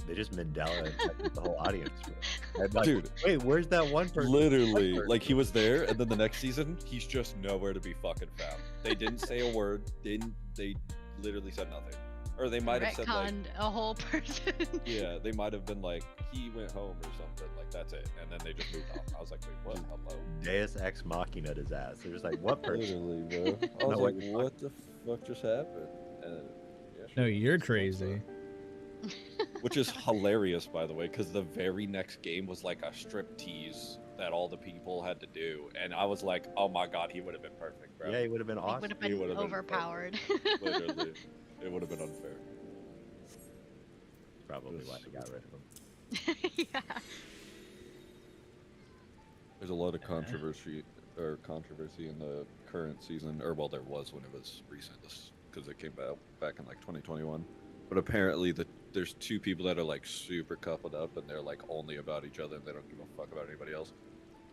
they just Mandela affected the whole audience. And like, Dude, wait, where's that one person? literally, like he was there, and then the next season, he's just nowhere to be fucking found. They didn't say a word. They literally said nothing, or they might have said like a whole person. Yeah, they might have been like he went home or something. Like that's it, and then they just moved on. I was like, wait, what? Hello? Deus Ex Machina his ass. They're just like, what person? Literally, bro. I was like, what the fuck just happened? And yeah, No, you're crazy. Which is hilarious, by the way, because the very next game was like a strip tease that all the people had to do, and I was like, oh my god, he would have been perfect, bro. Yeah, he would have been awesome. He would have been overpowered. Literally, it would have been unfair. Probably why they got rid of him. Yeah. There's a lot of controversy in the current season, or well, there was when it was recent, because it came back in like 2021. But apparently, there's two people that are like super coupled up, and they're like only about each other, and they don't give a fuck about anybody else.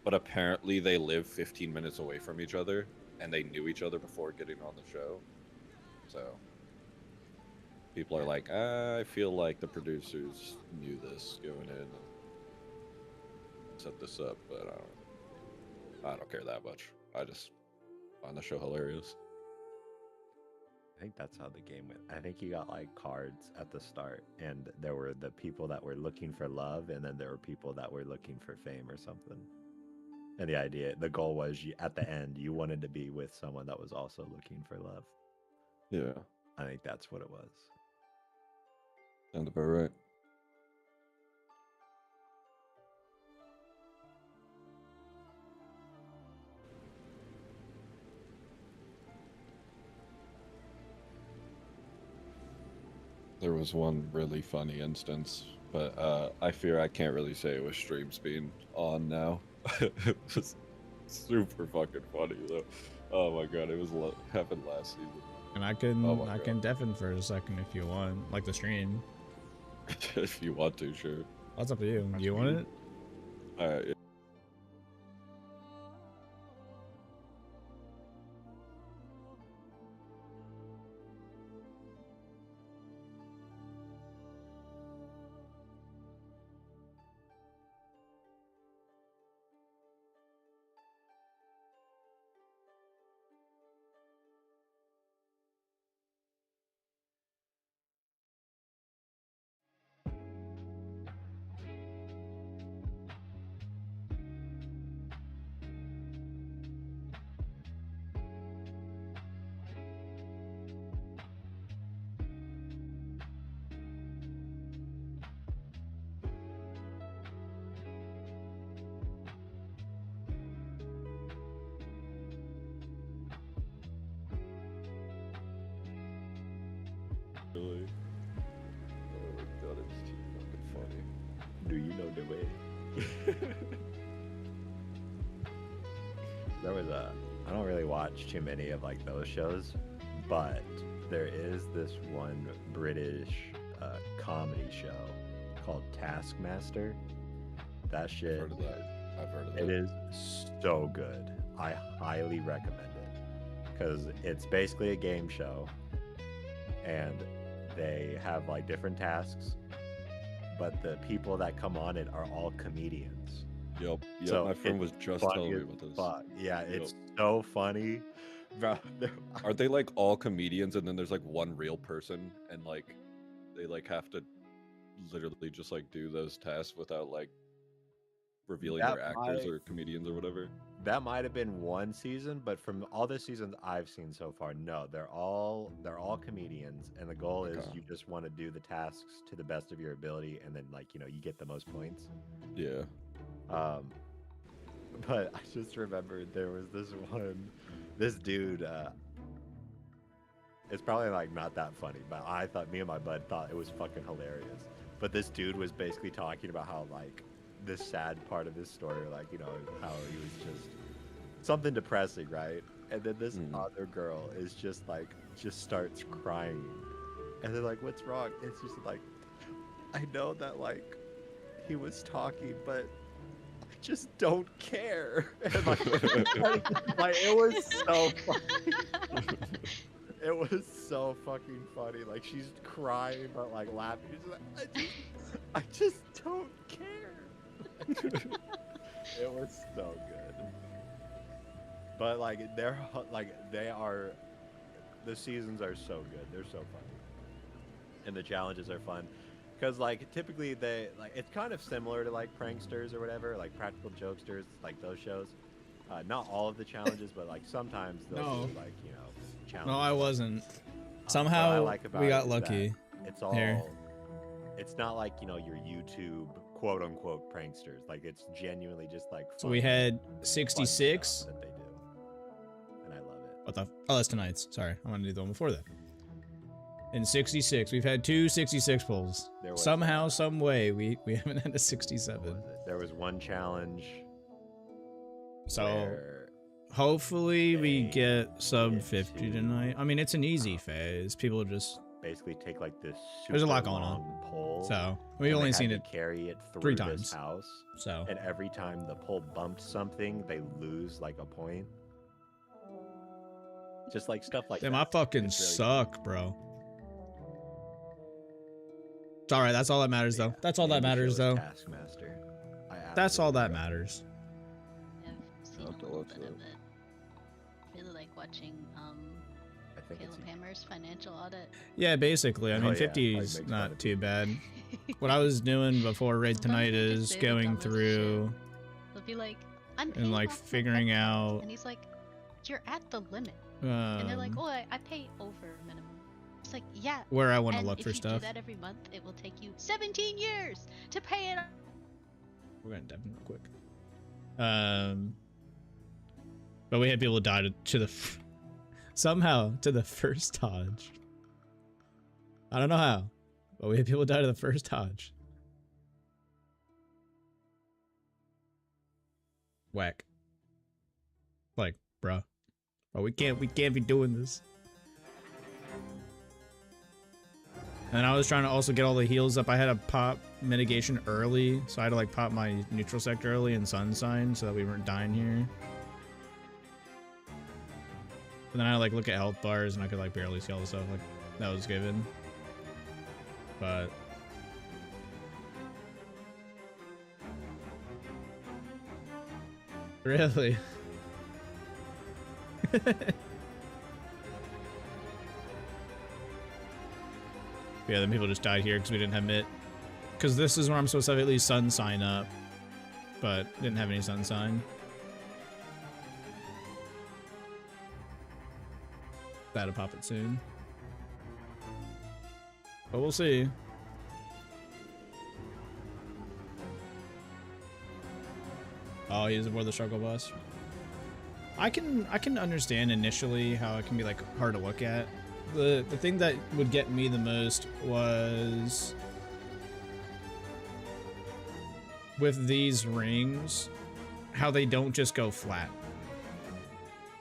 But apparently, they live 15 minutes away from each other, and they knew each other before getting on the show. So people are like, I feel like the producers knew this going in and set this up, but I don't care that much. I just find the show hilarious. I think that's how the game went. I think you got like cards at the start, and there were the people that were looking for love, and then there were people that were looking for fame or something. And the goal was at the end, you wanted to be with someone that was also looking for love. Yeah. I think that's what it was. Sounds about right. There was one really funny instance, but I fear I can't really say it was streams being on now. It was super fucking funny though. Oh my god, it was happened last season. And I can deafen for a second if you want, like the stream. If you want to, sure. That's up to you. Do you want it? Alright. Yeah. Really? Oh my god, it's too fucking funny. Do you know the way? There was I don't really watch too many of like those shows, but there is this one British comedy show called Taskmaster. That shit. I've heard of that. I've heard of that. It is so good. I highly recommend it because it's basically a game show, and they have like different tasks, but the people that come on it are all comedians. Yep. So my friend was just telling me about this. Fuck. Yeah, it's so funny. Bro, Are they like all comedians and then there's like one real person and like they like have to literally just like do those tasks without like revealing their actors or comedians or whatever? That might have been one season, but from all the seasons I've seen so far, no, they're all comedians, and the goal is you just want to do the tasks to the best of your ability, and then like you get the most points. Yeah. But I just remembered there was this dude. It's probably like not that funny, but me and my bud thought it was fucking hilarious. But this dude was basically talking about how like this sad part of his story, like how he was just something depressing, right? And then this other girl is just starts crying, and they're like, "What's wrong?" It's just like, I know that like he was talking, but I just don't care. And like, like it was so funny. It was so fucking funny. Like she's crying but like laughing. She's like, I just don't care. It was so good. But like the seasons are so good. They're so funny. And the challenges are fun. Cause like typically it's kind of similar to like pranksters or whatever, like practical jokesters, like those shows. Not all of the challenges, but like sometimes they'll do like, you know, challenges. No, I wasn't. What I Somehow like about we it got is lucky. that it's all Here. it's not like, you know, your YouTube quote unquote pranksters. Like it's genuinely just like So we funny, had fun 66. stuff that they do. And I love it. What the? Oh, that's tonight's. Sorry, I wanted to do the one before that. In 66, we've had 2 66 polls. There was, Somehow, some way, we haven't had a 67. what was it? There was one challenge So where hopefully we they get sub needed 50 to, tonight. I mean, it's an easy phase. People just basically take like this super There's a lot going on. long pole. so we've and they only had seen to it carry it through 3 this times. house. So And every time the pole bumped something, they lose like a point. Just like stuff like damn, that. I fucking It's really suck, bro. It's all right. That's all that matters, though. That's all that Name the matters, show is though. Taskmaster. That's all absolutely that love it. matters. I've seen I'll a have to little watch bit that. of it. Really like watching I think it's Caleb Hammer's financial audit. Yeah, basically. I Oh, mean, yeah, 50 like, is makes fun not of too bad. What I was doing before raid Sometimes tonight he just is say the going dumbest through He'll be like, I'm and paying like off my figuring credit cards." out. And he's like, you're at the limit. And they're like, um, oh, I pay over minimum. It's like, yeah. where I want to And look if for you stuff. do that every month, it will take you 17 years to pay it off. We're gonna Devin real quick. But we had people die to the somehow to the first Hodge. I don't know how, but we had people die to the first Hodge. Whack. Like, bruh. Bro, we can't be doing this. And I was trying to also get all the heals up. I had to pop mitigation early, so I had to like pop my neutral sector early and sun sign so that we weren't dying here. But then I like look at health bars and I could like barely see all the stuff like that was given. But really. Yeah, then people just died here because we didn't have MIT. Because this is where I'm supposed to have at least sun sign up. But didn't have any sun sign. That'll pop it soon. But we'll see. Oh, he doesn't board the struggle bus. I can understand initially how it can be like hard to look at. The thing that would get me the most was with these rings, how they don't just go flat.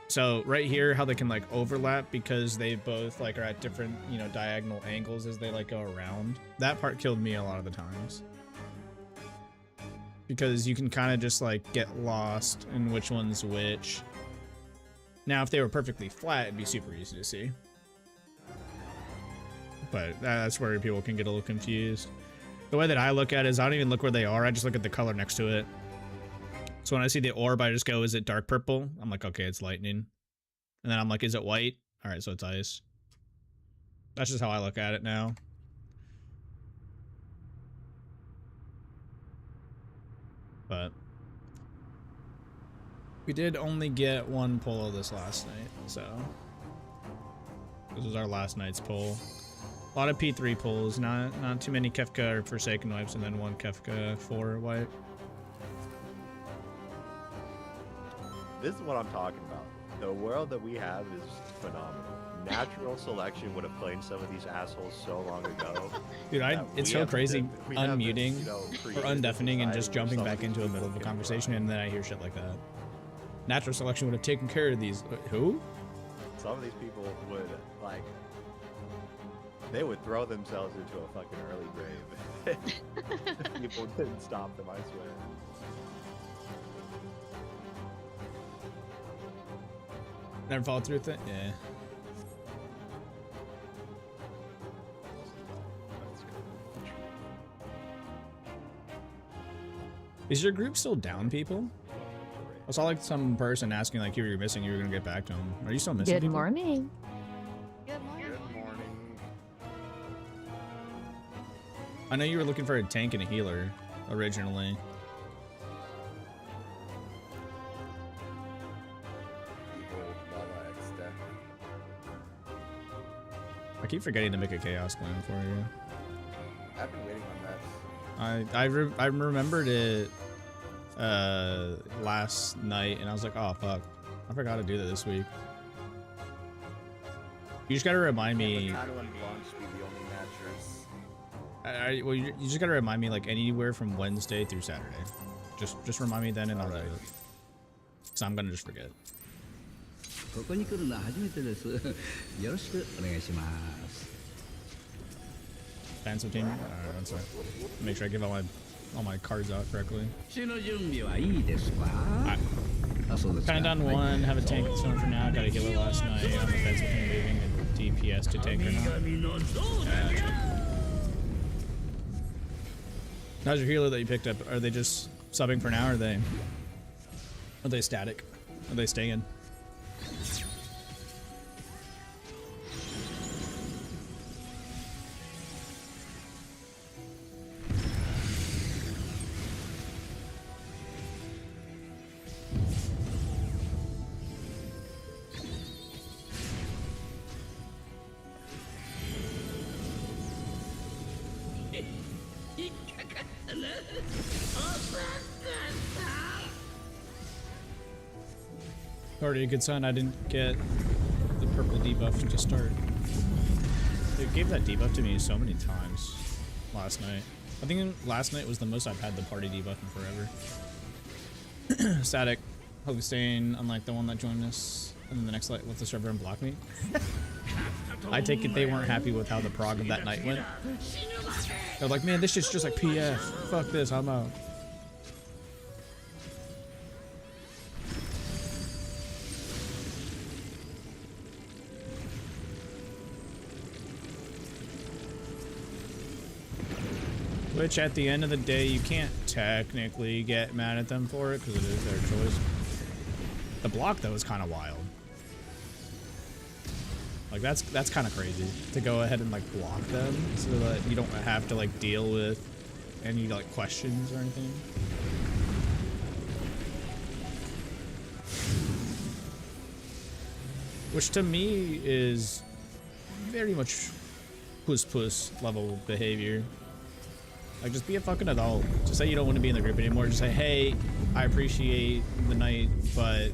So right here, how they can like overlap because they both like are at different, you know, diagonal angles as they like go around. That part killed me a lot of the times. Because you can kind of just like get lost in which one's which. Now, if they were perfectly flat, it'd be super easy to see. But that's where people can get a little confused. The way that I look at it is I don't even look where they are. I just look at the color next to it. So when I see the orb, I just go, is it dark purple? I'm like, okay, it's lightning. And then I'm like, is it white? All right, so it's ice. That's just how I look at it now. But we did only get one polo this last night, so this was our last night's pull. A lot of P3 pulls, not too many Kefka or Forsaken wipes, and then one Kefka 4 wipe. This is what I'm talking about. The world that we have is phenomenal. Natural selection would have played some of these assholes so long ago. Dude, it's so crazy unmuting or creative undeafening and just society where jumping some back of these into a people middle of a can conversation, thrive. and then I hear shit like that. Natural selection would have taken care of these. Who? Some of these people would, like, they would throw themselves into a fucking early grave. People didn't stop them, I swear. Never followed through with it? Yeah. Is your group still down, people? I saw like some person asking like who you're missing. You were gonna get back to him. Are you still missing? Good people? morning. Good morning. Good morning. I know you were looking for a tank and a healer originally. Evil Lala X deck. I keep forgetting to make a chaos clan for you. I've been waiting on that. I remembered it last night and I was like, oh fuck, I forgot to do that this week. You just gotta remind me. Avocado and Blanche be the only matchers. Well, you just gotta remind me like anywhere from Wednesday through Saturday. Just remind me then and I'll do it. Cause I'm gonna just forget. ここに来るのは初めてです。よろしくお願いします。 Fancy team. One sec. Make sure I give all my cards out correctly. 血の準備はいいですか？あ、そうですか。Kind of done one. Have a tank that's on for now. Got a healer last night. On the fence between moving and DPS to tank or not. Gotcha. How's your healer that you picked up? Are they just subbing for now? Or are they static? Are they staying? Already a good sign I didn't get the purple debuff to start. They gave that debuff to me so many times last night. I think last night was the most I've had the party debuff in forever. Static, hopefully staying unlike the one that joined us, and then the next light with the server and block me. I take it they weren't happy with how the prog of that night went. They're like, man, this shit's just like PF. Fuck this, I'm out. Which, at the end of the day, you can't technically get mad at them for it, because it is their choice. The block, though, is kind of wild. Like, that's kind of crazy, to go ahead and, like, block them, so that you don't have to, like, deal with any, like, questions or anything. Which, to me, is very much puss-puss level behavior. Like, just be a fucking adult. Just say you don't want to be in the group anymore. Just say, hey, I appreciate the night, but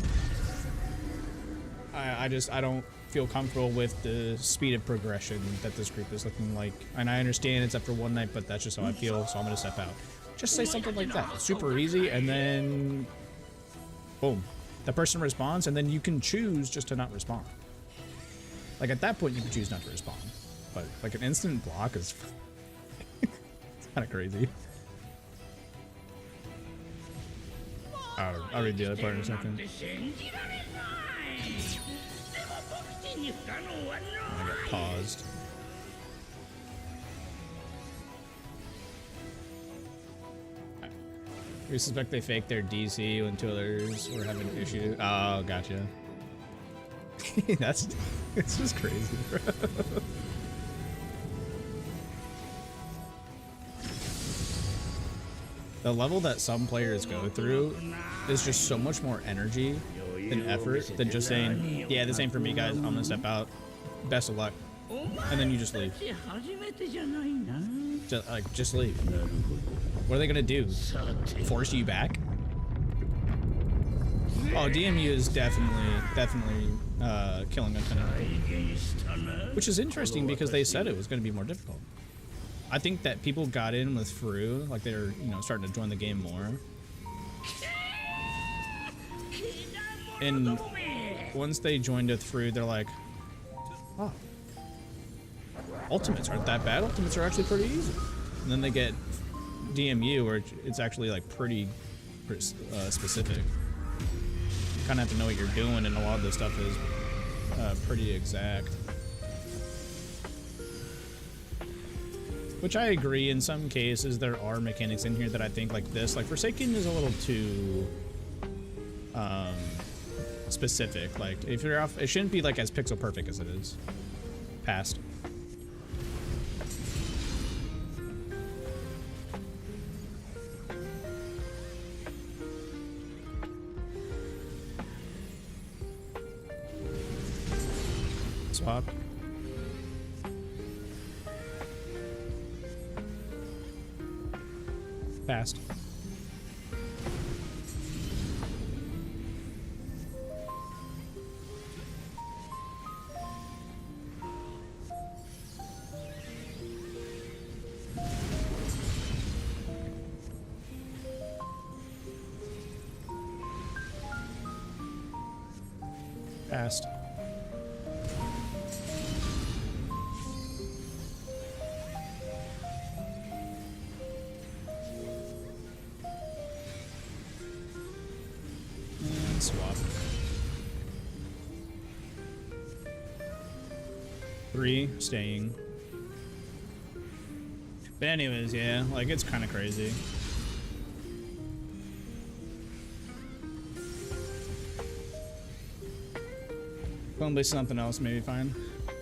I don't feel comfortable with the speed of progression that this group is looking like. And I understand it's after one night, but that's just how I feel, so I'm going to step out. Just say something like that. It's super easy, and then boom. The person responds, and then you can choose just to not respond. Like, at that point, you can choose not to respond. But, like, an instant block is kind of crazy. I'll read the other part in a second. I got paused. We suspect they faked their DC when two others were having issues. Oh, gotcha. It's just crazy, bro. The level that some players go through is just so much more energy and effort than just saying, yeah, this ain't for me, guys. I'm gonna step out. Best of luck. And then you just leave. Just leave. What are they gonna do? Force you back? Oh, DMU is definitely killing a ton of people. Which is interesting because they said it was gonna be more difficult. I think that people got in with Fru, like they're, starting to join the game more. And once they joined with Fru, they're like, oh, ultimates aren't that bad. Ultimates are actually pretty easy. And then they get DMU, where it's actually like pretty specific. You kind of have to know what you're doing, and a lot of this stuff is pretty exact. Which I agree, in some cases there are mechanics in here that I think like this, like Forsaken is a little too specific. Like if you're off, it shouldn't be like as pixel perfect as it is. Passed. Swap. Fast. Fast. Swap. 3 staying. But anyways, yeah, like it's kind of crazy. Probably something else, maybe fine.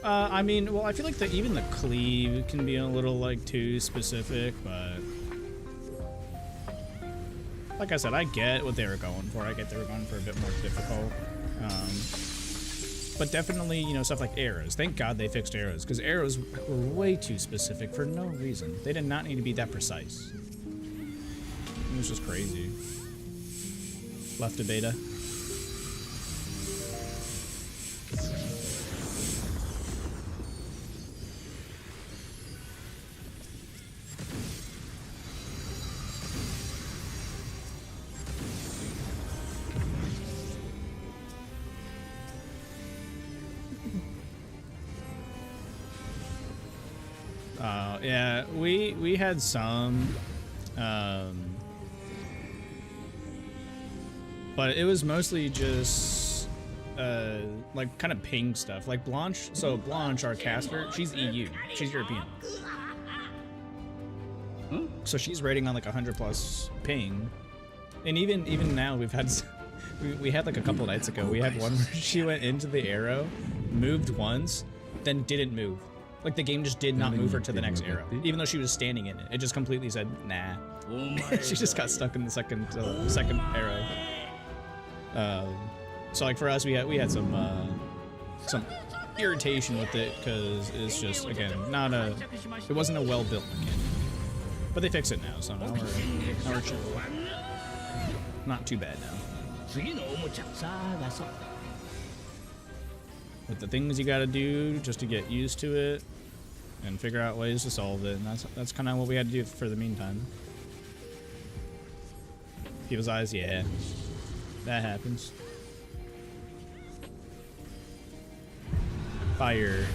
I mean, well, I feel like even the cleave can be a little like too specific, but like I said, I get what they were going for. I get they were going for a bit more difficult. But definitely, you know, stuff like arrows. Thank God they fixed arrows, because arrows were way too specific for no reason. They did not need to be that precise. It was just crazy. Left to beta. Yeah, we had some, but it was mostly just like kind of ping stuff. Like Blanche, so Blanche, our caster, she's EU, she's European, so she's rating on like 100+ ping, and even now we've had we had like a couple nights ago we had one where she went into the arrow, moved once, then didn't move. Like the game just did not move her to the next arrow, even though she was standing in it. It just completely said nah. She just got stuck in the second arrow. So like for us, we had some irritation with it because it's just again it wasn't a well-built mechanic. But they fixed it now, so now we're chill. Not too bad now. With the things you gotta do just to get used to it and figure out ways to solve it, and that's kind of what we had to do for the meantime. People's eyes, yeah, that happens. Fire.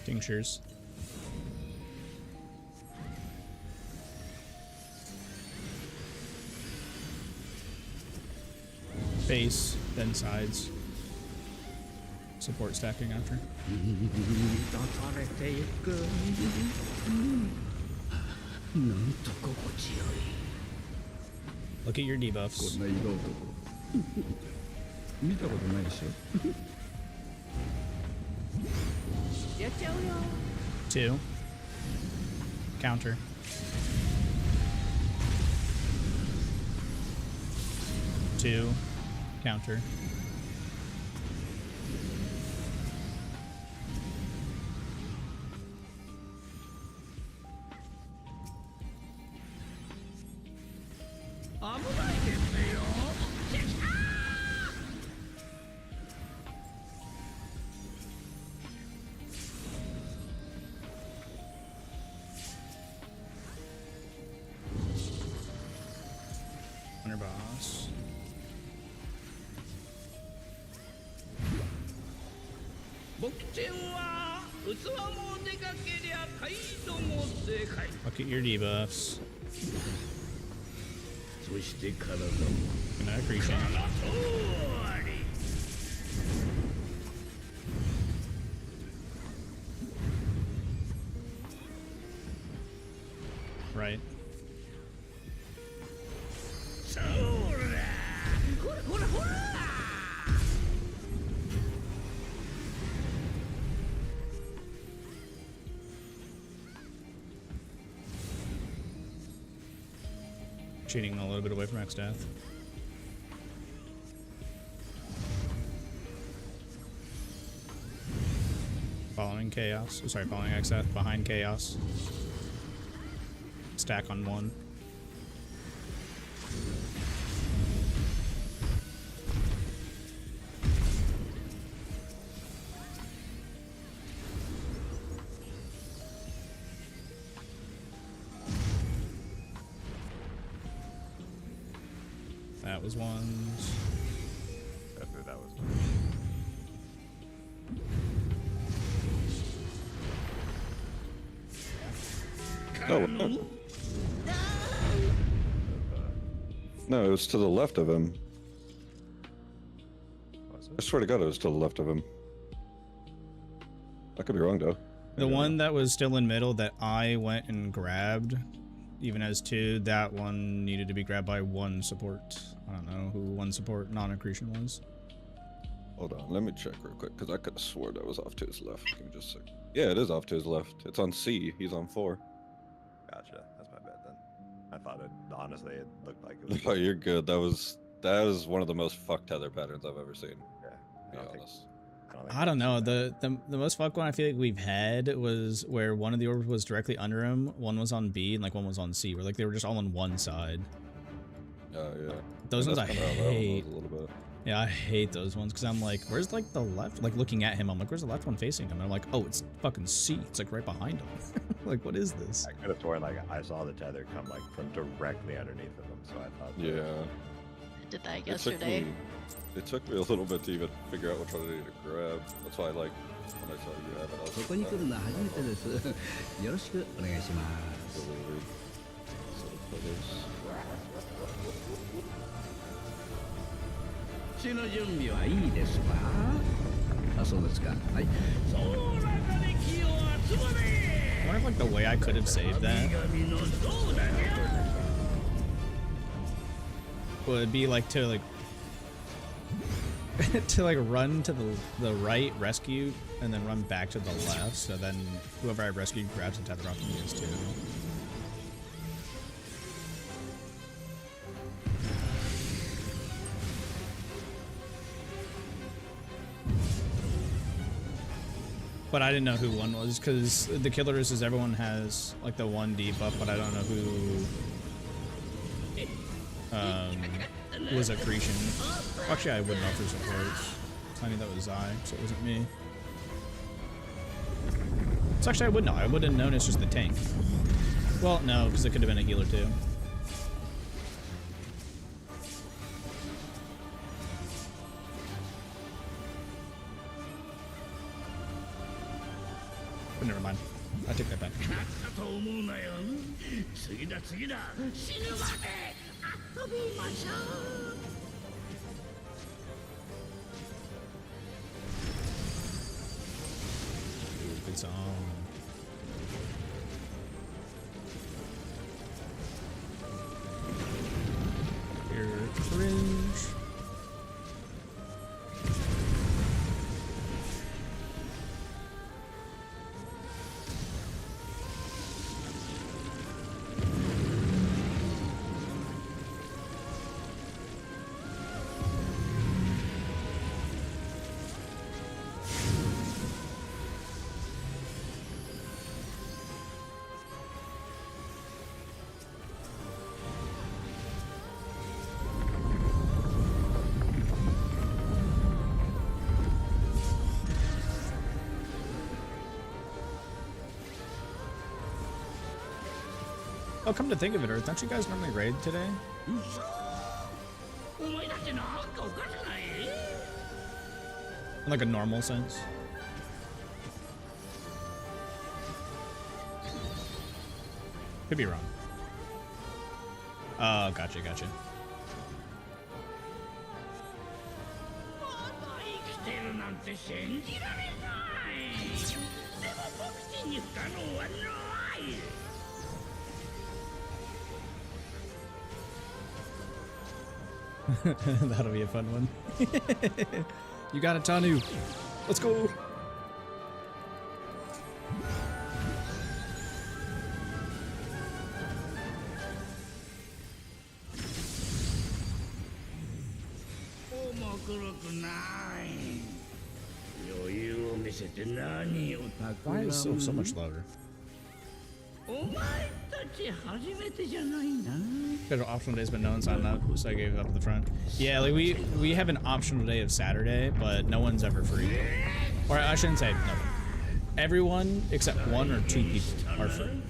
Tinctures. Base, then sides. Support stacking after. Look at your debuffs. 2. Counter. 2. Counter. Underboss. Look at your debuffs. Gonna accretion. Right. Cheating a little bit away from X Death. Following Chaos. Oh, sorry, following X Death. Behind Chaos. Stack on one. That was ones. After that was. Oh, no, it was to the left of him. Was I it? swear to God, it was to the left of him. I could be wrong, though. The one that was still in middle that I went and grabbed, even as two, that one needed to be grabbed by one support. I don't know who one support non-accretion was. Hold on, let me check real quick, because I could have swore that was off to his left. Give me just a sec. Yeah, it is off to his left. It's on C. He's on 4. Gotcha. That's my bad then. I thought it. Honestly, it looked like it was. Oh, you're good. That is one of the most fucked tether patterns I've ever seen. Yeah. To be honest. I don't know. The most fuck one I feel like we've had was where one of the orbs was directly under him, one was on B, and like one was on C. Where like they were just all on one side. Oh yeah. Those ones I That's kinda how that one was hate. a little bit. Yeah, I hate those ones because I'm like, where's like the left? Like looking at him, I'm like, where's the left one facing him? And I'm like, oh, it's fucking C. It's like right behind him. Like, what is this? I could have sworn like I saw the tether come like from directly underneath of him, so I thought. Yeah. Did that It took yesterday. it took me a little bit to even figure out which one I needed to grab. That's why, like, when I saw you have it, I was ここに来るのは初めてです。よろしくお願いします。 delivered. So for this. 血の準備はいいですか？あ、そうですか。はい。その中で気を集まれ。 I wonder if like the way I could have saved that would be like to like to like run to the right, rescue, and then run back to the left. So then whoever I rescued grabs the tether off and uses too. But I didn't know who one was because the killer is everyone has like the one debuff, but I don't know who was accretion. Actually, I wouldn't know for support. I knew that was I, so it wasn't me. So actually, I would know. I would have known it's just the tank. Well, no, because it could have been a healer too. But never mind. I take that back. と思うなよ。次だ次だ。死ぬまで遊びましょう。 Ooh, good song. Here, fringe. Oh, come to think of it, Earth, don't you guys normally raid today? In like a normal sense. Could be wrong. Oh, gotcha, gotcha. That'll be a fun one. You got it, Tanu. Let's go. Why is it so much louder? Because optional day's been known, sign up, so I gave it up at the front. Yeah, like we have an optional day of Saturday, but no one's ever free. Or I shouldn't say no. Everyone except 1 or 2 people are free,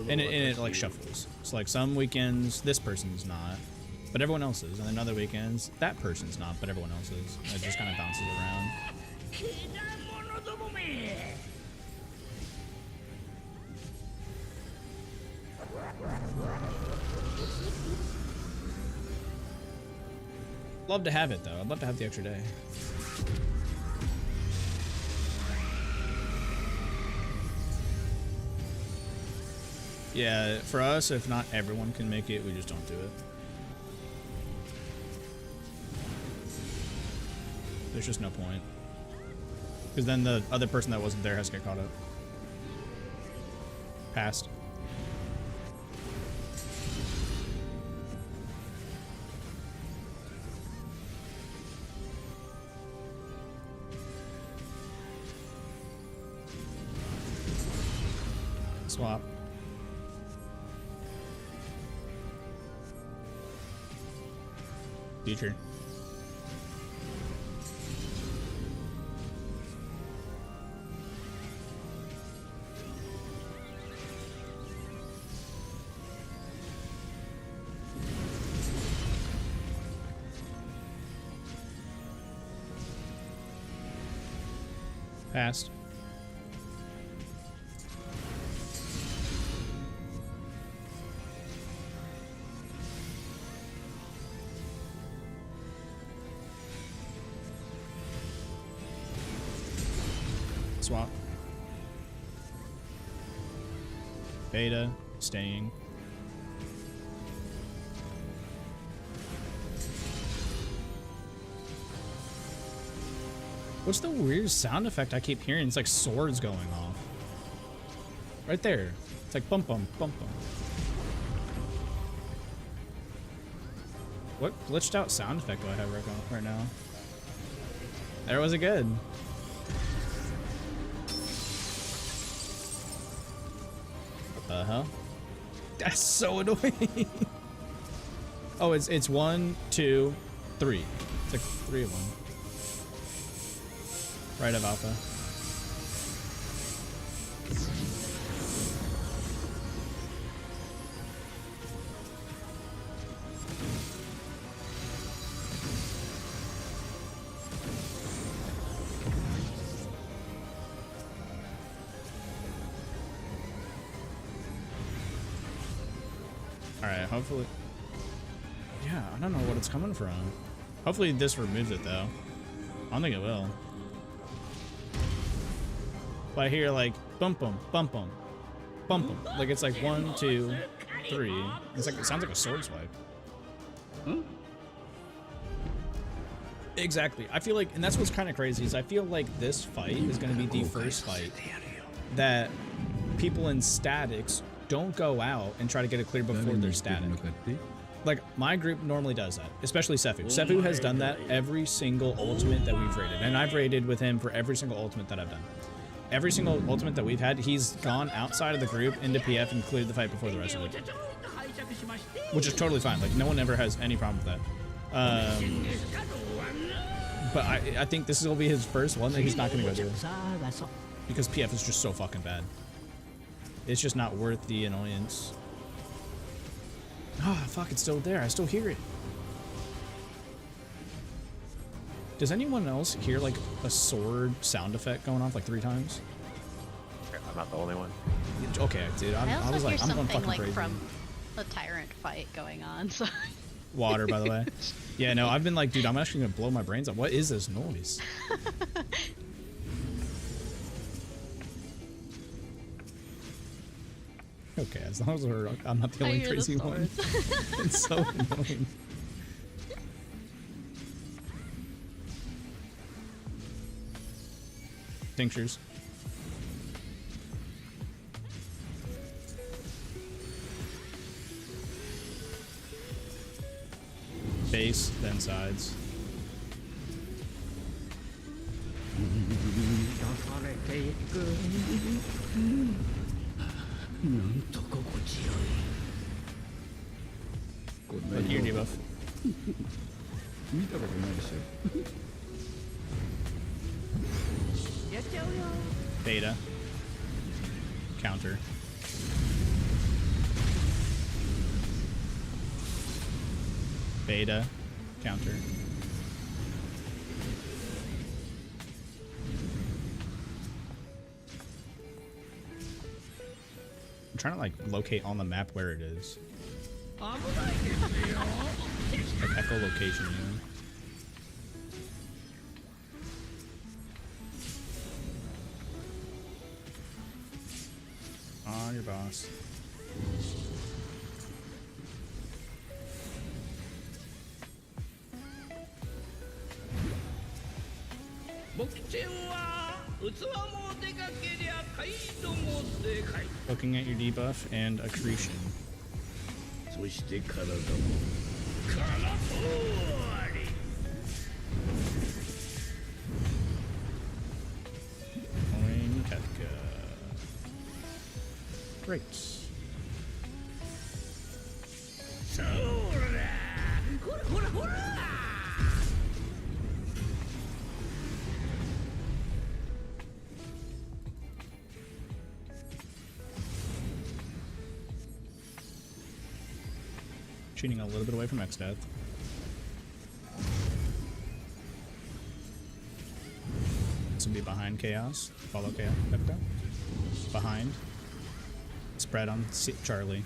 and it like shuffles. So like some weekends this person's not, but everyone else is, and then other weekends that person's not, but everyone else is. It just kind of bounces around. Love to have it though. I'd love to have the extra day. Yeah, for us, if not everyone can make it, we just don't do it. There's just no point. Because then the other person that wasn't there has to get caught up. Passed. Swap. Future. Passed. Swap. Beta, staying. What's the weird sound effect I keep hearing? It's like swords going off. Right there. It's like bump bump bump bump. What glitched out sound effect do I have right now? There was a good. What the hell? That's so annoying. Oh, it's 1, 2, 3. It's like 3 of them. Right of alpha. Alright, hopefully. Yeah, I don't know what it's coming from. Hopefully this removes it though. I don't think it will. But I hear like bump bump bump bump bump bump. Like it's like 1, 2, 3. It's like it sounds like a sword swipe. Huh? Exactly. I feel like, and that's what's kind of crazy is I feel like this fight is going to be the first fight that people in statics don't go out and try to get it clear before they're static. Like my group normally does that, especially Sefu. Sefu has done that every single ultimate that we've raided, and I've raided with him for every single ultimate that I've done. Every single ultimate that we've had, he's gone outside of the group into PF and cleared the fight before the rest of it, which is totally fine. Like no one ever has any problem with that. But I think this will be his first one that he's not going to go to because PF is just so fucking bad. It's just not worth the annoyance. Ah, oh, fuck, it's still there. I still hear it. Does anyone else hear like a sword sound effect going off like 3 times? I'm not the only one. Okay, dude. I also I was hear like, I'm going something fucking like crazy. from a tyrant fight going on. So Water, by the way. Yeah, no, I've been like, dude, I'm actually gonna blow my brains out. What is this noise? Okay, as long as I'm not the I only hear the crazy one. swords. It's so annoying. Tinctures. Base, then sides. 出されていくなんと心地よいこんな Look 色 your debuff. 見たことないでしょ Beta. Counter. Beta. Counter. I'm trying to like locate on the map where it is. Like echolocation, you know? On your boss. Looking at your debuff and accretion. そして体も空回り Coin Kefka. Great. そらほらほらほら Cheating a little bit away from X-Death. This will be behind Chaos. Follow Chaos. Kefka. Behind. Spread on Charlie.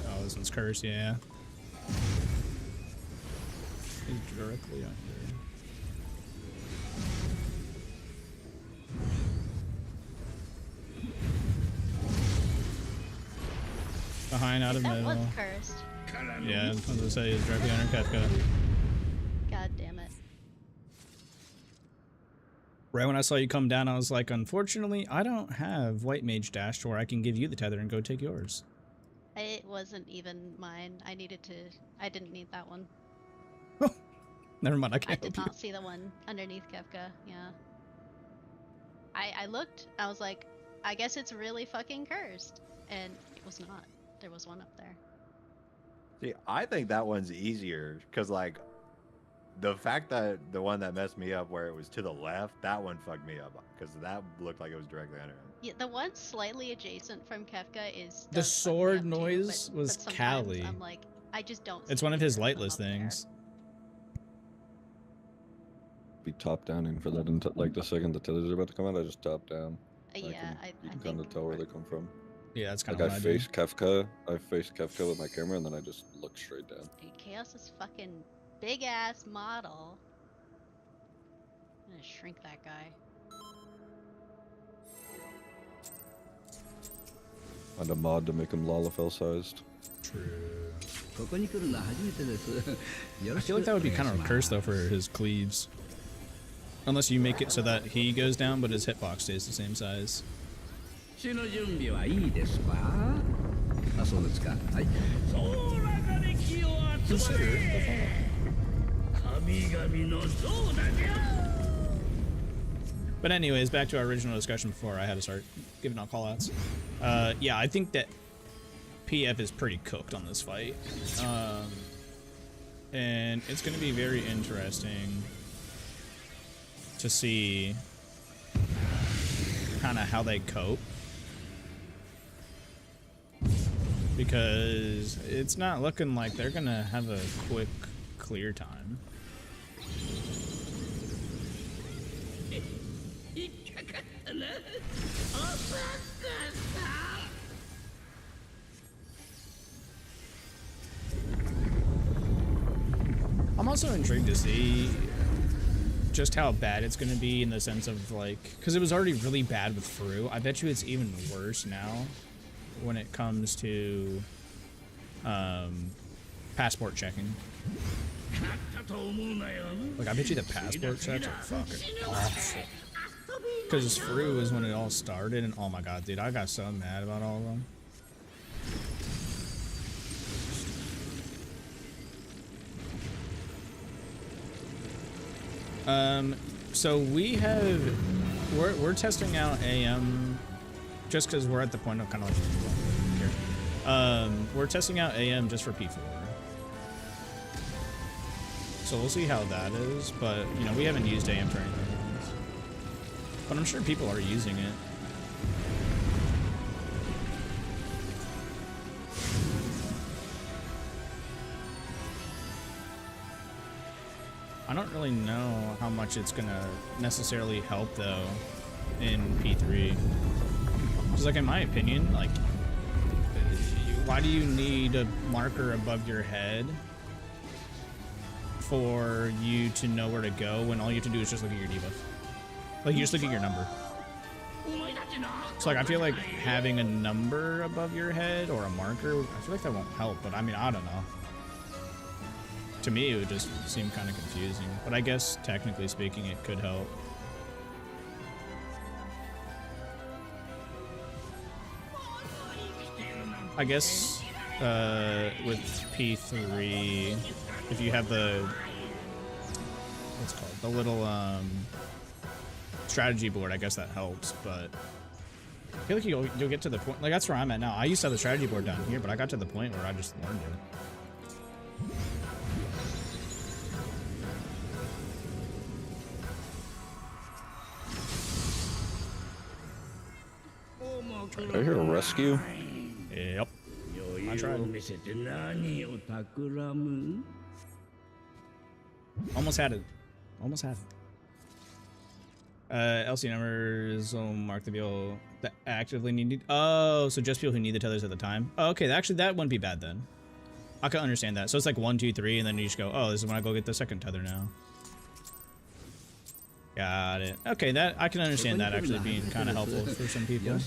Oh, this one's cursed, yeah. He's directly under. Behind, out of that middle. was cursed. Yeah, I was gonna say it's directly under Kefka. God damn it. Right when I saw you come down, I was like, unfortunately, I don't have White Mage Dash to where I can give you the tether and go take yours. It wasn't even mine. I didn't need that one. Never mind, I I can't did help not see the one underneath Kefka. Yeah. I looked. I was like, I guess it's really fucking cursed, and it was not. There was one up there. See, I think that one's easier because, like, the fact that the one that messed me up where it was to the left, that one fucked me up because that looked like it was directly under him. Yeah, the one slightly adjacent from Kefka is. The does fuck me sword up too, noise was sometimes Callie. I'm like, I just don't. It's see one of his either them lightless up there. things. Be top downing for that. Like the second the tethers are about to come out, I just top down. Yeah, You I can kind think of tell where they come from. Yeah, that's kind Like of I what I do. face Kefka, with my camera, and then I just look straight down. Dude, Chaos's fucking big ass model. I'm gonna shrink that guy. Find a mod to make him Lalafell sized. True. ここに来るのは初めてです よ I ろし feel く like that would be お願い kind し of a ます curse though for his cleaves. Unless you make it so that he goes down, but his hitbox stays the same size. 死の準備はいいですかあ、そうですかはいそう中で気を集まれ神々の像だじゃ But anyways, back to our original discussion before I had to start giving out callouts. Yeah, I think that PF is pretty cooked on this fight. And it's going to be very interesting to see kind of how they cope. Because it's not looking like they're gonna have a quick clear time. I'm also intrigued to see just how bad it's going to be in the sense of like, because it was already really bad with Fru. I bet you it's even worse now when it comes to passport checking. Like, I bet you the passport checks are fucking awful. Because Fru was when it all started, and oh my god, dude, I got so mad about all of them. So we're testing out AM just because we're at the point of kind of like here. We're testing out AM just for P4. So we'll see how that is, but you know, we haven't used AM for anything else. But I'm sure people are using it. I don't really know how much it's gonna necessarily help though in P3. Because like in my opinion, like why do you need a marker above your head for you to know where to go when all you have to do is just look at your debuff? Like you just look at your number. So like I feel like having a number above your head or a marker, I feel like that won't help, but I mean, I don't know. To me, it would just seem kind of confusing, but I guess technically speaking, it could help. I guess with P3, if you have the what's it called, the little strategy board, I guess that helps. But I feel like you'll get to the point, like that's where I'm at now. I used to have the strategy board down here, but I got to the point where I just learned it. Did I hear a rescue? Yep. I tried. Almost had it. Almost had it. LC numbers will mark the people that actively need. Oh, so just people who need the tethers at the time. Oh, okay. Actually, that wouldn't be bad then. I can understand that. So it's like 1, 2, 3, and then you just go, oh, this is when I go get the second tether now. Got it. Okay, that I can understand that actually being kind of helpful for some people.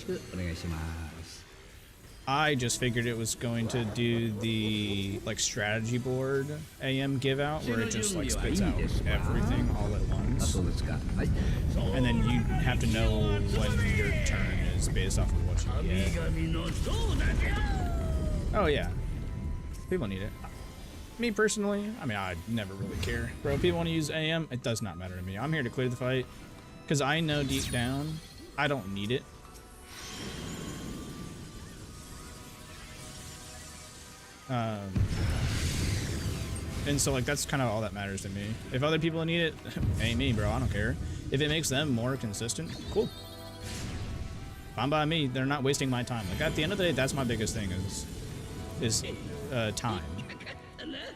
I just figured it was going to do the like strategy board AM give out where it just like spits out everything all at once. And then you have to know when your turn is based off of what you get. Oh yeah. People need it. Me personally, I mean, I never really care. Bro, if people want to use AM, it does not matter to me. I'm here to clear the fight. Because I know deep down, I don't need it. And so, like, that's kind of all that matters to me. If other people need it, ain't me, bro. I don't care. If it makes them more consistent, cool. Fine by me. They're not wasting my time. Like, at the end of the day, that's my biggest thing is time.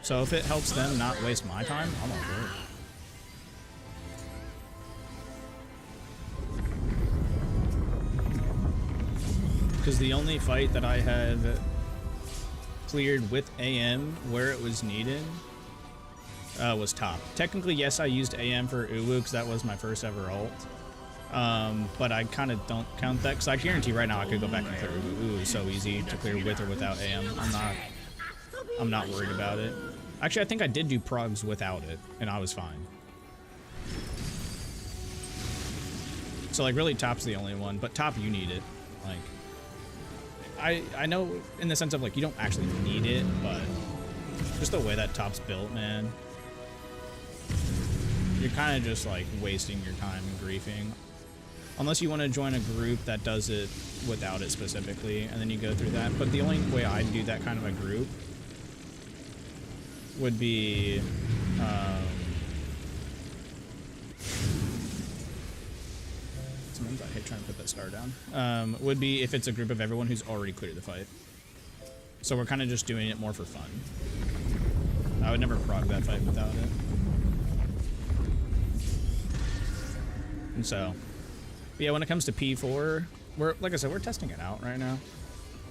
So if it helps them not waste my time, I'm all for it. Because the only fight that I have cleared with AM where it was needed was top. Technically, yes, I used AM for Uwu because that was my first ever ult. But I kind of don't count that because I guarantee right now I could go back and clear Uwu. It was so easy to clear with or without AM. I'm not worried about it. Actually, I think I did do progs without it, and I was fine. So, like, really, top's the only one, but top, you need it. Like, I know in the sense of, like, you don't actually need it, but just the way that top's built, man, you're kind of just, like, wasting your time and griefing. Unless you want to join a group that does it without it specifically, and then you go through that. But the only way I'd do that kind of a group would be maximums. I hate trying to put that star down. Would be if it's a group of everyone who's already cleared the fight. So we're kind of just doing it more for fun. I would never prog that fight without it. And so, yeah, when it comes to P4, we're, like I said, we're testing it out right now.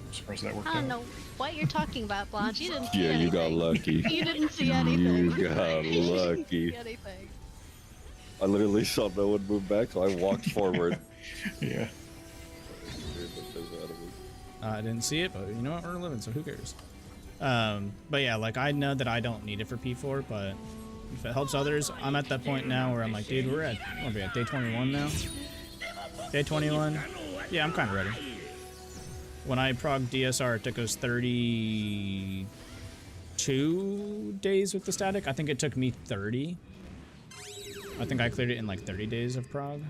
I'm surprised that worked I don't out. know what you're talking about, Blanche. You didn't see Yeah, anything. you got lucky. You didn't see anything. You got You didn't lucky. see anything. I literally saw no one move back, so I walked forward. Yeah. I didn't see it, but you know what? We're living, so who cares? But yeah, like I know that I don't need it for P4, but if it helps others, I'm at that point now where I'm like, dude, we're at day 21 now. Day 21. Yeah, I'm kind of ready. When I prog DSR, it took us 32 days with the static. I think it took me 30. I think I cleared it in like 30 days of prog.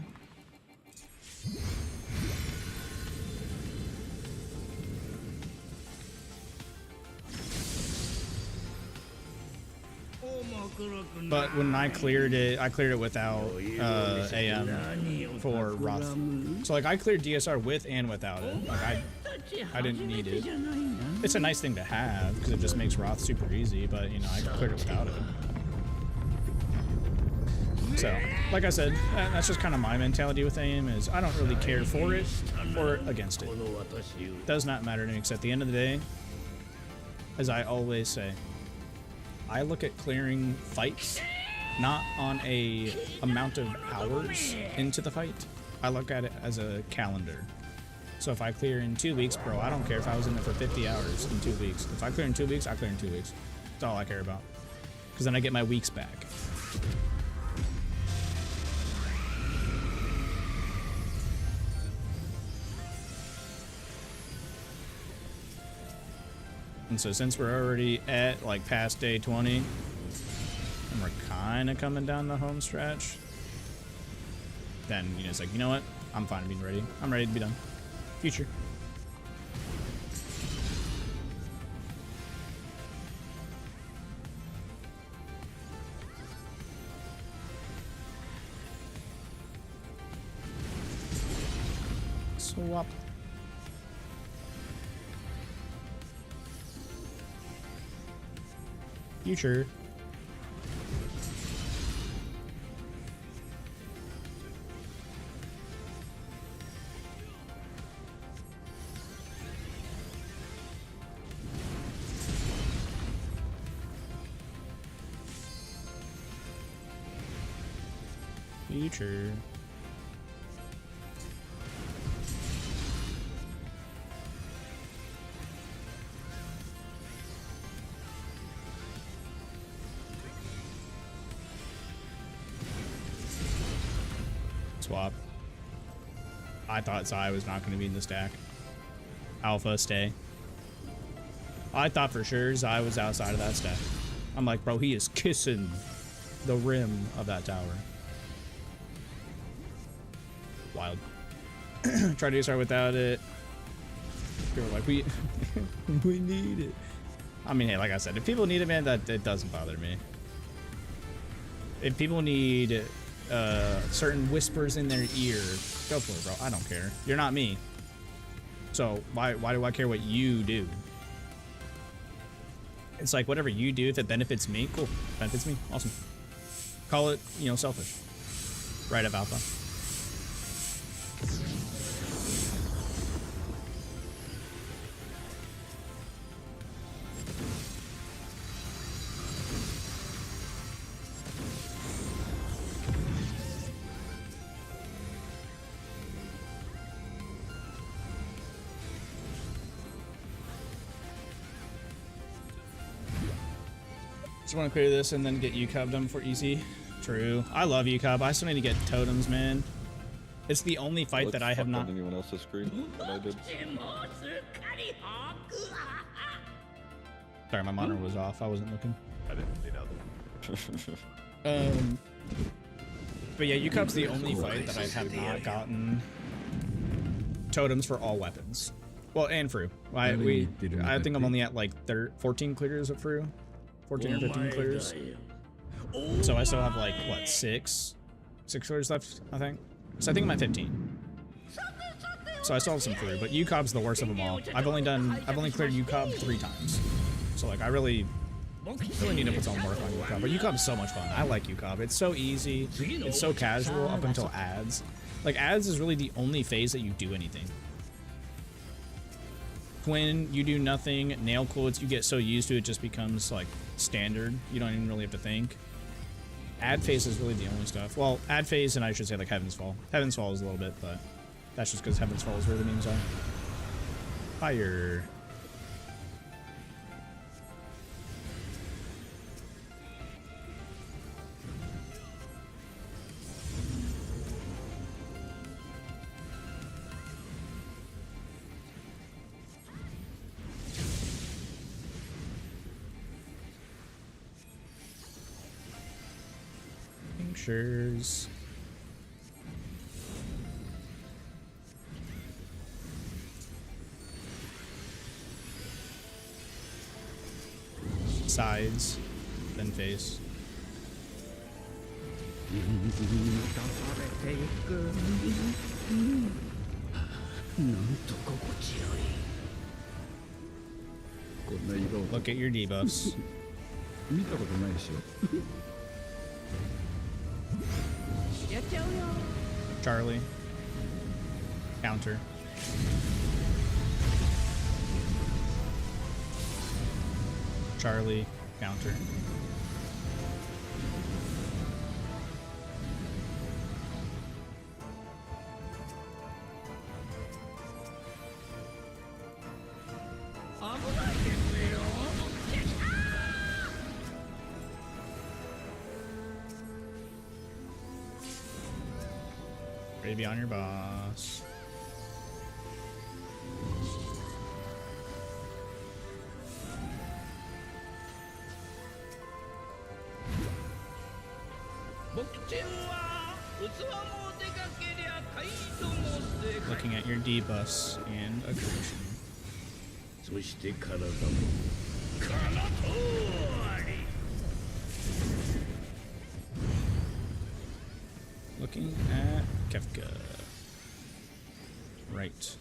But when I cleared it without AM for Roth. So like I cleared DSR with and without it. Like I didn't need it. It's a nice thing to have because it just makes Roth super easy, but you know, I cleared it without it. So, like I said, that's just kind of my mentality with AM is I don't really care for it or against it. Does not matter to me, because at the end of the day, as I always say, I look at clearing fights not on a amount of hours into the fight. I look at it as a calendar. So if I clear in 2 weeks, bro, I don't care if I was in there for 50 hours in 2 weeks. If I clear in 2 weeks, I clear in 2 weeks. That's all I care about. Because then I get my weeks back. And so since we're already at like past day 20, and we're kind of coming down the home stretch, then you know it's like, you know what? I'm fine being ready. I'm ready to be done. Future. Swap. Future. Future. Swap. I thought Zai was not going to be in the stack. Alpha, stay. I thought for sure Zai was outside of that stack. I'm like, bro, he is kissing the rim of that tower. Wild. Try to start without it. People are like, we need it. I mean, hey, like I said, if people need it, man, that it doesn't bother me. If people need certain whispers in their ear, go for it, bro. I don't care. You're not me. So why do I care what you do? It's like whatever you do, if it benefits me, cool. Benefits me, awesome. Call it, you know, selfish. Right of alpha. Just want to clear this and then get UCOB done for easy. True. I love UCOB. I still need to get totems, man. It's the only fight that I have not. On anyone else's screen than I did. Sorry, my monitor was off. I wasn't looking. I didn't see nothing. But yeah, UCOB's the only fight that I have not gotten totems for all weapons. Well, and Fru. I think I'm only at like 14 clears of Fru. 14 or 15 clears. So I still have like, what, 6 clears left, I think? So I think I'm at 15. so I still have some through, but UCOB's the worst of them all. I've only cleared UCOB 3 times. So like I really need to put some work on UCOB. But UCOB is so much fun. I like UCOB. It's so easy. It's so casual up until ads. Like ads is really the only phase that you do anything. When you do nothing, nail quotes, you get so used to it, just becomes like standard. You don't even really have to think. Ad phase is really the only stuff. Well, ad phase, and I should say like Heaven's Fall. Heaven's Fall is a little bit, but that's just because Heaven's Fall is where the memes are. Fire. Pictures. Sides, then face. Look at your debuffs. Charlie. Counter. Charlie. Counter. Ready to be on your boss. Looking at your debuffs and aggression. Looking at Kefka. Right.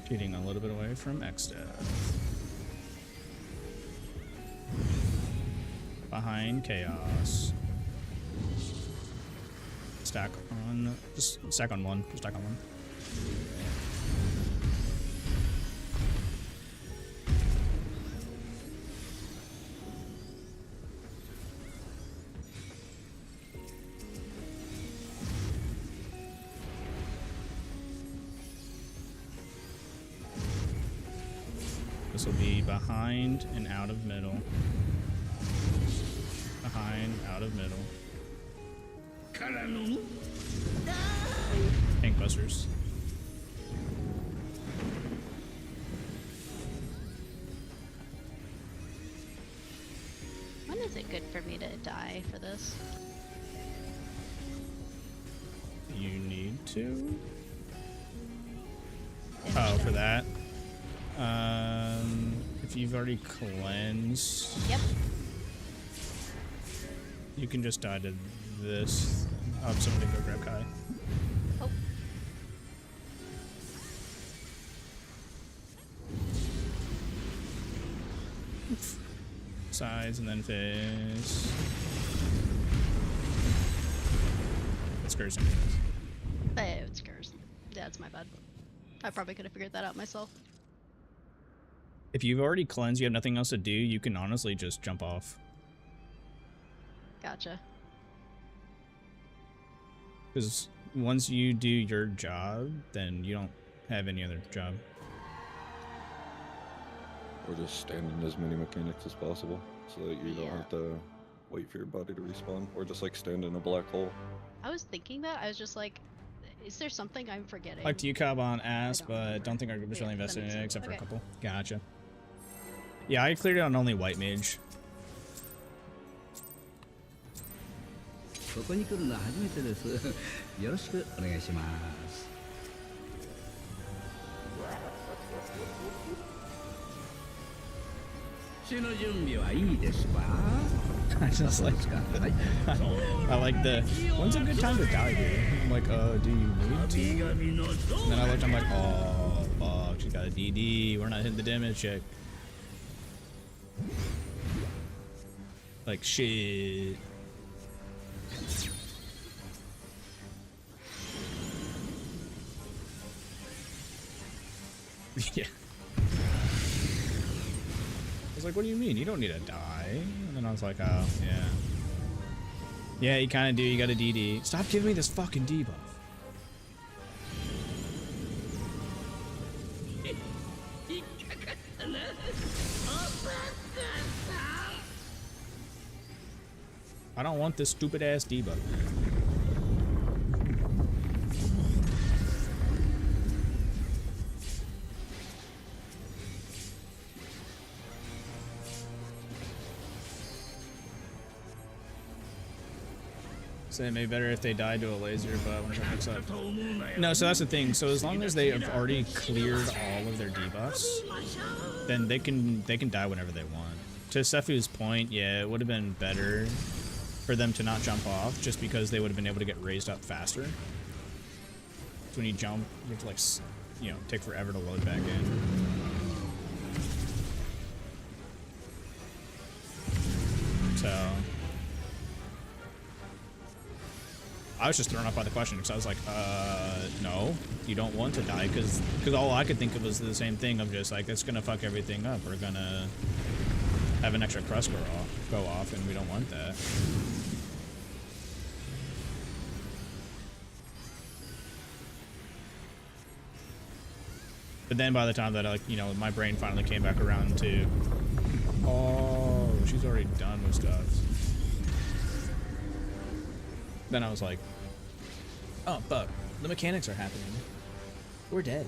Cheating a little bit away from X-Death. Behind Chaos. Stack on... Just stack on one. Stack on one. This will be behind and out of middle. Behind, out of middle. Tank busters. When is it good for me to die for this? You need to? Finish Oh, for them. that? If you've already cleansed, Yep. you can just die to this. I'll have somebody go grab Kai. Oh. Sides and then face. It's cursing. Hey, it's cursed. Yeah, it's my bad. I probably could have figured that out myself. If you've already cleansed, you have nothing else to do, you can honestly just jump off. Gotcha. Because once you do your job, then you don't have any other job. Or just stand in as many mechanics as possible so that you don't Yeah. have to wait for your body to respawn. Or just like stand in a black hole. I was thinking that. I was just like, is there something I'm forgetting? Like to UCOB on AST, but don't think I was Yeah, really that invested in makes it sense. except for a Okay. couple. Gotcha. Yeah, I cleared it on only white mage. ここに来るのは初めてです。よろしくお願いします。死の準備はいいですか？ I just like I like the when's a good time to die here? I'm like, do you need to? And then I looked, I'm like, oh fuck, she's got a DD. We're not hitting the damage check. Like shit. Yeah. I was like, what do you mean? You don't need to die. And then I was like, oh, yeah. Yeah, you kind of do. You got a DD. Stop giving me this fucking debuff. I don't want this stupid ass debuff, man. So it may be better if they died to a laser, but I want to fix up. No, so that's the thing. So as long as they have already cleared all of their debuffs, then they can die whenever they want. To Sephu's point, yeah, it would have been better for them to not jump off, just because they would have been able to get raised up faster. So when you jump, you have to, like, you know, take forever to load back in. So I was just thrown off by the question because I was like, no, you don't want to die, because all I could think of was the same thing of just like, it's gonna fuck everything up. We're gonna have an extra crust go off, and we don't want that. But then by the time that, like, you know, my brain finally came back around to, oh, she's already done with stuff. Then I was like, oh, fuck, the mechanics are happening. We're dead.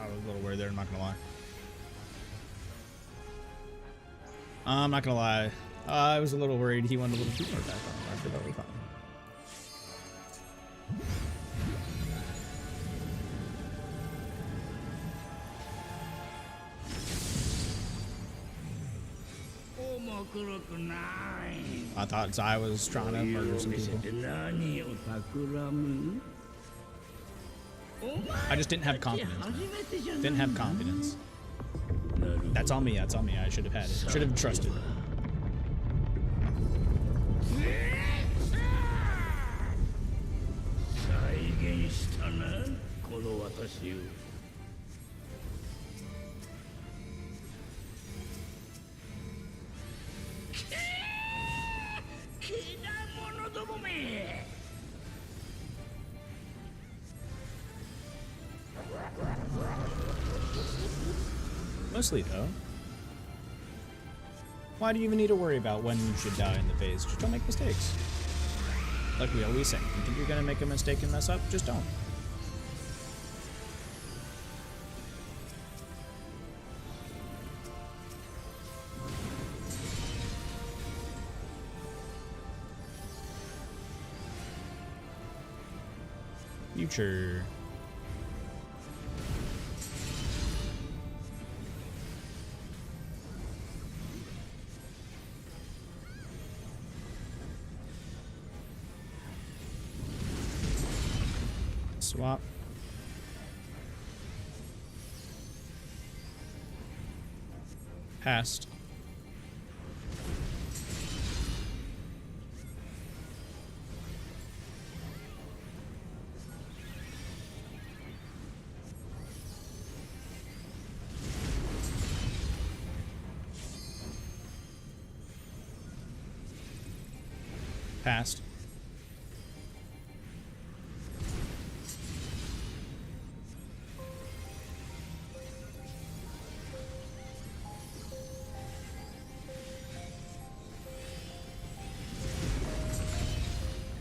I was a little worried there, I'm not gonna lie. I'm not gonna lie. I was a little worried he wanted a little bit more back on. I forgot we found him. I thought Zai was trying to murder some people. I just didn't have confidence, man. Didn't have confidence. That's on me, that's on me. I should have had it. Should have trusted. Mostly, though. Why do you even need to worry about when you should die in the phase? Just don't make mistakes. Like we always say, you think you're gonna make a mistake and mess up? Just don't. Future. Swap. Past. Past.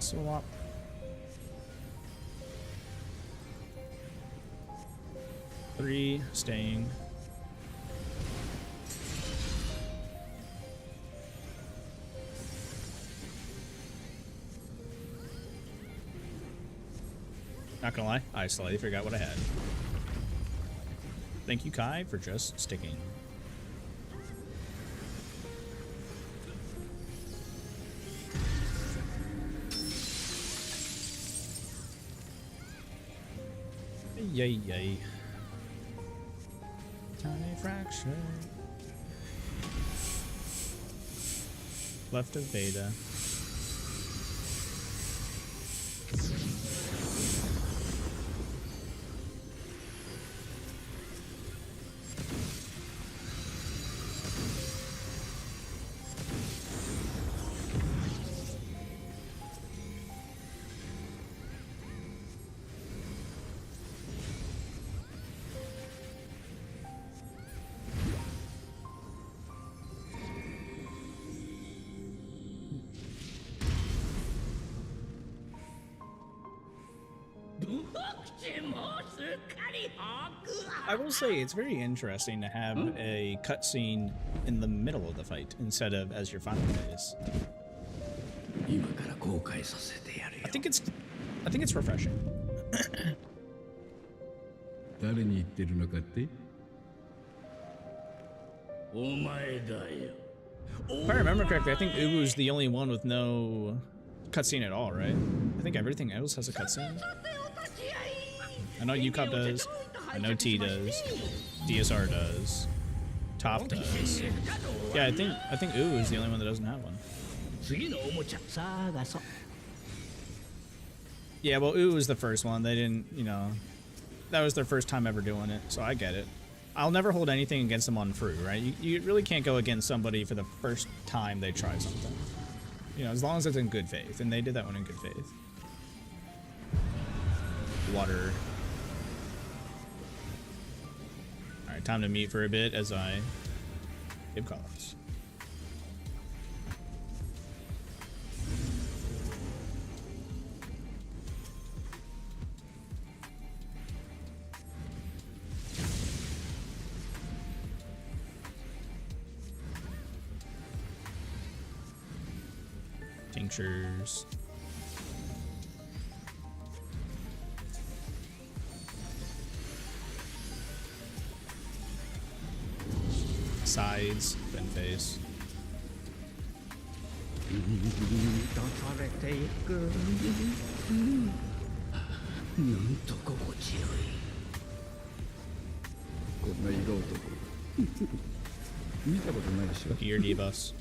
swap. Three staying. Not gonna lie, I slightly forgot what I had. Thank you, Kai, for just sticking. Yay, yay. Tiny fracture. Left of beta. I will say it's very interesting to have a cutscene in the middle of the fight instead of as your final phase. I think it's refreshing. If I remember correctly, I think Ubu's the only one with no cutscene at all, right? I think everything else has a cutscene. I know UCOP does. I know T does. DSR does. Top does. Yeah, I think Ubu is the only one that doesn't have one. Yeah, well, Ubu was the first one. They didn't, you know, that was their first time ever doing it, so I get it. I'll never hold anything against them on Free, right? You really can't go against somebody for the first time they try something. You know, as long as it's in good faith, and they did that one in good faith. Water. Alright, time to mute for a bit as I give calls. Tinctures. Sides, then face. Look at your debuffs.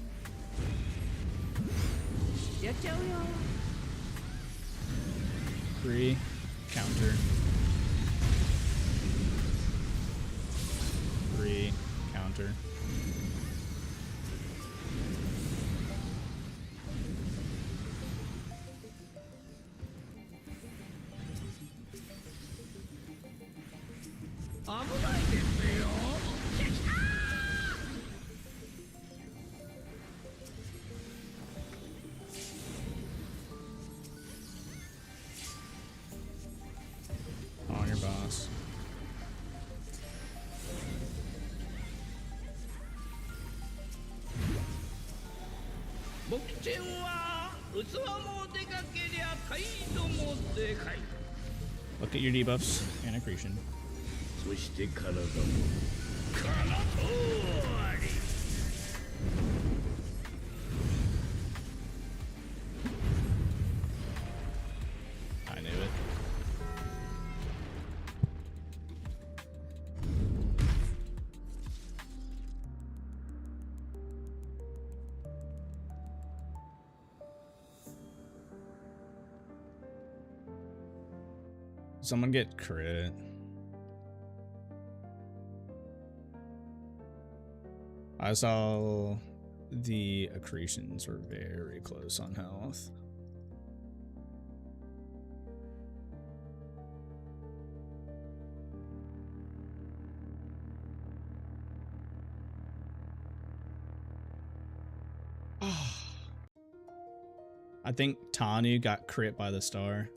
Free, counter. Free, counter. On your boss. Look at your debuffs and accretion. I knew it. Someone get crit. I saw the accretions were very close on health. I think Tanu got crit by the star.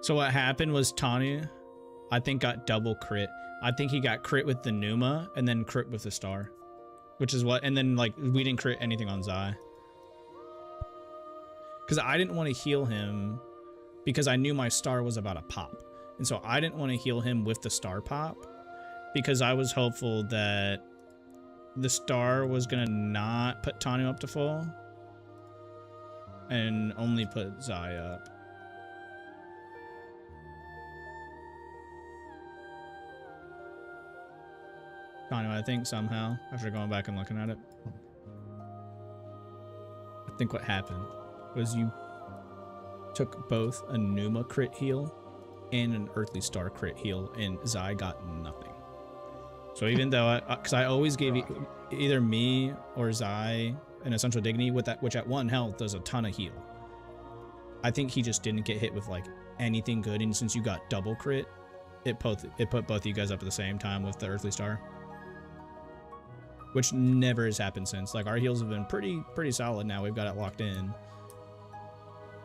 So what happened was Tanu, I think, got double crit. I think he got crit with the Numa and then crit with the star. Which is what, and then like we didn't crit anything on Zai. Because I didn't want to heal him because I knew my star was about to pop. And so I didn't want to heal him with the star pop because I was hopeful that the star was going to not put Tanu up to full and only put Zai up. Tanu, I think somehow, after going back and looking at it, I think what happened was you took both a Numa crit heal and an Earthly Star crit heal, and Zai got nothing. So even though, because I always gave either me or Zai an Essential Dignity with that, which at 1 health does a ton of heal. I think he just didn't get hit with like anything good, and since you got double crit, it put both of you guys up at the same time with the Earthly Star. Which never has happened since. Like, our heals have been pretty solid now. We've got it locked in.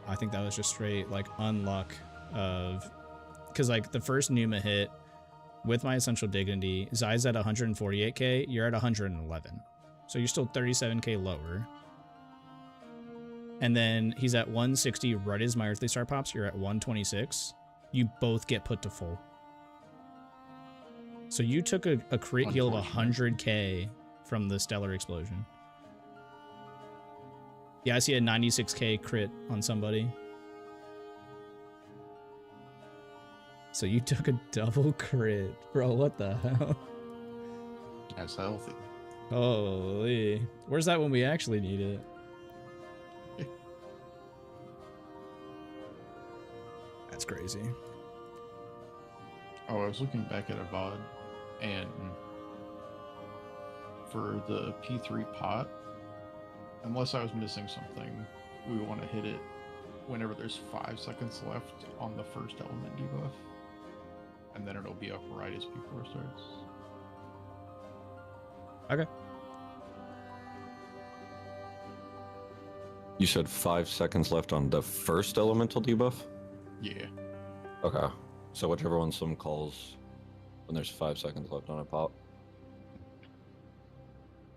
I think that was just straight, like, unluck of... Because, like, the first Numa hit with my Essential Dignity, Zai's at 148k, you're at 111. So you're still 37k lower. And then he's at 160 right as my Earthly Star pops, you're at 126. You both get put to full. So you took a crit heal of 100k from the Stellar Explosion. Yeah, I see a 96k crit on somebody. So you took a double crit. Bro, what the hell? That's healthy. Holy. Where's that when we actually need it? That's crazy. Oh, I was looking back at a VOD, and for the P3 pot, unless I was missing something, we want to hit it whenever there's 5 seconds left on the first element debuff, and then it'll be up right as P4 starts. Okay. You said 5 seconds left on the first elemental debuff? Yeah. Okay. So whichever one someone calls when there's 5 seconds left on a pop.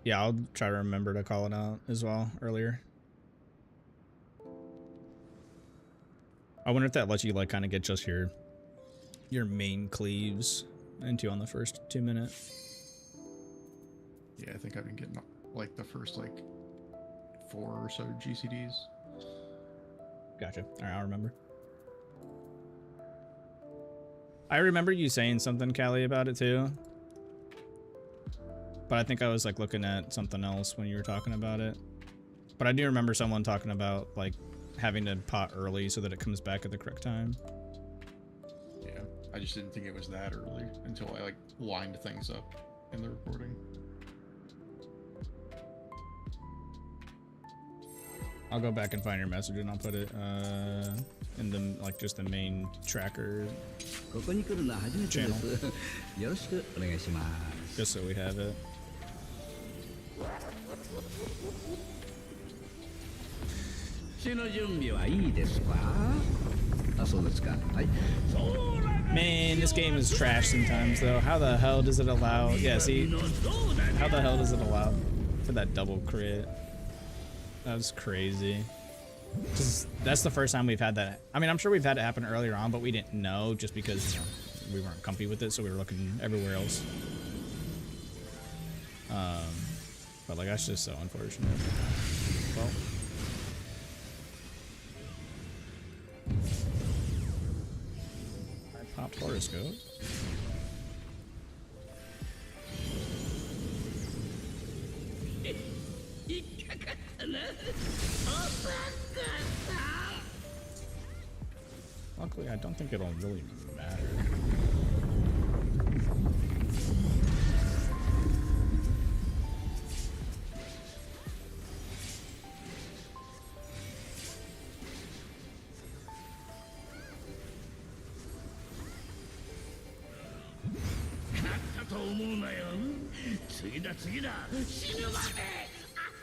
Yeah, I'll try to remember to call it out as well earlier. I wonder if that lets you like kind of get just your main cleaves into on the first 2 minutes. Yeah, I think I've been getting like the first like 4 or so GCDs. Gotcha. All right, I'll remember. I remember you saying something, Callie, about it too. But I think I was like looking at something else when you were talking about it. But I do remember someone talking about like having to pot early so that it comes back at the correct time. Yeah, I just didn't think it was that early until I like lined things up in the recording. I'll go back and find your message and I'll put it in the like just the main tracker ここに来るのは初めてです。よろしくお願いします。 just so we have it. Man, this game is trash sometimes though. How the hell does it allow? Yeah, see, how the hell does it allow for that double crit? That was crazy. Just, that's the first time we've had that. I mean, I'm sure we've had it happen earlier on, but we didn't know just because we weren't comfy with it, so we were looking everywhere else. But like that's just so unfortunate. Well, I popped horoscope. Luckily, I don't think it'll really matter. と思うなよ。次だ次だ、死ぬまで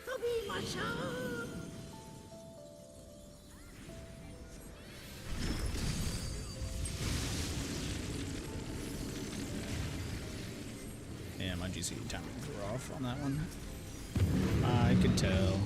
遊びましょう。Yeah, my GC timing were off on that one. I could tell.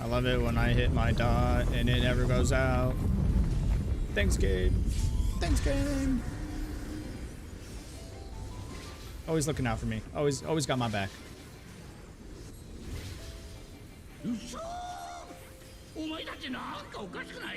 I love it when I hit my dot and it never goes out. Thanks, game. Thanks, game. Always looking out for me. Always got my back. 嘘、お前たちなんかおかしくない？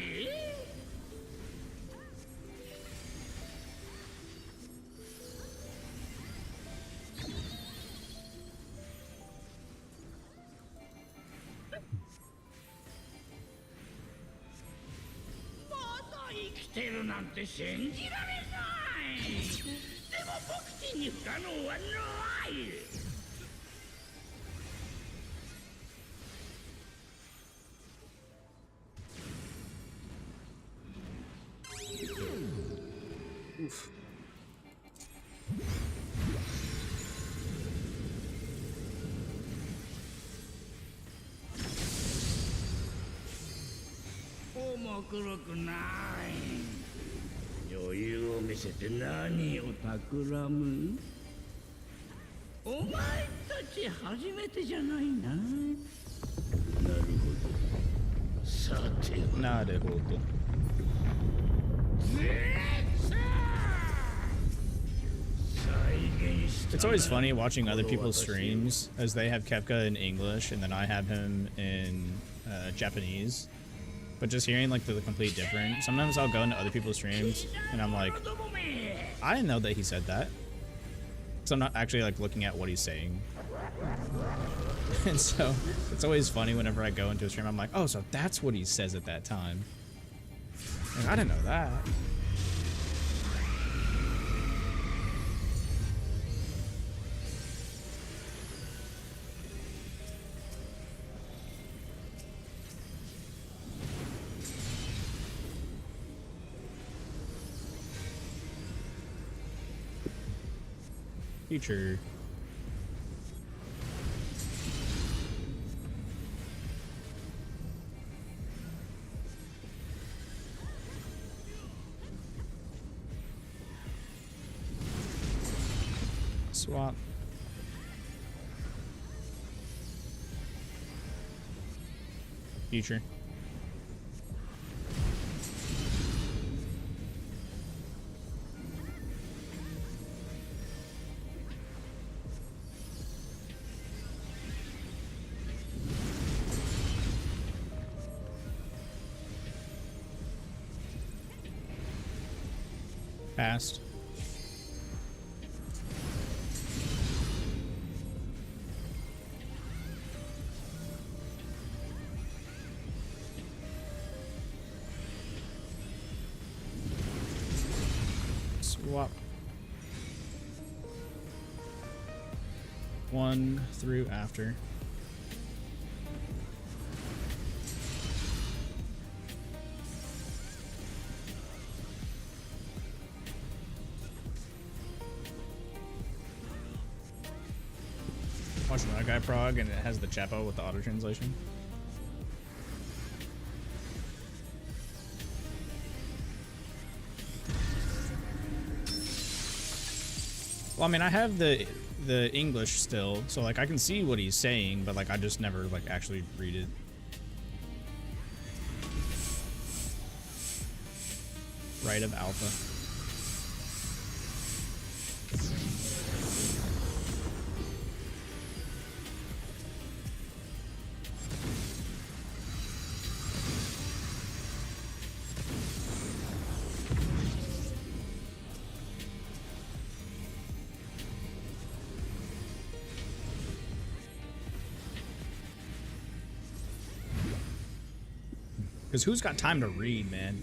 生きてるなんて信じられない。でも僕ちに不可能はない。Oof. Omo kuroku nai. 余裕を見せて何を企む？お前たち初めてじゃないな。なるほど。さては。なるほど。It's always funny watching other people's streams as they have Kefka in English and then I have him in Japanese. But just hearing like the complete difference. Sometimes I'll go into other people's streams and I'm like, I didn't know that he said that. So I'm not actually like looking at what he's saying. And so it's always funny whenever I go into a stream, I'm like, oh, so that's what he says at that time. Like, I didn't know that. Future. Swap. Future. Past. Swap. 1 through after. Watch another guy Prog and it has the chapo with the auto translation. Well, I mean, I have the English still, so like I can see what he's saying, but like I just never like actually read it. Right of Alpha. Because who's got time to read, man?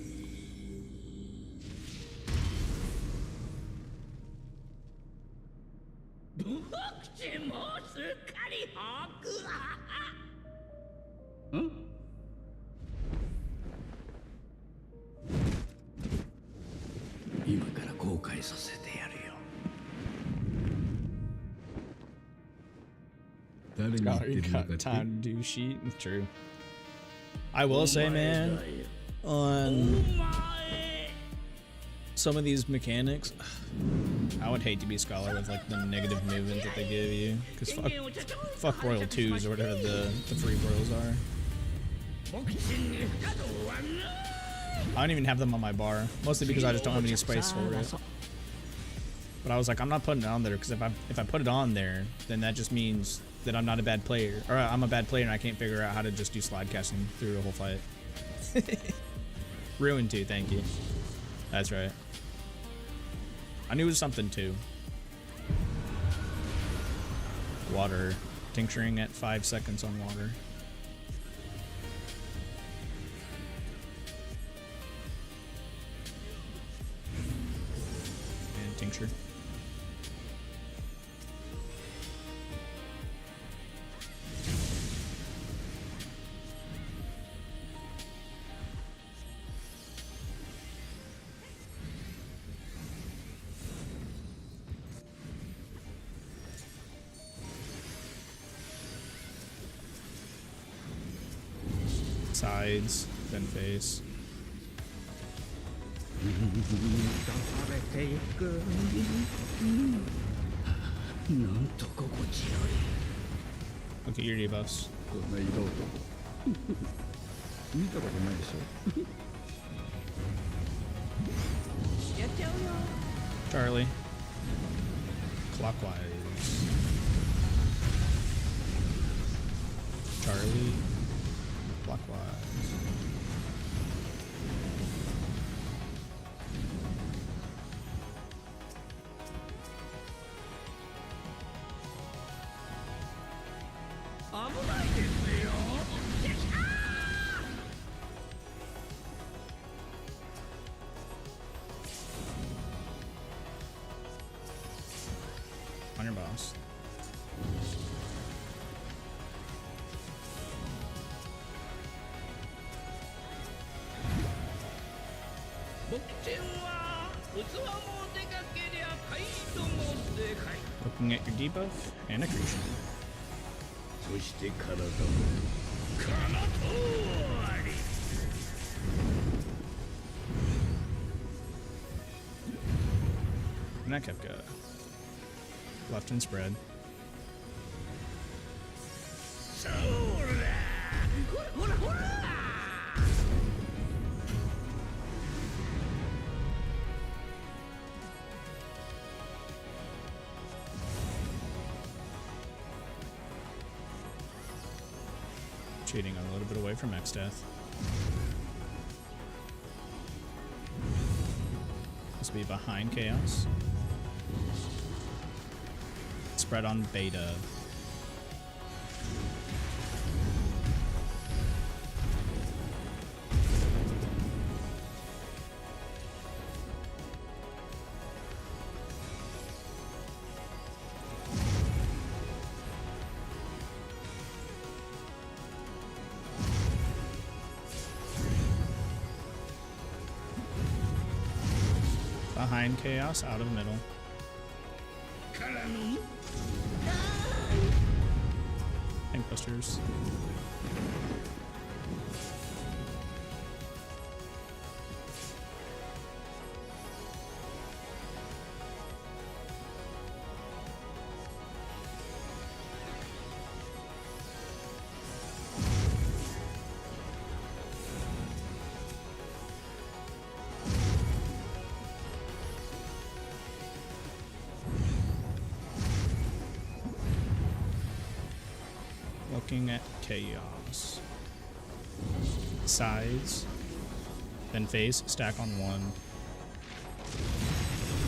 Huh? 今から後悔させてやるよ。誰に言って Golly るのか got って time to do sheet. True. I will say, man, on some of these mechanics, I would hate to be Scholar with like the negative movement that they give you. Because fuck Royal 2s or whatever the free Royals are. I don't even have them on my bar, mostly because I just don't have any space for it. But I was like, I'm not putting it on there because if I put it on there, then that just means that I'm not a bad player, or I'm a bad player and I can't figure out how to just do slide casting through the whole fight. Ruin 2, thank you. That's right. I knew it was something too. Water. Tincturing at 5 seconds on water. And tincture. Sides, then face. なんと心地よい。 Look at your debuffs. こんな色と見たことないでしょ。 Charlie. Clockwise. Charlie. Clockwise. On your boss. Looking at your debuff and accretion. そして体もこの通り。 And that kept good. Left and spread. そらほらほらほら。 Cheating a little bit away from X death. This will be behind chaos. Spread on beta. Behind chaos, out of middle. からの Tank busters. Looking at chaos. Sides. Then face. Stack on one.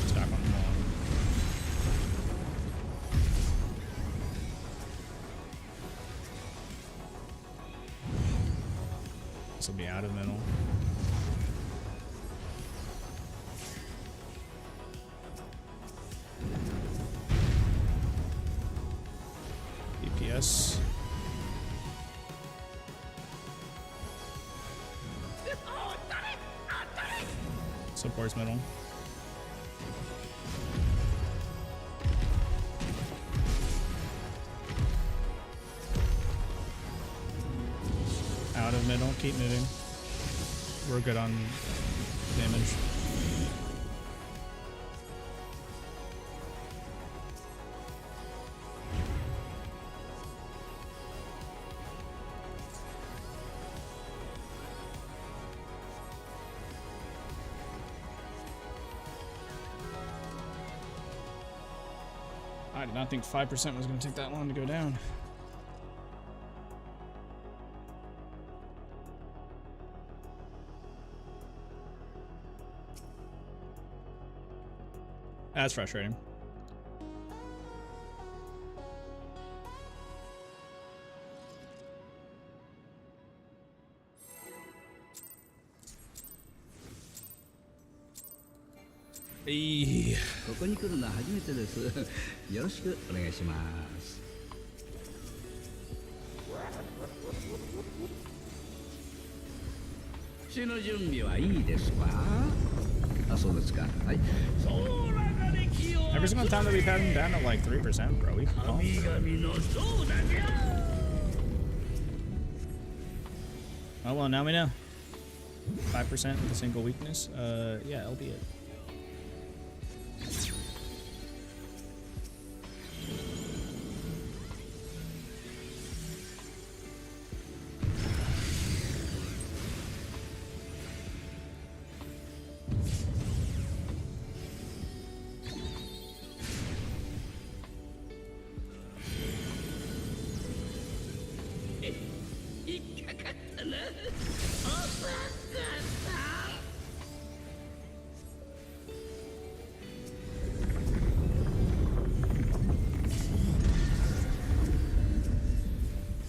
Stack on one. This will be out of middle. DPS. Supports middle. Out of middle, keep moving. We're good on damage. I did not think 5% was going to take that long to go down. That's frustrating. Eee. ここに来るのは初めてです。よろしくお願いします。血の準備はいいですか？あ、そうですか。はい。 Every single time that we've had him down at like 3%, bro, we fall. Oh well, now we know. 5% with a single weakness. Yeah, albeit.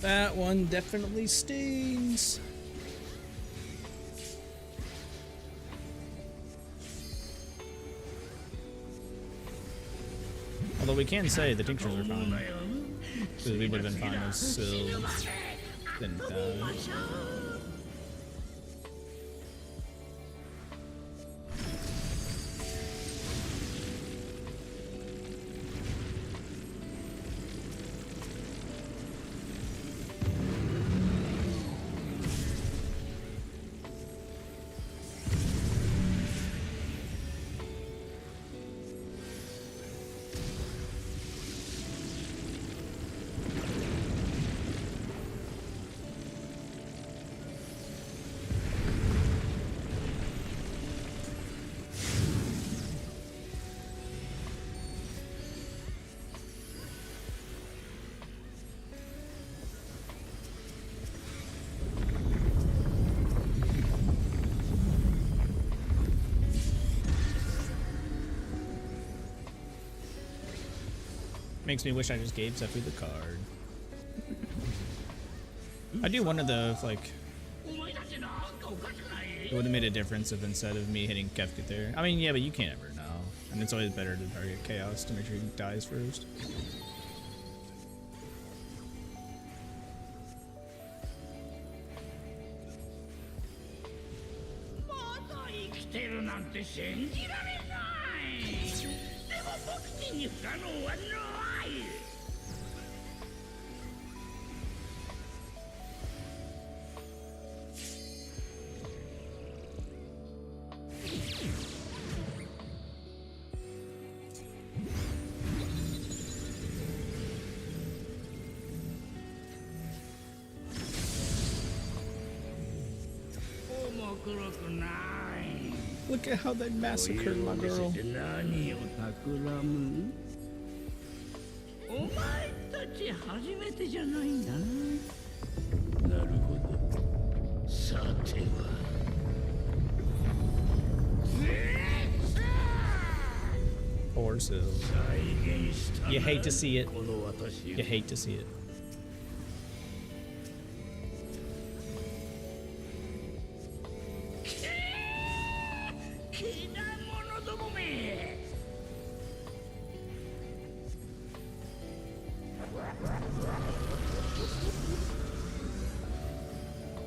That one definitely stings. Although we can say the tinctures are fine. Because we would have been fine as still didn't die. Makes me wish I just gave Zephy the card. I do wonder though if like it would have made a difference if instead of me hitting Kefka there. I mean, yeah, but you can't ever know. And it's always better to target Chaos to make sure he dies first. Look at how they massacred my girl. Poor Sil. You hate to see it. You hate to see it.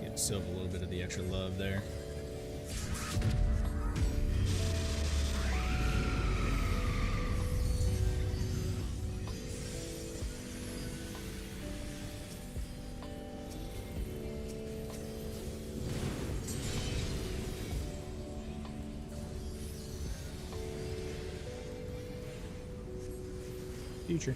Give Sylve a little bit of the extra love there. Future.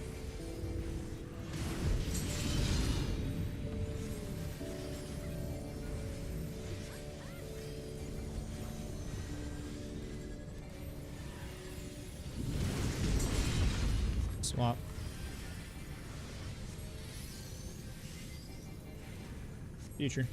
Swap. Future.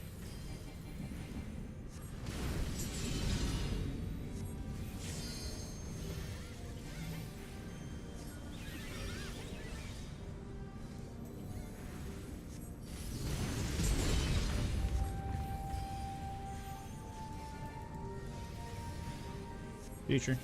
Future.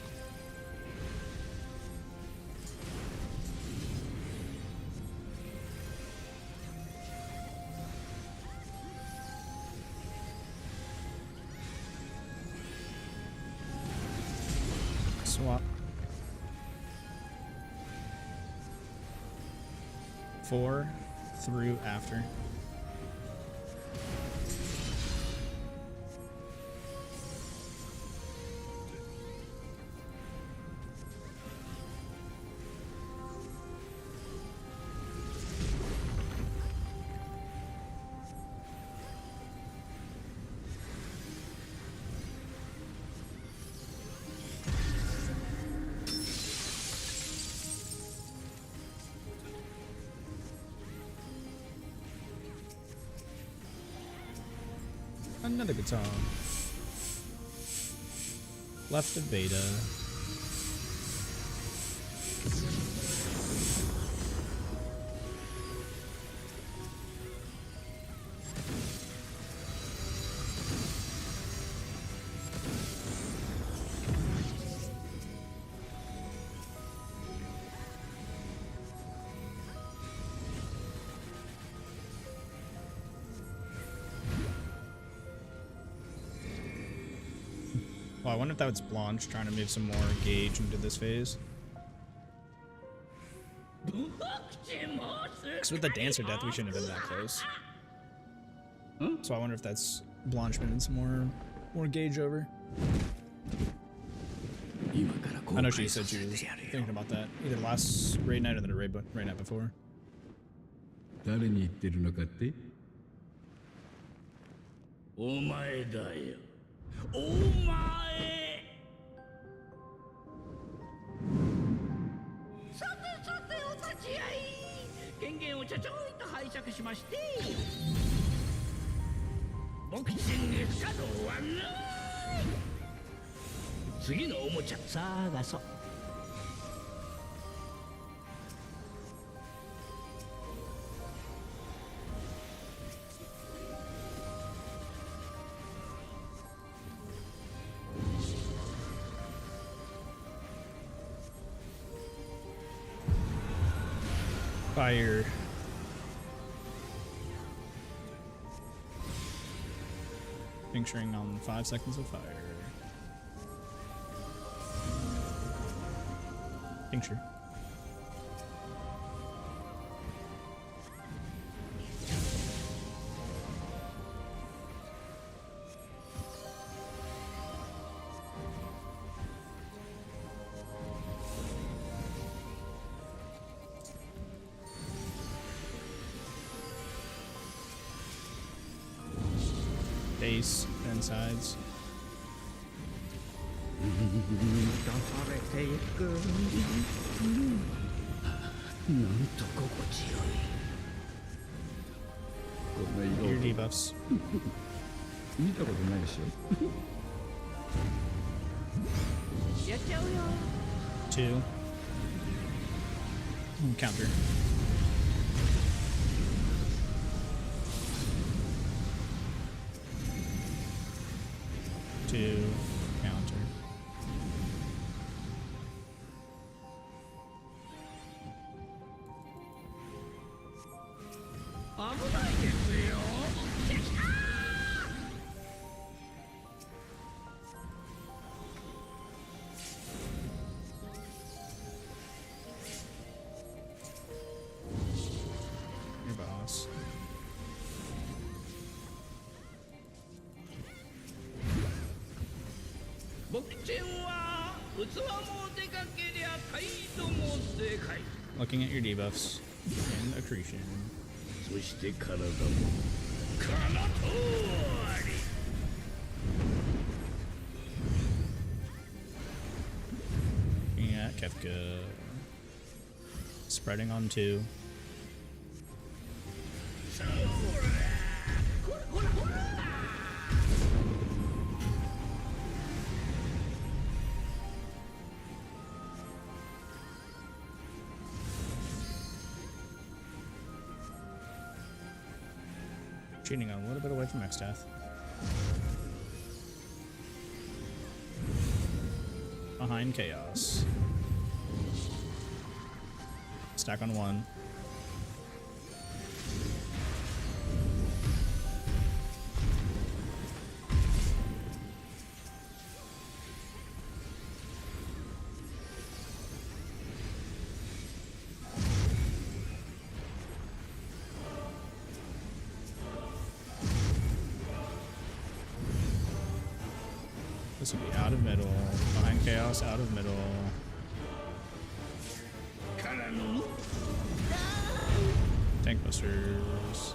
Swap. 4 through after. Another good song. Left of beta. Well, I wonder if that was Blanche trying to move some more gauge into this phase. Because with the Dancer Death, we shouldn't have been that close. So I wonder if that's Blanche moving some more gauge over. I know she said she was thinking about that either last raid night or the raid night before. 誰に言ってるのかって？お前だよ。お前。さてさてお立ち会い。権限をちょちょいと拝借しまして。ボクシング不可能はない。次のおもちゃ探そう。Fire. Tincturing on 5 seconds of fire. Tincture. Base and sides. なんと心地よい。こんな色 Your debuffs. 見たことないでしょ。やっちゃうよ。 2. Counter. Two. Counter. 危ないですよ。 Your boss. Looking at your debuffs and accretion. そして体もこの通り。 Looking at Kefka. Spreading on 2. Cheating on a little bit away from X-Death. Behind Chaos. Stack on 1. This will be out of middle. Behind Chaos, out of middle. Tank busters.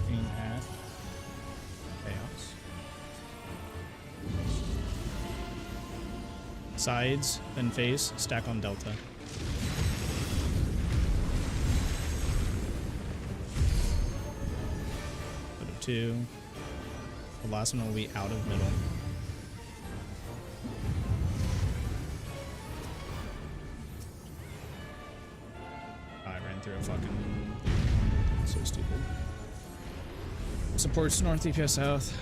Looking at Chaos. Sides, then face, stack on Delta. Put a 2. The last one will be out of middle. I ran through a fucking... So stupid. Supports North, DPS South.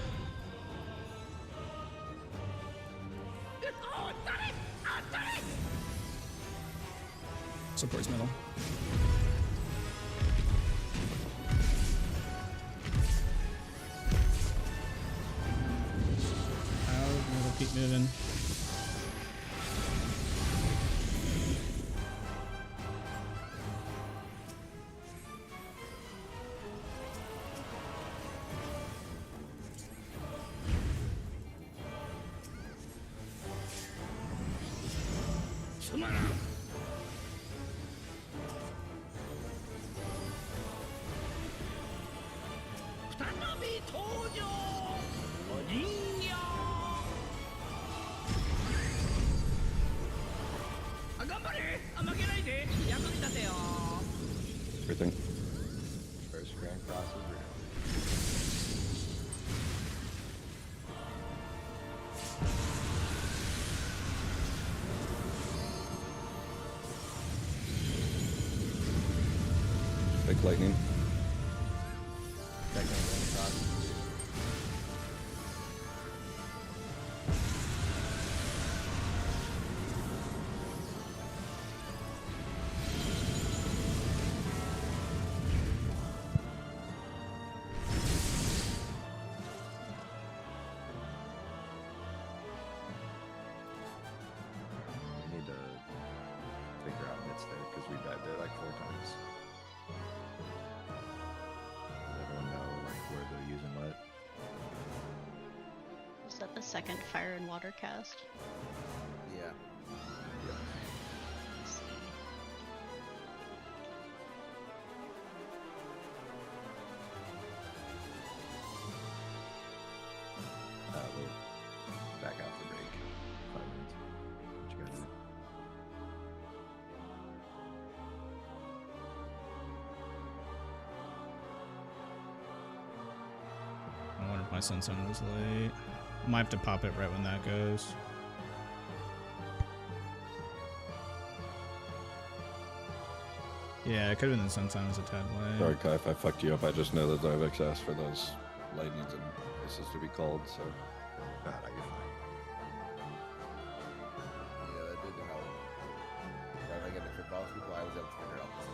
Supports middle. Out, middle, keep moving. Everything. First Grand Cross is real. Big lightning. Second Grand Cross. We need to figure out what's there because we died there like 4 times. Does everyone know like where they're using what? Is that the second fire and water cast? Yeah. Let's see. We'll back out for break. 5 minutes. What you guys do? I want to my sunsign was late. Might have to pop it right when that goes. Yeah, it could have been the sunsign was a tad late. Sorry, Kai, if I fucked you up. I just know that Zyvex asked for those lightnings and misses to be called, so. God, I get fine. Yeah, that did help. Yeah, like, if it both people, I was able to figure out this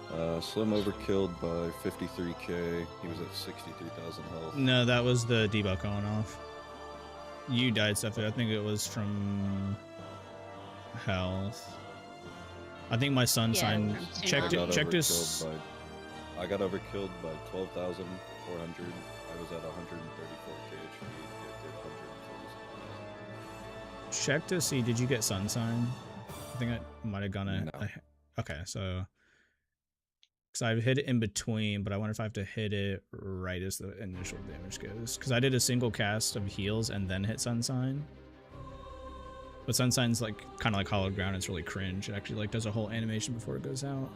time, so. Slim overkilled by 53k. He was at 63,000 health. No, that was the debuff going off. You died, Stephanie. I think it was from health. I think my sun sign from checked Tsunami. it. Checked his. I got overkilled by 12,400. I was at 134k HP. It did 140. Check to see. Did you get sun sign? I think I might have gone a. No. Okay, so. Because I've hit it in between, but I wonder if I have to hit it right as the initial damage goes. Because I did a single cast of heals and then hit sun sign. But Sunsign's like kind of like Hollow Ground. It's really cringe. It actually like does a whole animation before it goes out.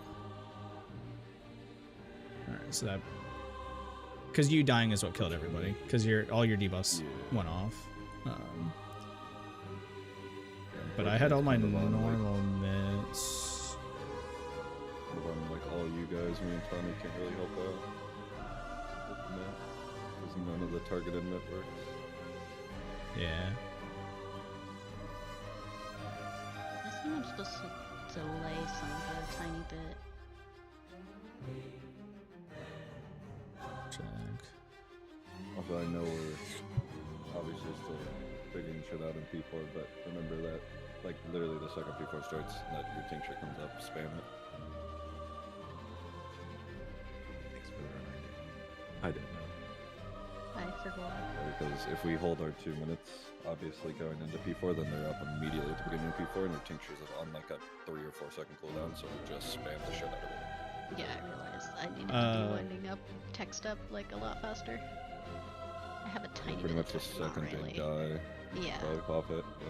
All right, so that because you dying is what killed everybody. Because all your debuffs went off. But I had all my normal mitts. Like all you guys, me and Tommy can't really help out with the map because none of the targeted net works. Yeah. I think I'm supposed to delay some of it a tiny bit. Check. Also, I know we're obviously still figuring shit out in P4, but remember that, like, literally the second P4 starts, and that your tincture comes up, spam it. Thanks for the reminder. I didn't know. I forgot. Because if we hold our 2 minutes, obviously going into P4, then they're up immediately at the beginning of P4, and your tinctures is on like a 3 or 4 second cooldown, so we just spam the shit out of it. Yeah, I realized I needed to be winding up text up like a lot faster. I have a tiny Pretty bit much of the text, not second really. they die, Yeah. probably pop it, yeah.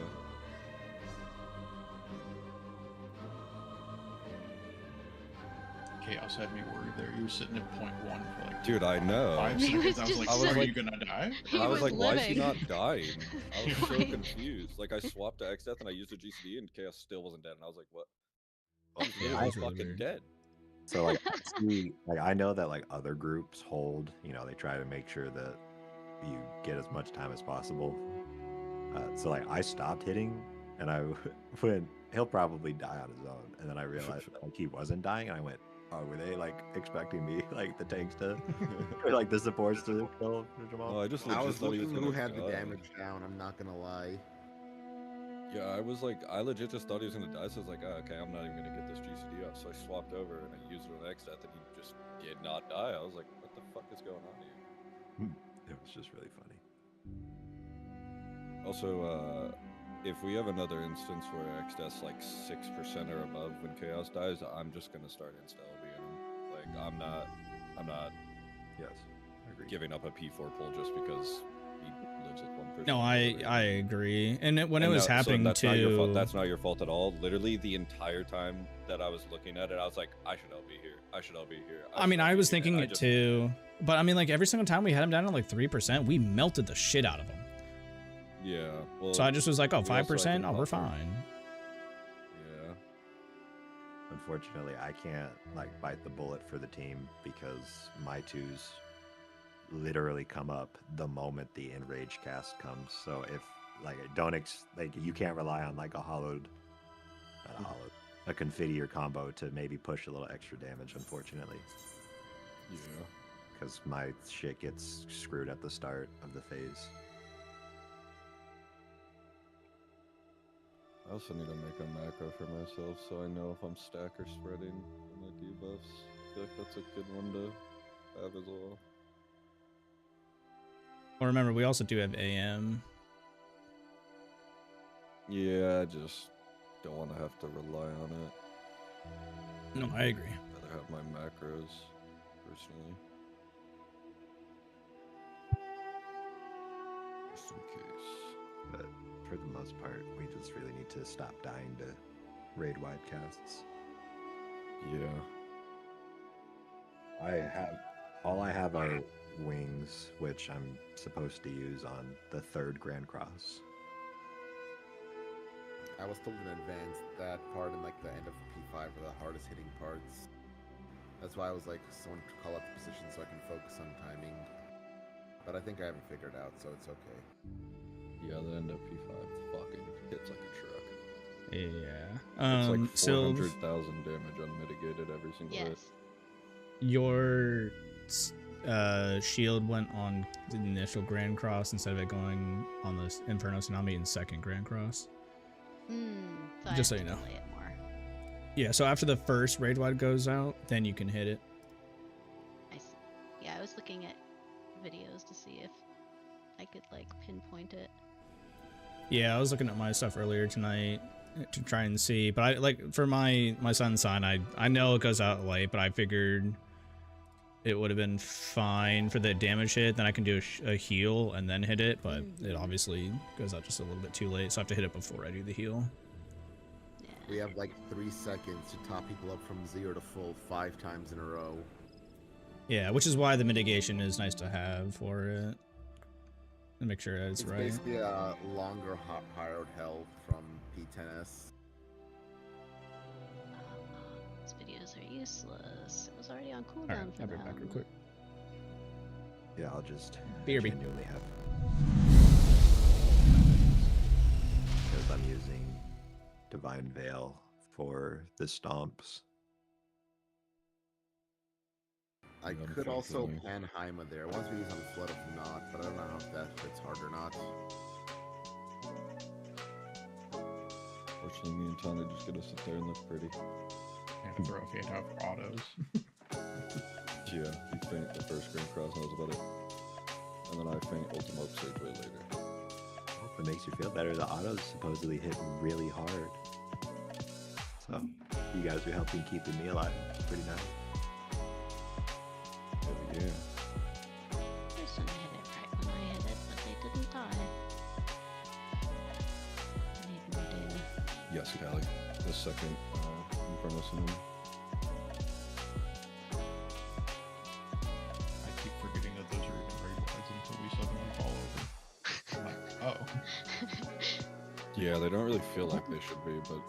Chaos had me worried there. You were sitting at 0.1 for like Dude, I know. 5 He seconds. was I was just like, sitting- are you gonna die? He I was like, why is he living. not dying? I was so Like- confused. Like, I swapped to X-Death and I used a GCD and Chaos still wasn't dead, and I was like, what? Well, He I- was fucking dead. So like, I know that like other groups hold, you know, they try to make sure that you get as much time as possible. So like, I stopped hitting, and I went, he'll probably die on his own, and then I realized that, like he wasn't dying, and I went, oh, were they like expecting me, like the tanks to, or like the supports to kill Jamal? Oh, I just I legit was thought he was looking gonna who had the die. damage down, I'm not gonna lie. Yeah, I was like, I legit just thought he was gonna die, so I was like, oh, okay, I'm not even gonna get this GCD off. So I swapped over and I used it on X-Death, and he just did not die. I was like, what the fuck is going on here? It was just really funny. Also, if we have another instance where X-Death's like 6% or above when Chaos dies, I'm just gonna start insta-LBing him. Like, I'm not Yes, I agree. giving up a P4 pull just because he lives with one person. No, I agree. And when it And was no, so happening that's not your fault. too. That's not your fault at all. Literally, the entire time that I was looking at it, I was like, I should LB here. I should LB here. I mean, should I LB was here. thinking I it just- too. But I mean, like every single time we had him down to like 3%, we melted the shit out of him. Yeah. Well, So I just was like, oh, we also had 5%? to Oh, we're buffer. fine. Yeah. Unfortunately, I can't like bite the bullet for the team because my twos literally come up the moment the enrage cast comes. So if like like you can't rely on like a hollowed, not a hollowed, a confetti or combo to maybe push a little extra damage. Unfortunately, Yeah. because my shit gets screwed at the start of the phase. I also need to make a macro for myself so I know if I'm stack or spreading for my debuffs. I feel like that's a good one to have as well. Well, remember, we also do have AM. Yeah, I just don't want to have to rely on it. No, I agree. I'd rather have my macros, personally. Just in case. But for the most part, we just really need to stop dying to raid wide casts. Yeah. All I have are wings, which I'm supposed to use on the 3rd Grand Cross. I was told in advance that part in like the end of P5 are the hardest hitting parts. That's why I was like, someone to call out the position so I can focus on timing. But I think I haven't figured out, so it's okay. Yeah, the end of P5 fucking hits like a truck. Yeah. It's like Sylv, 400,000 damage unmitigated every single hit. Yes. your shield went on the initial Grand Cross instead of it going on the Inferno Tsunami in 2nd Grand Cross. So Just I so have you to know. delay it more. Yeah, so after the first raid wide goes out, then you can hit it. I see. Yeah, I was looking at videos to see if I could like pinpoint it. Yeah, I was looking at my stuff earlier tonight to try and see, but I like for my sun sign, I know it goes out late, but I figured it would have been fine for the damage hit. Then I can do a heal and then hit it, but it obviously goes out just a little bit too late, so I have to hit it before I do the heal. Yeah. We have like 3 seconds to top people up from 0 to full 5 times in a row. Yeah, which is why the mitigation is nice to have for it. And make sure that it's right. Basically a longer hard health from P10S. These videos are useless. It was already on cooldown Alright, for I'll be them. back real quick. Yeah, I'll just BRB. genuinely have. Because I'm using Divine Veil for the stomps. I Yeah, could also unfortunately. pan Haima there. Once we use on Flood of Not, but I don't know if that fits hard or not. Fortunately, me and Tony just get to sit there and look pretty. And throw a fade out for autos. Yeah, you faint the first Grand Cross and that was about it. And then I faint Ultimate Upsurge way later. If it makes you feel better, the autos supposedly hit really hard. So, you guys are helping keeping me alive. Pretty nice. Yeah. Person hit it right when I hit it, but they didn't die. I need more data. Yes, Callie. The second Inferno Tsunami. I keep forgetting that those are even raid wides until we suddenly fall over. I'm like, oh. Yeah, they don't really feel like they should be, but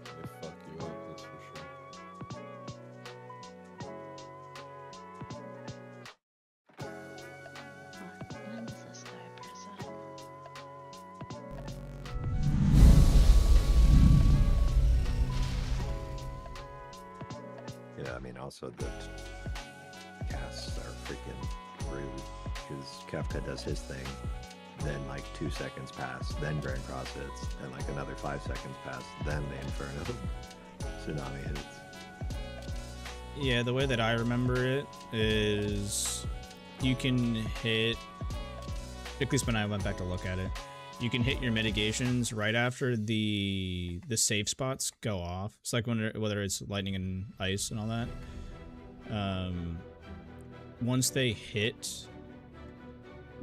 they fuck you up, that's for sure. When does this guy press up? Yeah, I mean, also the casts are freaking rude. Because Kefka does his thing, then like 2 seconds pass, then Grand Cross hits, then like another 5 seconds pass, then the Inferno Tsunami hits. Yeah, the way that I remember it is you can hit, at least when I went back to look at it, you can hit your mitigations right after the safe spots go off. It's like whether it's lightning and ice and all that. Once they hit,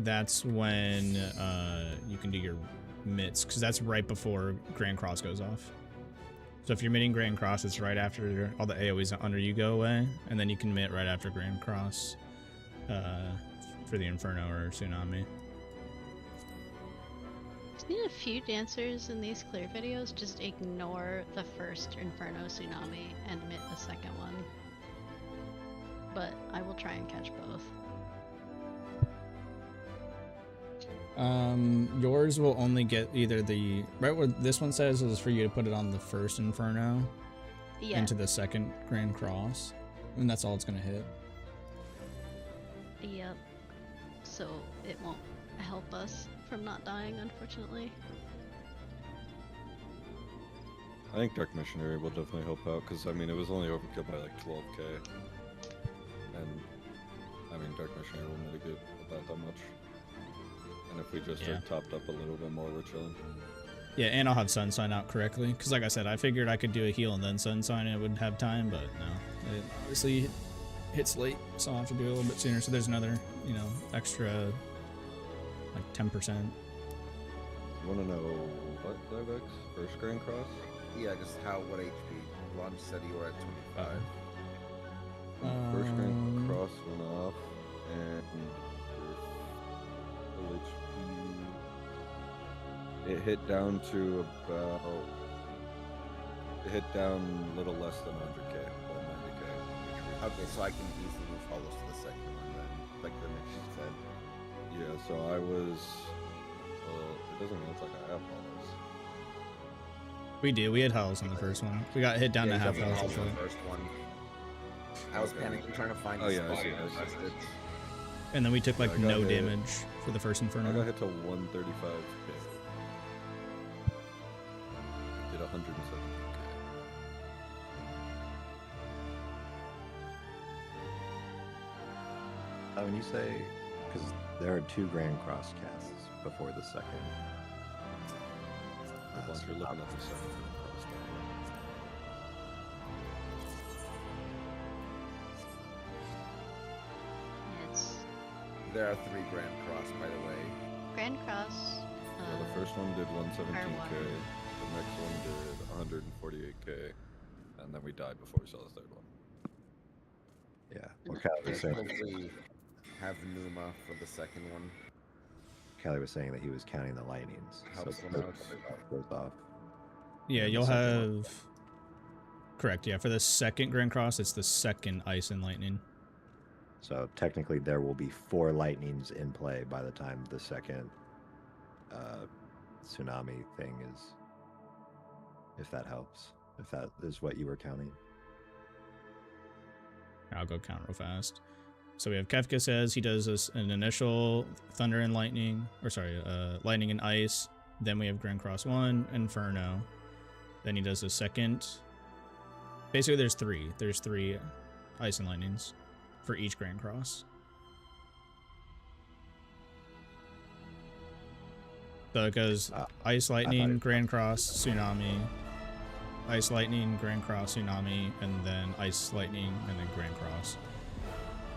that's when you can do your mitts, because that's right before Grand Cross goes off. So if you're mitting Grand Cross, it's right after all the AoEs under you go away, and then you can mitt right after Grand Cross for the Inferno or Tsunami. Just need a few dancers in these clear videos. Just ignore the first Inferno Tsunami and mitt the second one. But I will try and catch both. Yours will only get either the right where this one says is for you to put it on the first Inferno Yeah. into the second Grand Cross, and that's all it's gonna hit. Yep. So it won't help us from not dying, unfortunately. I think Dark Missionary will definitely help out, because, I mean, it was only overkill by like 12k. And, I mean, Dark Missionary will mitigate about that much. And if we just Yeah. are topped up a little bit more, we're chilling. Yeah, and I'll have Sun Sign out correctly, because like I said, I figured I could do a heal and then Sun Sign and it would have time, but no. It obviously hits late, so I'll have to do it a little bit sooner. So there's another, extra, like 10%. You want to know what, Livex? First Grand Cross? Yeah, just what HP? Launch said you were at 25. First Grand Um, Cross went off, and It hit down to about. It hit down a little less than 100k, about 90k. Okay, so I can easily move hollows to the second one then, like the mission said. Yeah, so I was. Well, it doesn't look like I have hollows. We do. We had hulls on the first one. We got hit down Yeah, to you half definitely health. hollows on actually. the first one. I was Okay. panicking trying to find Oh, the yeah, I spot see, and I see. pressed it. And then we took like I got no hit. damage for the first I got Inferno. hit to 135k. Did 170k. When you say, because there are 2 Grand Cross casts before the second. Once you're looking at the second cross It's There are 3 Grand Cross, by the way. Grand Cross. yeah, the first one did 117k. R1. The next one did 148k, and then we died before we saw the third one. Yeah. What Callie was saying, Hopefully have Numa for the second one. Callie was saying that he was counting the lightnings. Helps so them the out. first goes off. Yeah, the you'll second one. have. Correct. Yeah, for the second Grand Cross, it's the second Ice and Lightning. So technically, there will be 4 lightnings in play by the time the second tsunami thing is. If that helps. If that is what you were counting. I'll go count real fast. So we have Kefka says he does an initial Thunder and Lightning, or sorry, Lightning and Ice. Then we have Grand Cross 1, Inferno. Then he does a second. Basically, there's 3. There's 3 Ice and Lightnings for each Grand Cross. So it goes Ice, Lightning, Grand Cross, Tsunami, Ice, Lightning, Grand Cross, Tsunami, and then Ice, Lightning, and then Grand Cross.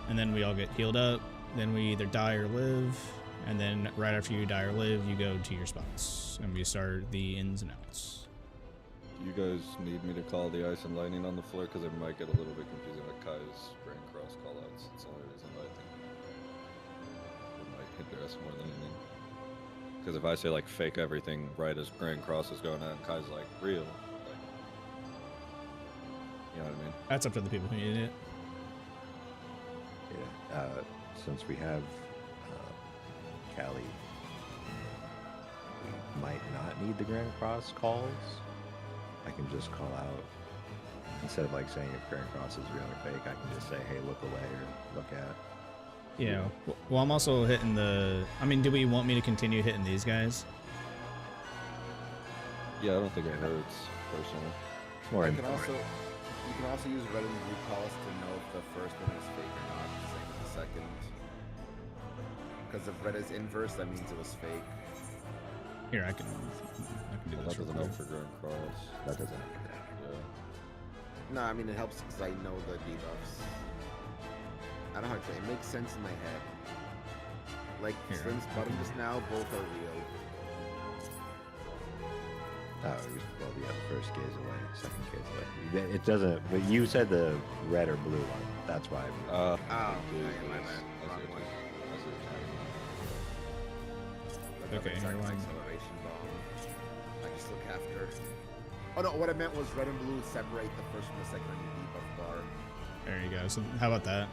And then we all get healed up. Then we either die or live. And then right after you die or live, you go to your spots. And we start the ins and outs. Do you guys need me to call the Ice and Lightning on the floor? Because it might get a little bit confusing with Kai's Grand Cross callouts. It's the only reason why I think it might hinder us more than anything. Because if I say like fake everything right as Grand Cross is going on, Kai's like real. Like, you know what I mean? That's up to the people who need it. Yeah. Since we have Callie, we might not need the Grand Cross calls. I can just call out, instead of like saying if Grand Cross is real or fake, I can just say, hey, look away or look at. Yeah. Well, I'm also hitting the... I mean, do we want me to continue hitting these guys? Yeah, I don't think it hurts, personally. It's more You can important. also use red and blue calls to know if the first one is fake or not. Same with the second. Because if red is inverse, that means it was fake. Here, I can do Well, this that real doesn't quick. help for Grand Cross. That doesn't happen. Yeah. No, I mean it helps because I know the debuffs. I don't know how to explain. It makes sense in my head. Like Here, Slim's button just now, both are real. Well, yeah, the first gaze away, second gaze away. It doesn't. But you said the red or blue one. That's why. Oh, dude, yeah, my yes. bad. I see Wrong what one. you're- I see what you're saying. Okay, Exact never mind. acceleration bomb. I just look after. Oh no, what I meant was red and blue separate the first from the second on your debuff bar. There you go. So how about that?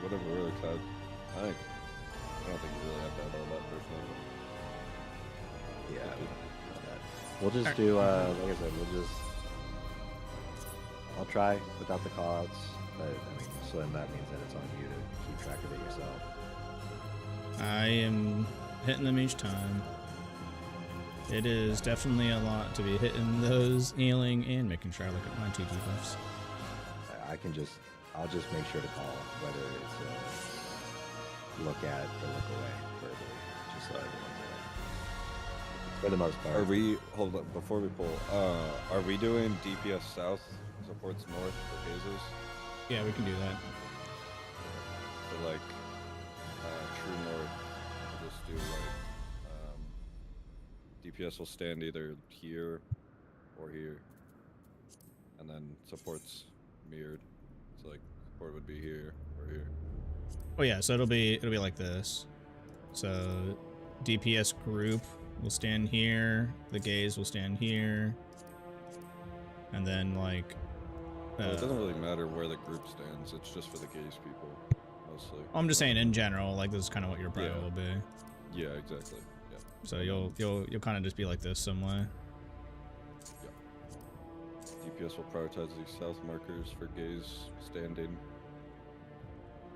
Whatever works. I don't think you really have to have all that personally. Yeah. We'll just do. Like I said, we'll just. I'll try without the callouts, but I mean, Slim, that means that it's on you to keep track of it yourself. I am hitting them each time. It is definitely a lot to be hitting those, healing, and making sure I look at my 2 debuffs. I can just. I'll just make sure to call whether it's look at or look away further, just so everyone's aware. For the most part. Are we? Hold up before we pull. Are we doing DPS South supports North for phases? Yeah, we can do that. So like True North, we'll just do like DPS will stand either here or here, and then supports mirrored. So like support would be here or here. Oh yeah, so it'll be like this. So DPS group will stand here, the gays will stand here, and then like Well, it doesn't really matter where the group stands. It's just for the gays people, mostly. I'm just saying in general, like this is kind of what your prio Yeah. will be. Yeah, exactly. Yeah. So you'll kind of just be like this some way. DPS will prioritize these south markers for gays standing.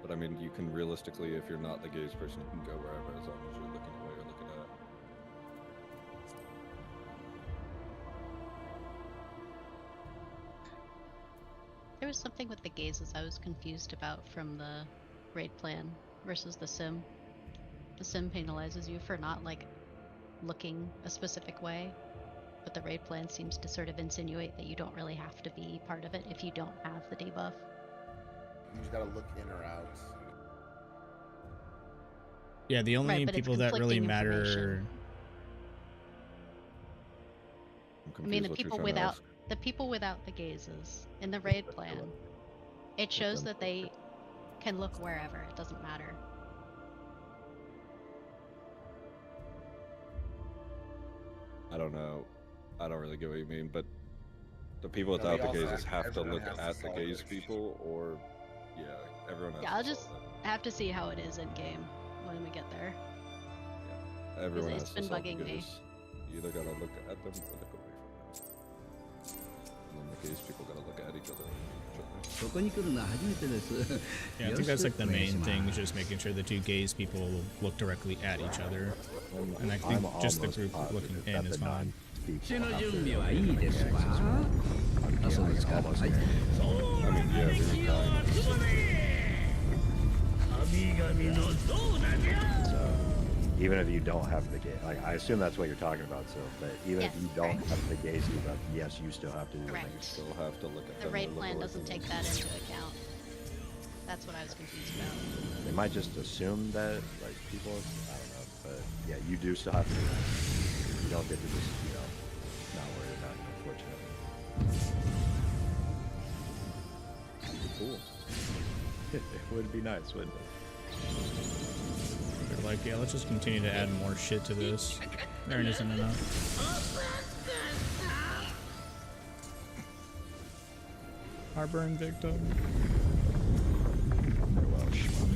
But I mean, you can realistically, if you're not the gays person, you can go wherever as long as you're looking at what you're looking at. There was something with the gazes I was confused about from the raid plan versus the sim. The sim penalizes you for not like looking a specific way, but the raid plan seems to sort of insinuate that you don't really have to be part of it if you don't have the debuff. You just gotta look in or out. Yeah, the only Right, but it's people that really conflicting matter. information. I'm I mean, the confused what you're people trying to without ask. the people without the gazes in the raid plan, it shows that they can look wherever. It doesn't matter. I don't know. I don't really get what you mean, but the people No, without we the also gazes have to everyone look has to at the solve gays their people, or yeah, everyone has Yeah, to I'll just solve have to see how it is in game when we get there. it. Everyone it's has been to solve bugging the me. gays. You either gotta look at them or look away from them. And then the gays people gotta look at each other. ここに来るのは初めてです Yeah, I think that's like the main thing, is just making sure the two gays people look directly at each other. And I think I'm just the almost group positive looking that in is the fine. non-people 手の have 準 to 備はいいですかあ、そうですか。はい。 I mean, yeah, they're dying. So even if you don't have the gay, like I assume that's what you're talking about. So, but even if Yes, you don't correct. have the gays debuff, yes, you still have to do Correct. it. Still have to look at The them raid or look plan away doesn't from take them. that into account. That's what I was confused about. They might just assume that like people, I don't know, but yeah, you do still have to do that. You don't get to just not worry about it, unfortunately. Cool. It would be nice, wouldn't it? They're like, yeah, let's just continue to add more shit to this. There isn't enough. Heartburn victim. Farewell, schmuck.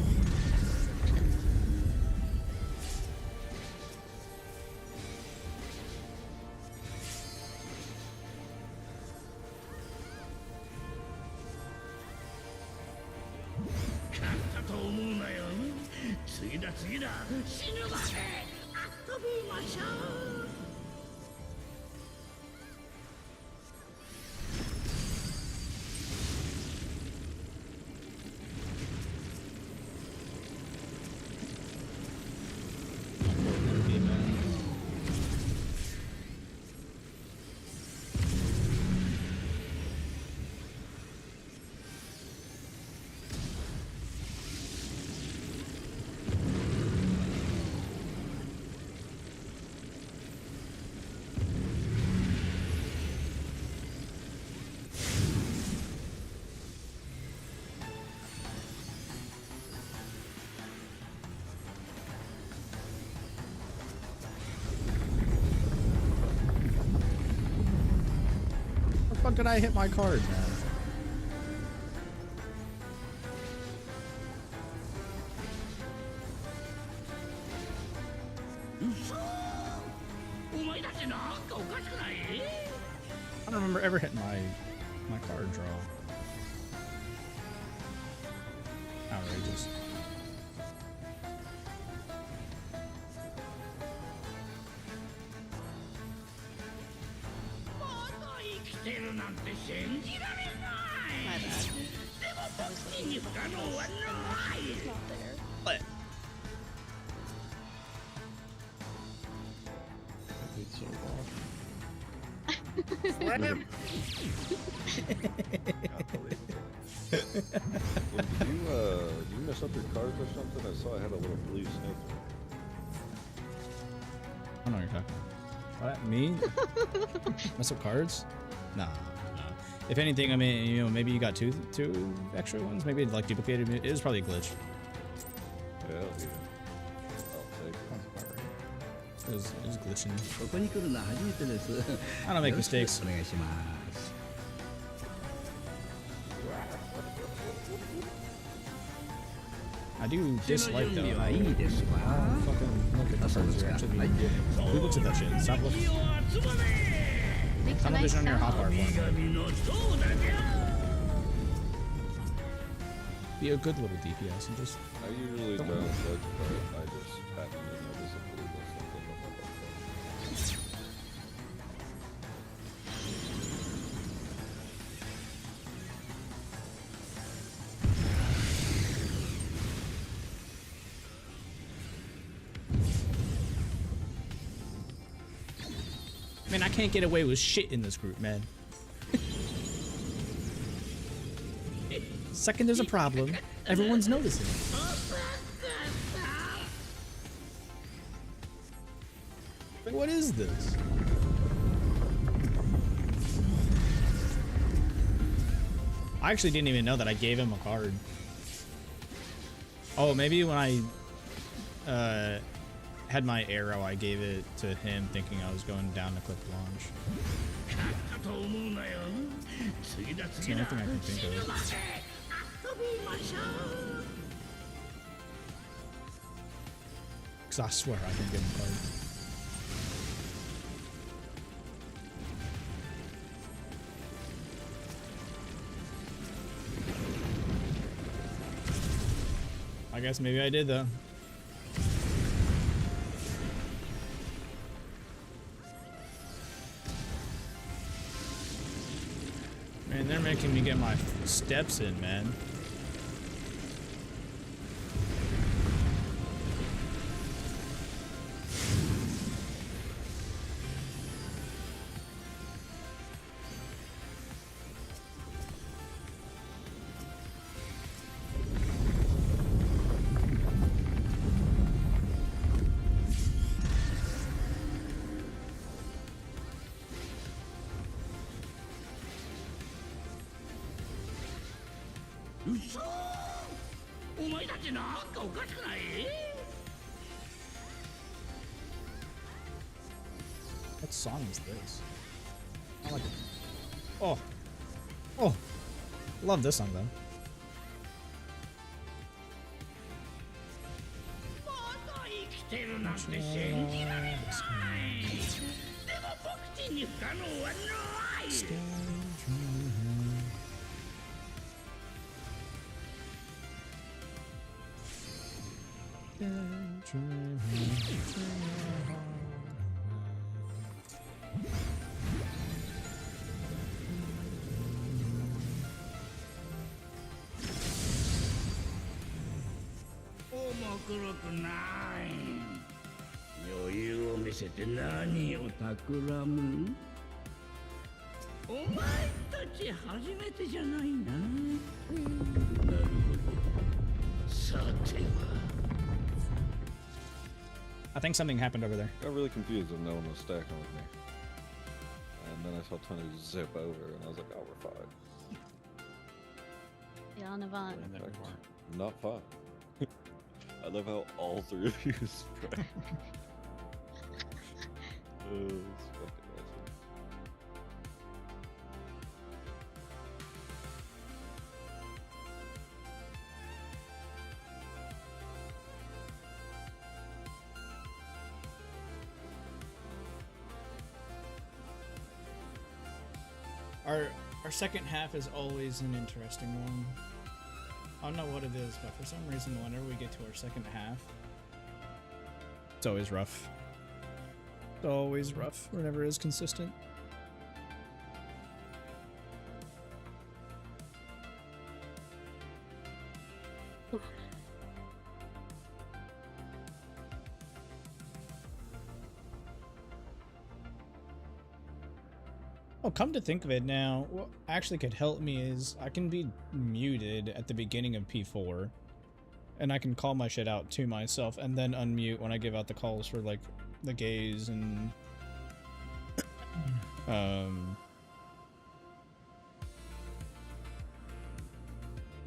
How the fuck did I hit my card, man? I don't remember ever hitting my card draw. Outrageous. My bad. I was looking for He's not there. What? It's so off. Did you mess up your cards or something? I saw I had a little blue snake. I don't know what you're talking about. What? Me? Mess up cards? Nah. If anything, I mean, maybe you got two extra ones. Maybe it like duplicated. It was probably a glitch. Hell yeah. I'll take it. Sounds about right. It was glitching. ここに来るのは初めてです。 I don't make mistakes. お願いします。 I do dislike though. 準備はいいですか？ Fucking look at the cards you're actually being given. Who looks at that shit? Stop looking. Makes a nice Television on your sound. hotbar for me. Be a good little DPS and just I usually don't look, but I just happened to notice a blue or something on my phone. man, I can't get away with shit in this group, man. Second there's a problem, everyone's noticing. Like, what is this? I actually didn't even know that I gave him a card. Oh, maybe when I had my arrow, I gave it to him thinking I was going down to click launch. It's the only thing I can think of. Because I swear I can give him a card. I guess maybe I did though. Man, they're making me get my steps in, man. What song is this? I like it. Oh. Oh. Love this song though. I think something happened over there. Got really confused when no one was stacking with me. And then I saw Tony zip over, and I was like, oh, we're fine. Yeah, Navant. And then we Fact, weren't. not fine. I love how all three of you spread. It's fucking awesome. Our second half is always an interesting one. I don't know what it is, but for some reason, whenever we get to our second half, it's always rough. It's always rough. We're never as consistent. Oh, come to think of it now, what actually could help me is I can be muted at the beginning of P4, and I can call my shit out to myself and then unmute when I give out the calls for like the gaze and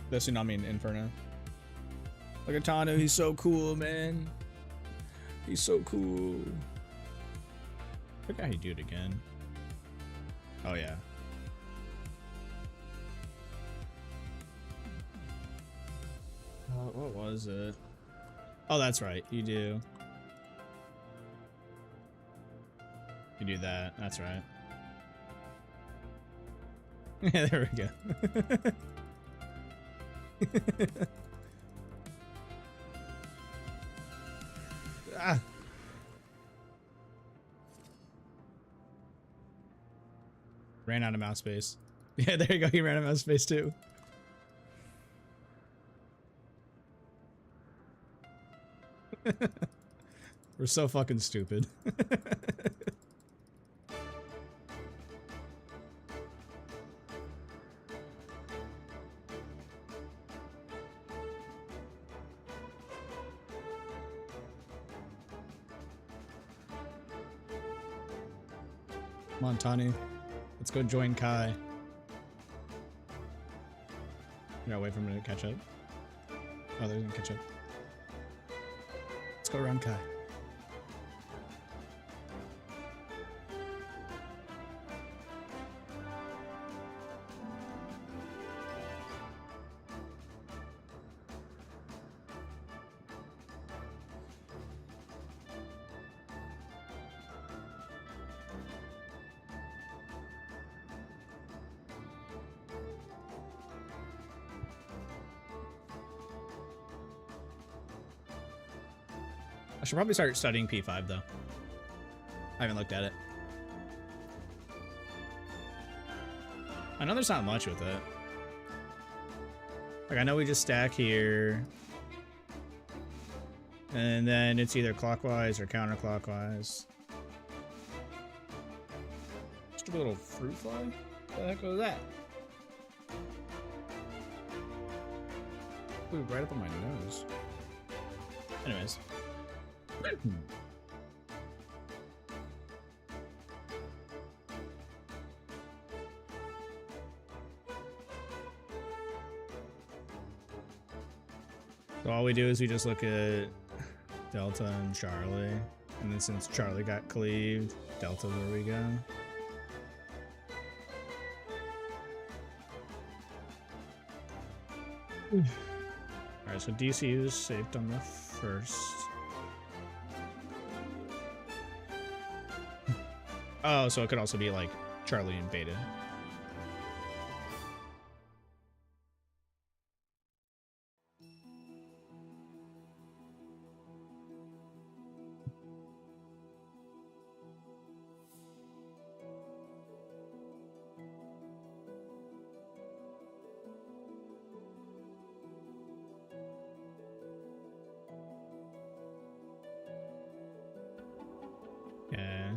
the Tsunami and Inferno. Look at Tano, he's so cool, man. He's so cool. I forgot how you do it again. Oh yeah. What was it? Oh, that's right. You do. You do that. That's right. Yeah, there we go. Ah. Ran out of mouse space. Yeah, there you go. He ran out of mouse space too. We're so fucking stupid. Come on, Tani. Let's go join Kai. You gotta wait for him to catch up. Oh, they're gonna catch up. Let's go around Kai. I should probably start studying P5 though. I haven't looked at it. I know there's not much with it. Like I know we just stack here. And then it's either clockwise or counterclockwise. Just a little fruit fly? What the heck was that? Ooh, right up on my nose. Anyways. So all we do is we just look at Delta and Charlie, and then since Charlie got cleaved, Delta's where we go. Alright, so DCU is saved on the first. Oh, so it could also be like Charlie and Beta. Yeah.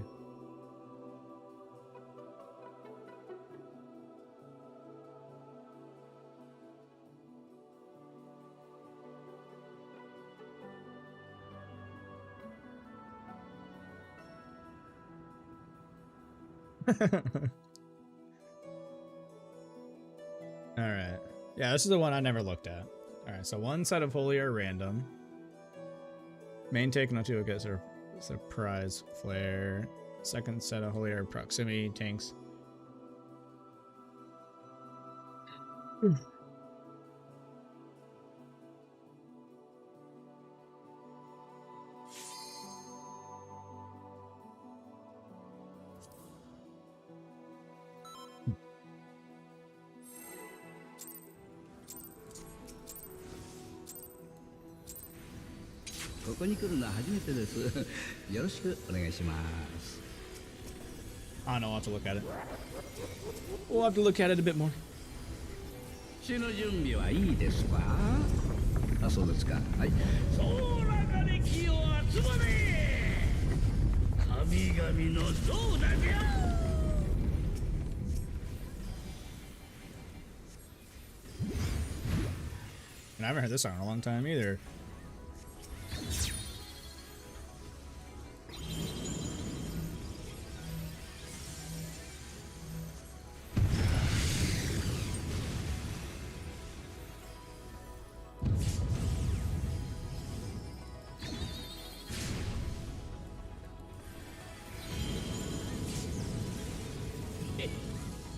Alright. Yeah, this is the one I never looked at. Alright, so one set of holy are random. Main take, no two gets a surprise flare. Second set of holy are proximity tanks. I don't know, I'll have to look at it. We'll have to look at it a bit more. 死の準備はいいですか？あ、そうですか。はい。総らがれ気を集まれ。神々の像だじゃ。And I haven't heard this song in a long time either.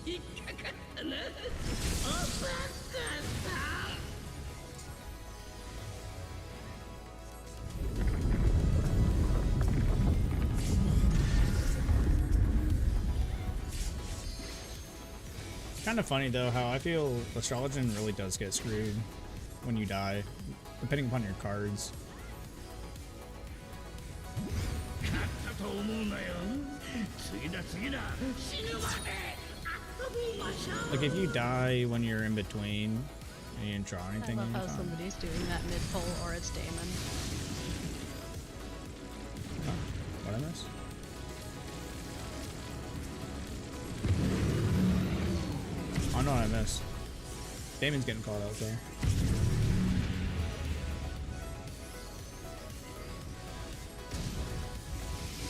引っかかったな。遅かった。Kind of funny though how I feel Astrologian really does get screwed when you die, depending upon your cards. 勝ったと思うなよ。次だ次だ。死ぬまで遊びましょう。 Like if you die when you're in between and you didn't draw I anything love in your how turn. somebody's doing that mid-pull or it's Damon. Oh, what I miss? Oh no, I missed. Damon's getting called out there.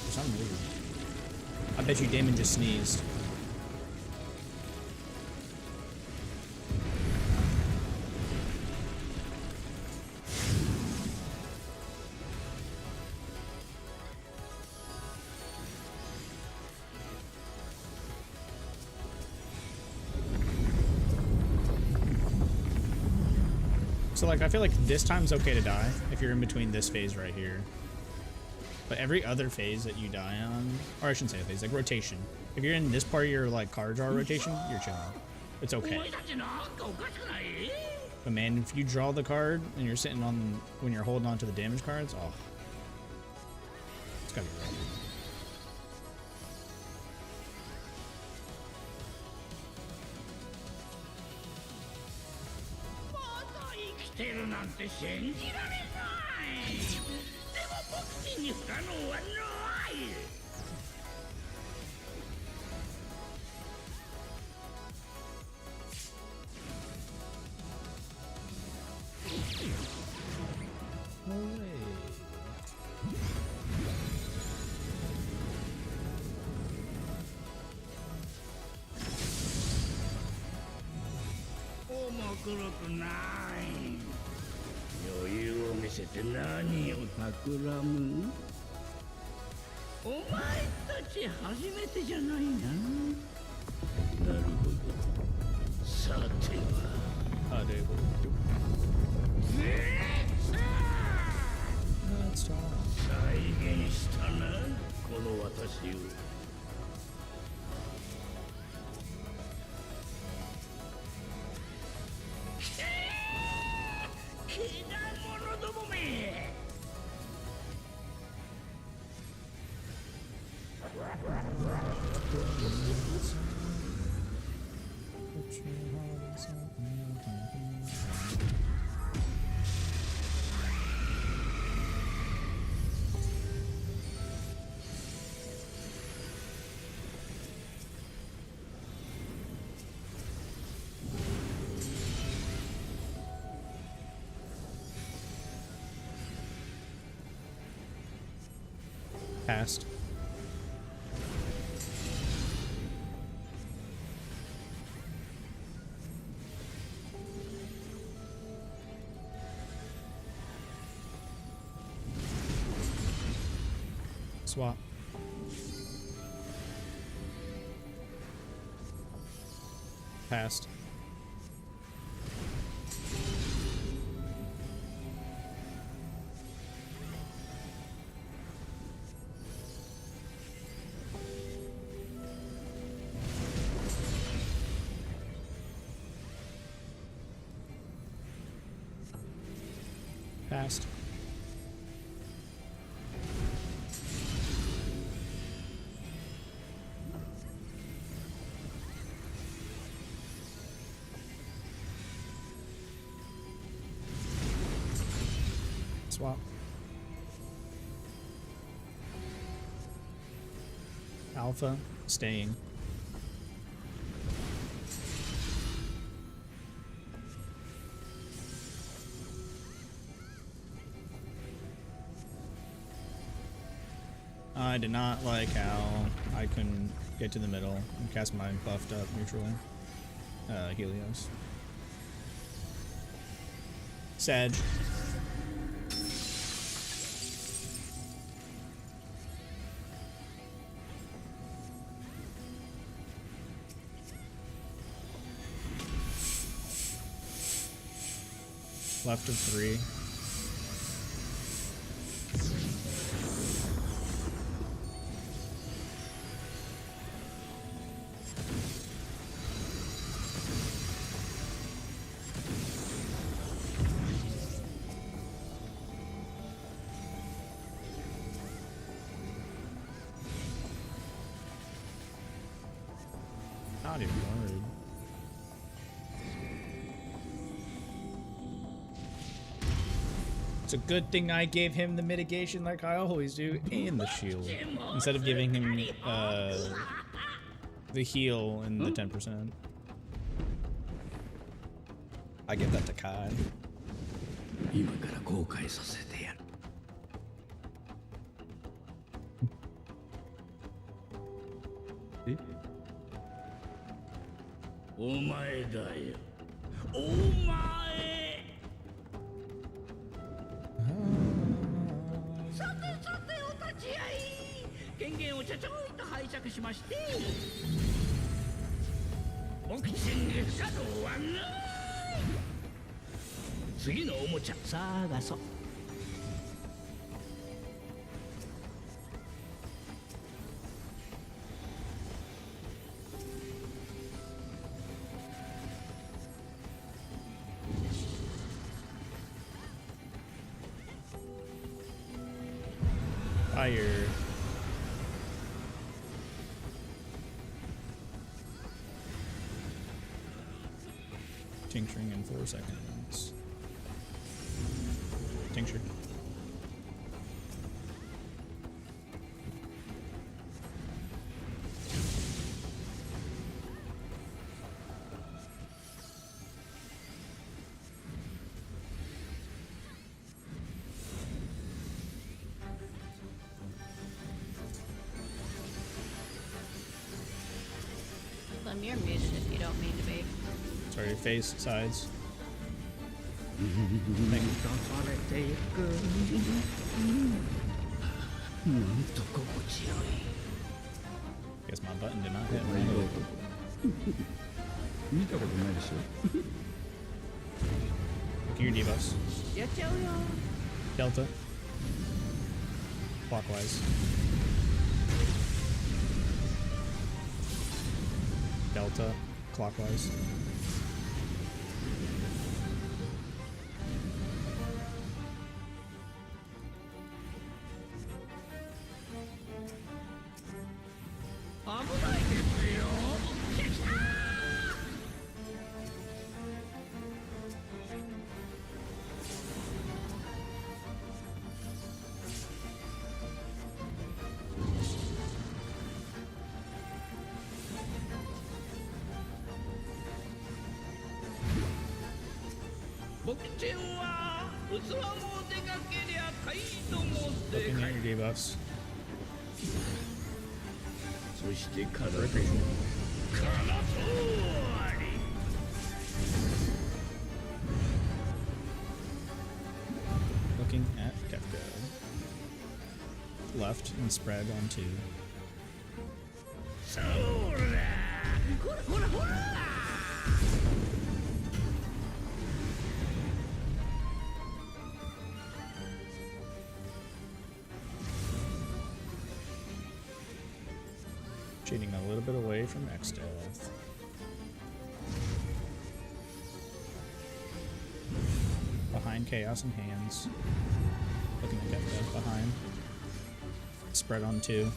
For some reason. I bet you Damon just sneezed. So like I feel like this time's okay to die if you're in between this phase right here. But every other phase that you die on, or I shouldn't say a phase, like rotation. If you're in this part of your like card draw rotation, you're chilling. It's okay. 俺たちなんかおかしくない？ But man, if you draw the card and you're sitting on when you're holding on to the damage cards, oh, it's gotta be rough. まだ生きてるなんて信じられない。でも僕に不可能はない。No way. 面黒くない。余裕を見せて何を企む？お前たち初めてじゃないな。なるほど。さては。 Let's talk. 再現したな、この私を。怪我者どもめ。 Passed. Swap. Passed. Passed. Swap. Alpha, staying. I did not like how I couldn't get to the middle and cast my buffed up neutrally. Helios. Sag. Left of 3. Not even worried. It's a good thing I gave him the mitigation like I always do, and the shield. Instead of giving him the heal and the 10%. I give that to Kai. 今から後悔させてやる。え？お前だよ。お前。さてさてお立ち会い。権限をちょちょいと拝借しまして。ボクシング不可能はない。次のおもちゃ探そう。Fire. Tincturing in 4 seconds. Tincture. Lem, you're muted if you don't mean to be. Sorry, face, sides. 満たされていく。なんと心地よい。 Guess my button did not hit right. 見たことないでしょ。 Look at your debuffs. やっちゃうよ。 Delta. Clockwise. Delta. Clockwise. Looking at your debuffs. そして体と Periphery. 体とあり。 Looking at Kefka. Left and spread on 2. そらほらほらほら。 Cheating a little bit away from X Death. Behind Chaos and Hands. Looking at Death behind. Spread on 2.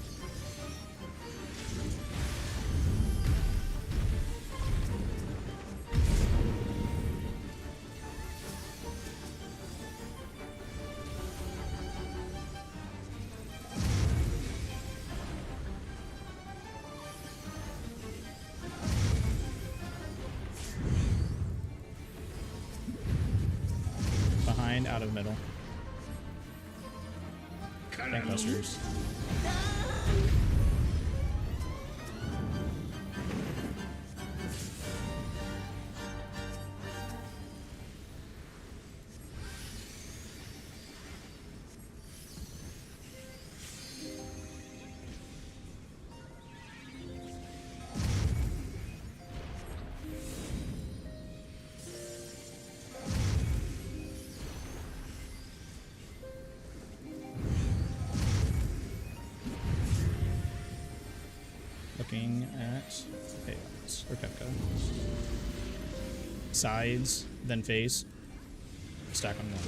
Behind, out of middle. Gangbusters. looking at Chaos or Pepka. Sides, then face. Stack on one.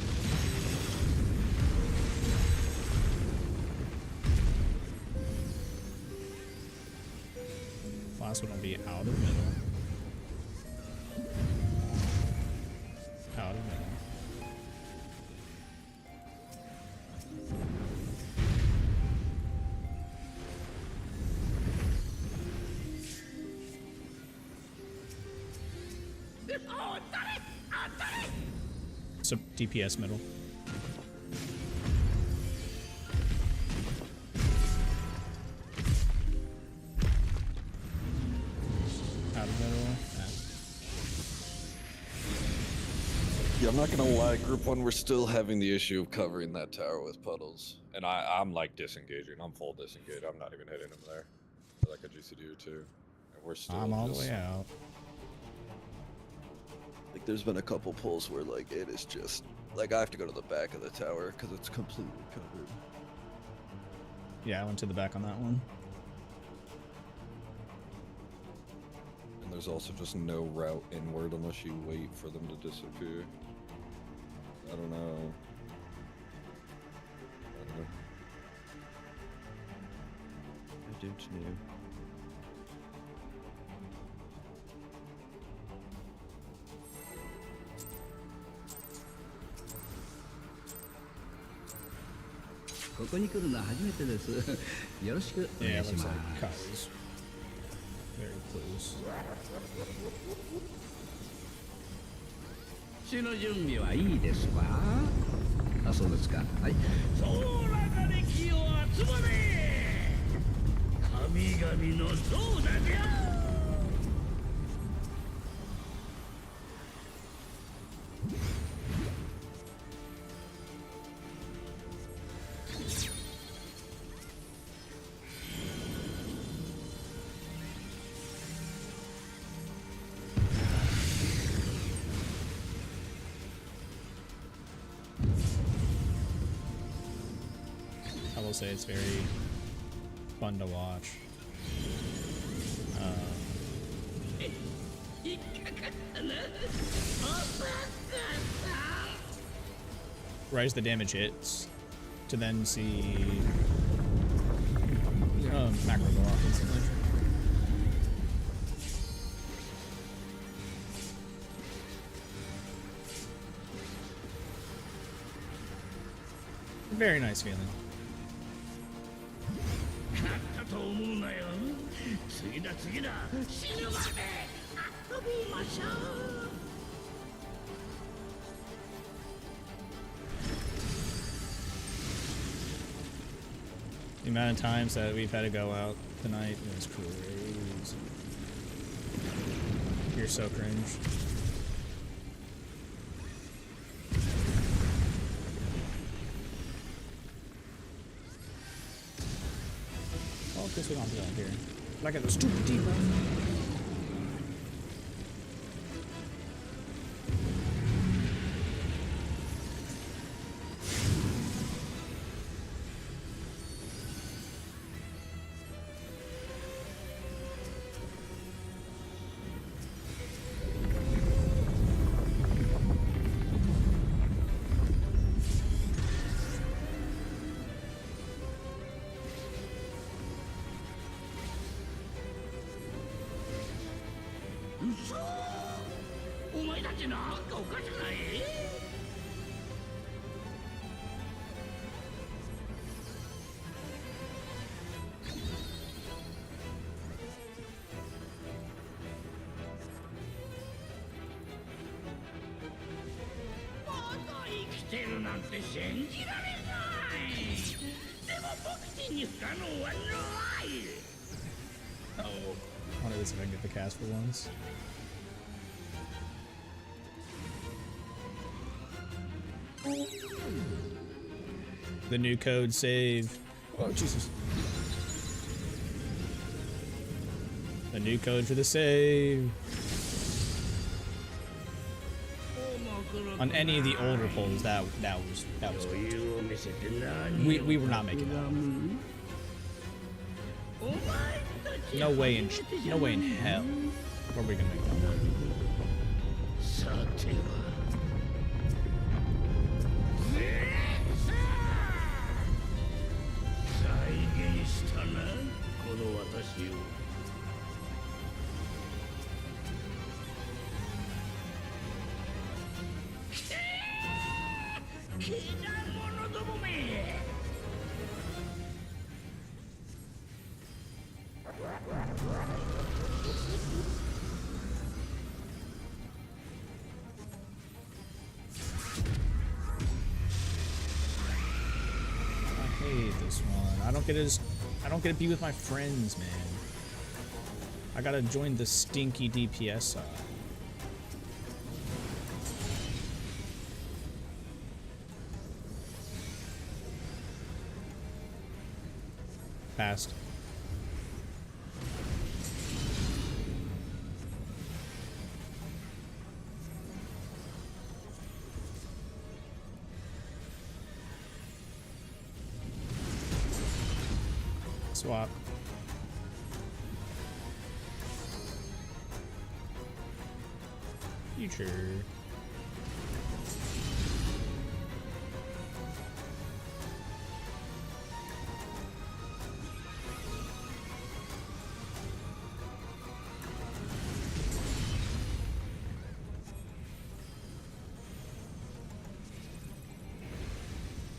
Last one will be out of middle. Out of middle. So DPS middle. Out of middle. Yeah, I'm not gonna lie, Group 1, we're still having the issue of covering that tower with puddles. And I'm like disengaging. I'm full disengaged. I'm not even hitting him there. Like a GCD or two. And we're still I'm all the way out. Like, there's been a couple pulls where, like, it is just... Like, I have to go to the back of the tower because it's completely covered. Yeah, I went to the back on that one. And there's also just no route inward unless you wait for them to disappear. I don't know. I don't know. Very Yeah, it looks like Kai's very close. 死の準備はいいですか？あ、そうですか。はい。そうらがれ気を集まれ。神々の像だじゃ。I will say it's very fun to watch. Right as the damage hits, to then see macro go off instantly. Very nice feeling. The amount of times that we've had to go out tonight is crazy. You're so cringe. Oh, guess we don't have to go out here. Look at the stupid debuff. I wonder if I can get the cast for once. The new code save. Oh, Jesus. The new code for the save. On any of the older polls, that was good. We were not making that. No way in hell. Where are we gonna make that work? さては再現したなこの私をきな者どもめ I hate this one. I don't get to be with my friends, man. I gotta join the stinky DPS side. Passed. Swap. Future.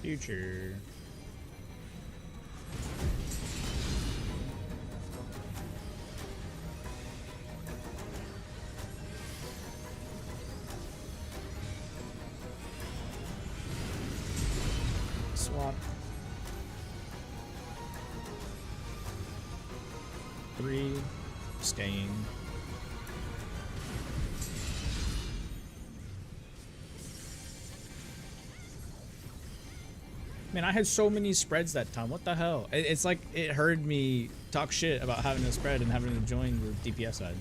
Future. Swap. 3. Staying. Man, I had so many spreads that time. What the hell? It's like it heard me talk shit about having a spread and having to join the DPS side.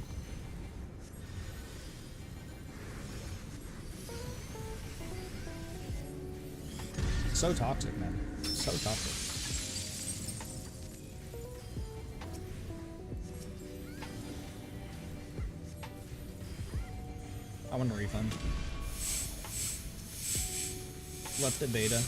So toxic, man. So toxic. I want a refund. Left at beta.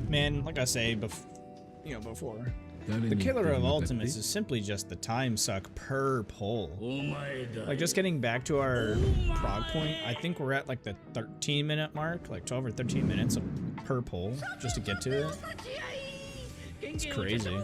Man, like I say before, the killer of ultimates is simply just the time suck per pull. Like just getting back to our prog point, I think we're at like the 13-minute mark, like 12 or 13 minutes of per pull just to get to it. It's crazy.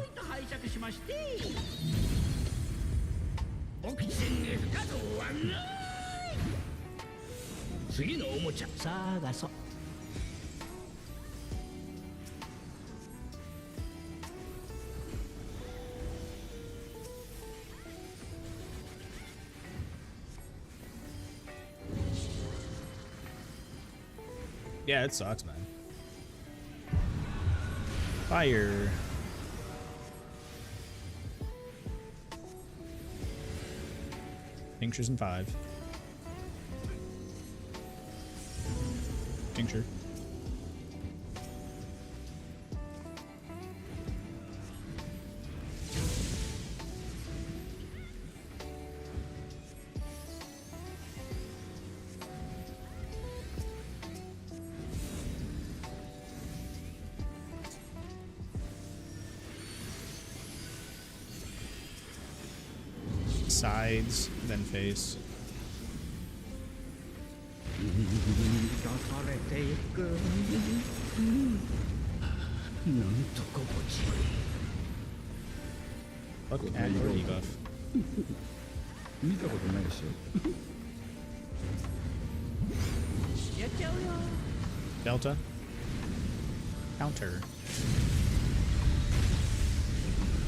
Yeah, it sucks, man. Fire. Tinctures in 5. Tincture. Sides, then face. なんと心地よい Look Well, at there you your go. debuff. 見たことないでしょやっちゃうよ Delta. Counter.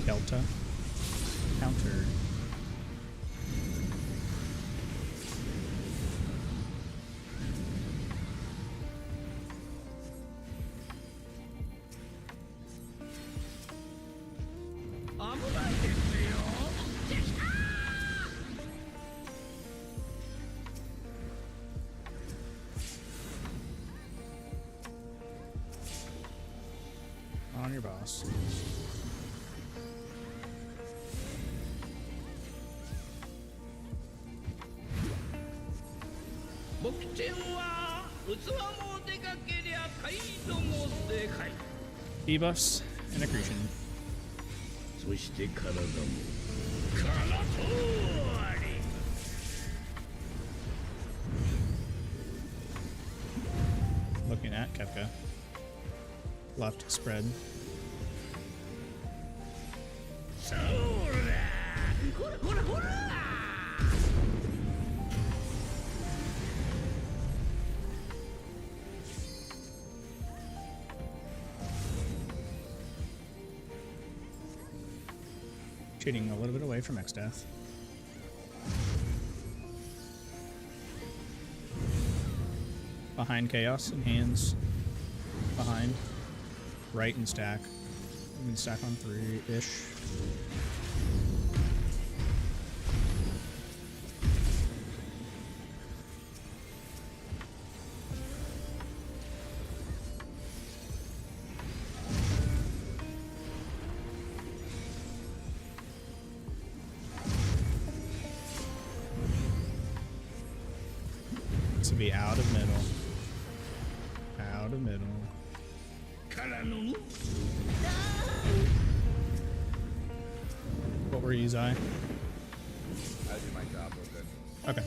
Delta. Counter. On your boss. 木剣は器もでかけりゃ態度もでかい Debuffs and accretion. そして体もこの通り Looking at Kefka. Left spread. そうだほらほらほら Cheating a little bit away from X-Death. Behind Chaos and hands. Behind. Right and stack. We can stack on 3-ish. This would be out of middle. Out of middle. からのむ What were you, Zai? I do my job with it. Okay.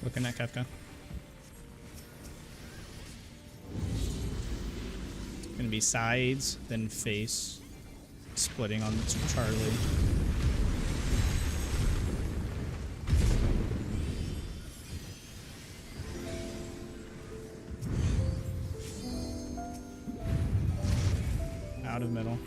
Looking at Kefka. Gonna be sides, then face, splitting on Charlie. Out of middle.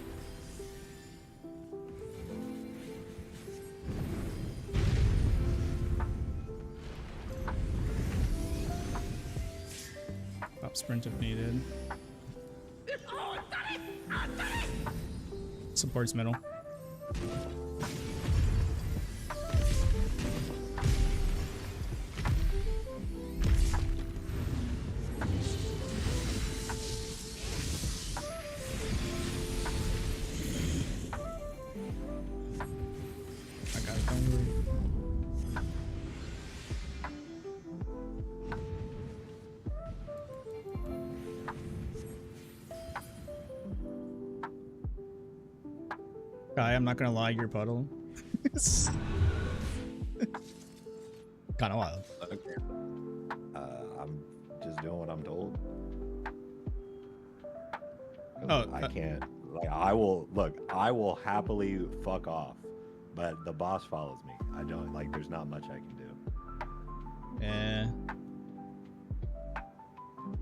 Up sprint if needed. Supports middle. I got it, don't worry. Guy, I'm not gonna lie, your puddle. Kind of wild. Okay. I'm just doing what I'm told. 'Cause Oh, I can't. Like, I will happily fuck off, but the boss follows me. I don't like. There's not much I can do. Eh.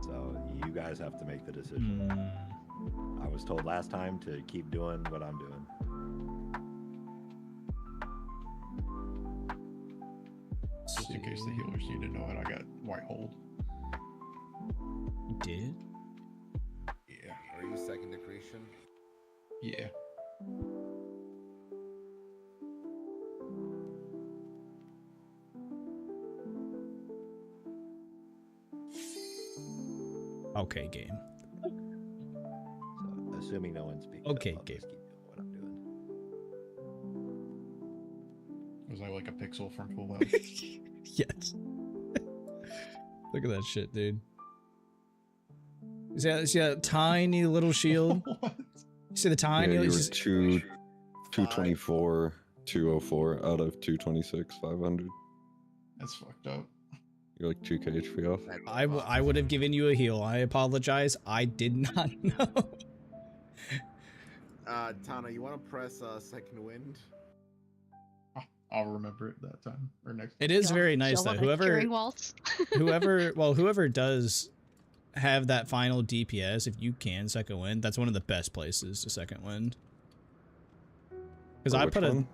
So you guys have to make the decision. I was told last time to keep doing what I'm doing. Just in case the healers need to know it, I got white hold. You did? Yeah. Are you second accretion? Yeah. Okay, game. So assuming no one speaks. Okay, I'll Gabe. just keep doing what I'm doing. Was I like a pixel from full health? Yes. Look at that shit, dude. See that tiny little shield? What? You see the tiny? Yeah, you were just- 224, 204 out of 226, 500. That's fucked up. You're like 2k HP off. I would have given you a heal. I apologize. I did not know. Tana, you want to press second wind? I'll remember it that time or next. It is Y'all- very nice y'all though. want a Whoever curing waltz? whoever does have that final DPS, if you can second wind, that's one of the best places to second wind. Because I Which put one?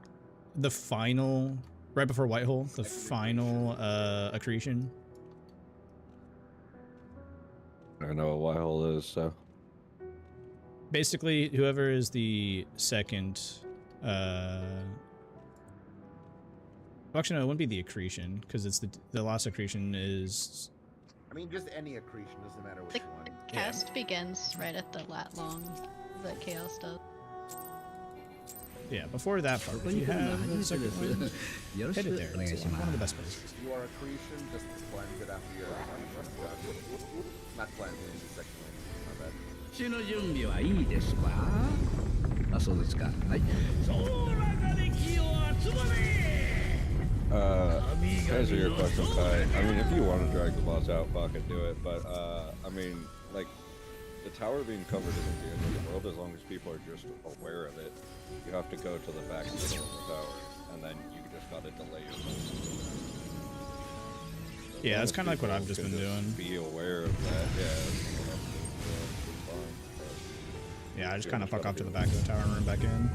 the final right before Whitehole, the final accretion. I don't know what Whitehole is, so. Basically, whoever is the second actually no, it wouldn't be the accretion, because it's the last accretion is I mean, just any accretion, doesn't matter which The one. cast begins right at the lat long that Chaos does. yeah, before that part. If you have the second wind, hit it there. It's one of the best places. You are accretion, just cleanse it after your first done. Not cleansing, the second one. My bad. 血の準備はいいですか？あ、そうですか。はい。空がで気を集まれ。 To answer your question, Kai, I mean, if you want to drag the boss out, fuck it, do it. But, I mean, like, the tower being covered isn't the end of the world as long as people are just aware of it. You have to go to the back middle of the tower, and then you just gotta delay your move. Yeah, that's kinda like what I've just been doing. Be aware of that, it's fine. Yeah, I just kind of fuck off to the back of the tower and run back in.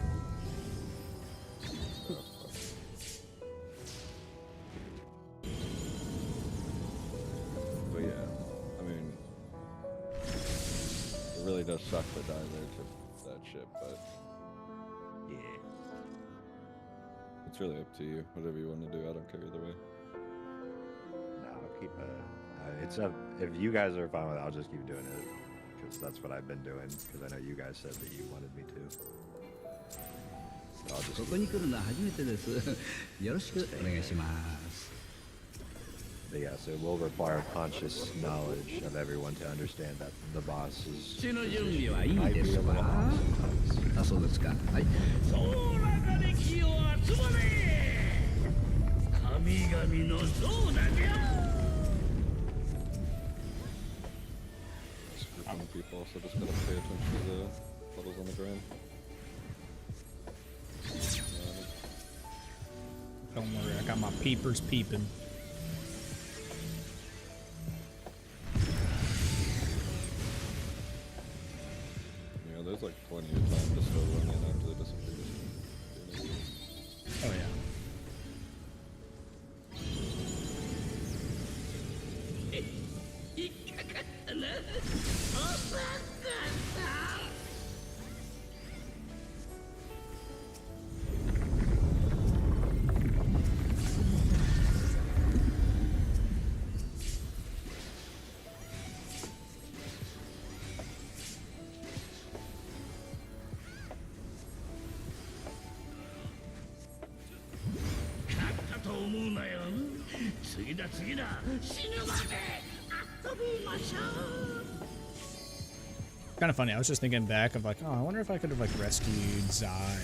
But yeah, I mean, it really does suck to die there to that shit, but Yeah. it's really up to you. Whatever you want to do, I don't care either way. No, I'll keep it's up. If you guys are fine with it, I'll just keep doing it. Because that's what I've been doing. Because I know you guys said that you wanted me to. So I'll just ここに来るのは初めてです。よろしくお願いします。 But yeah, so it will require conscious knowledge of everyone to understand that the boss is 血の準備はいい might で be a す little か？ off sometimes. あ、そうですか。はい。空がで気を集まれ。神々の像だじゃ。 Grouping people, so just gotta pay attention to the puddles on the ground. Don't worry, I got my peepers peeping. Yeah, there's like plenty of time to still run in after the disappears. Oh yeah. Kind of funny. I was just thinking back of like, oh, I wonder if I could have like rescued Zai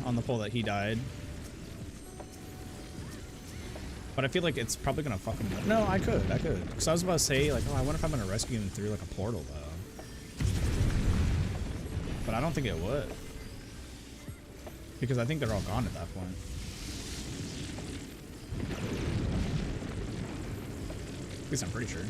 on the pole that he died. But I feel like it's probably gonna fuck him up. No, I could. Because I was about to say like, oh, I wonder if I'm gonna rescue him through like a portal though. But I don't think it would. Because I think they're all gone at that point. At least I'm pretty sure.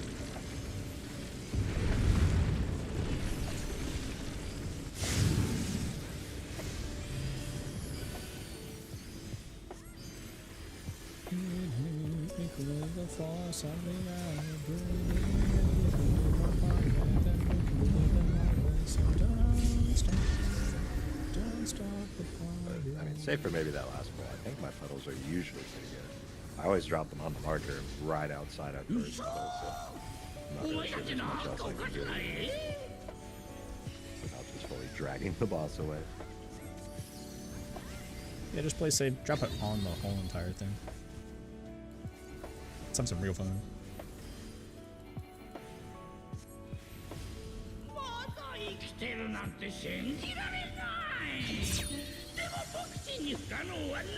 I mean, save for maybe that last ball. I think my puddles are usually pretty good. I always drop them on the marker right outside of first puddle, so I'm not really sure there's much else I can do without just fully dragging the boss away. Yeah, just play safe. Drop it on the whole entire thing. Let's have some real fun. まだ生きてるなんて信じられない。でも僕ちに不可能はない。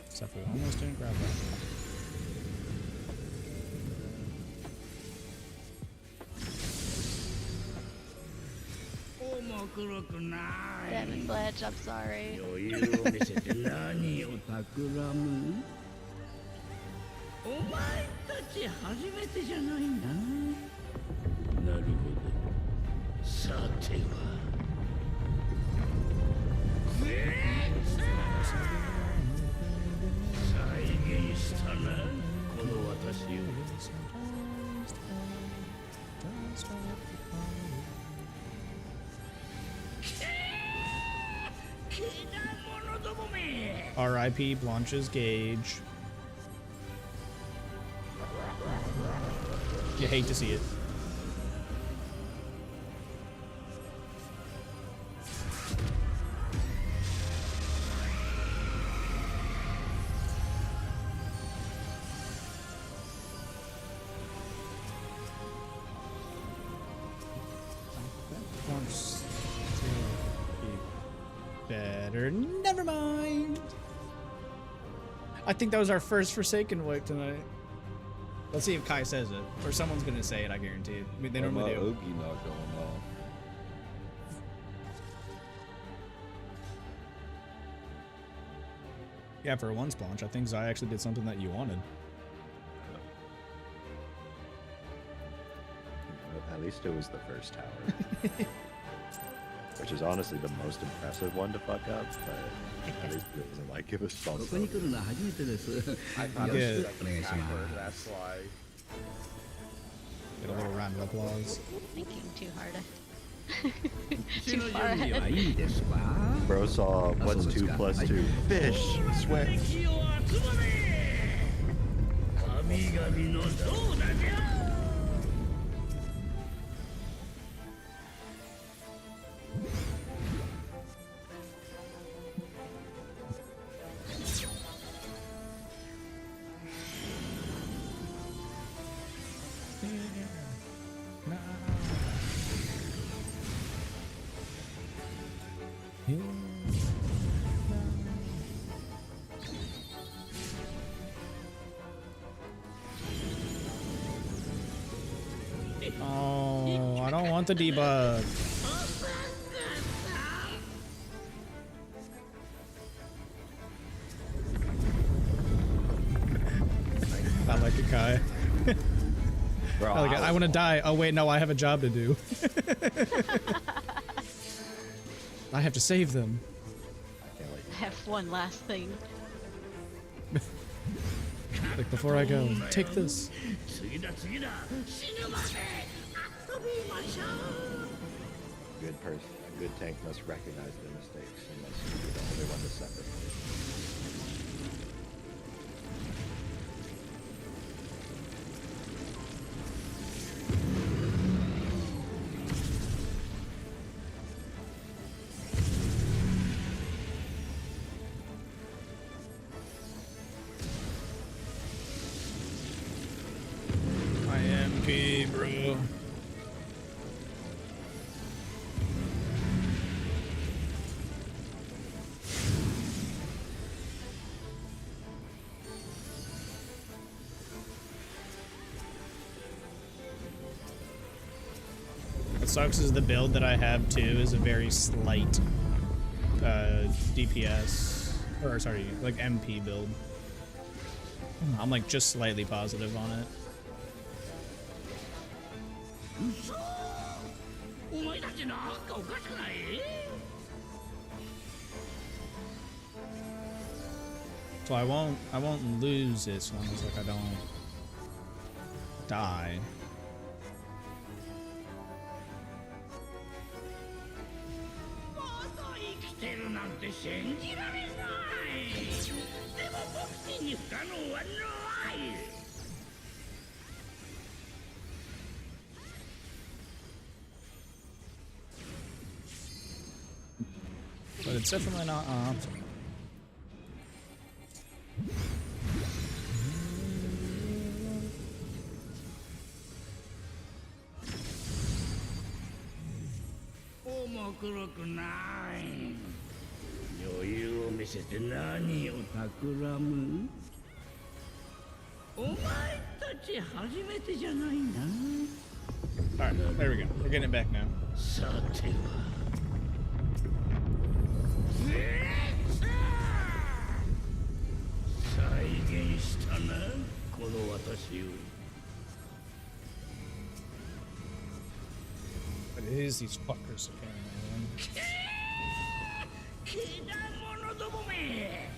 Except we almost didn't grab that. Damn it, Fletch, I'm sorry. 余裕を見せて何を企むお前たち初めてじゃないな。なるほど。さては。再現したな、この私を。R.I.P. Blanche's Gauge. You hate to see it. Better. Never mind. I think that was our first Forsaken wipe tonight. Let's see if Kai says it, or someone's gonna say it. I guarantee it. I mean, they normally do. Ogie not going off. Yeah, for a once, Blanche, I think Zai actually did something that you wanted. At least it was the first tower. Which is honestly the most impressive one to fuck up, but at least it wasn't like it was false. ここに来るのは初めてです。 I thought Yeah. it was like backward, that's why. Get a little round of applause. Thinking too hard. 血 Too の far 準備 ahead. はいいですか Bro saw what's 2 plus 2? Fish! Swear. 敵を集まれ神々の像だじゃ Oh, I don't want the debug. I like it, Kai. Bro, I like it. I want to die. Oh wait, no, I have a job to do. I have to save them. I have one last thing. Like before I go, take this. 次だ次だ死ぬまで遊びましょう Good person, a good tank must recognize their mistakes unless you're the only one to suffer. I am key, bro. What sucks is the build that I have too is a very slight DPS, or sorry, like MP build. I'm like just slightly positive on it. 嘘お前たちなんかおかしくない So I won't lose it as long as like I don't die. まだ生きてるなんて信じられないでも僕に不可能はない。But it's definitely not optimal. Oh, 面黒くない。余裕を見せて何を企む？お前たち初めてじゃないな。Alright, there we go. We're getting it back now. さては。再現したな、この私を。But it is these fuckers apparently. けだものどもめ。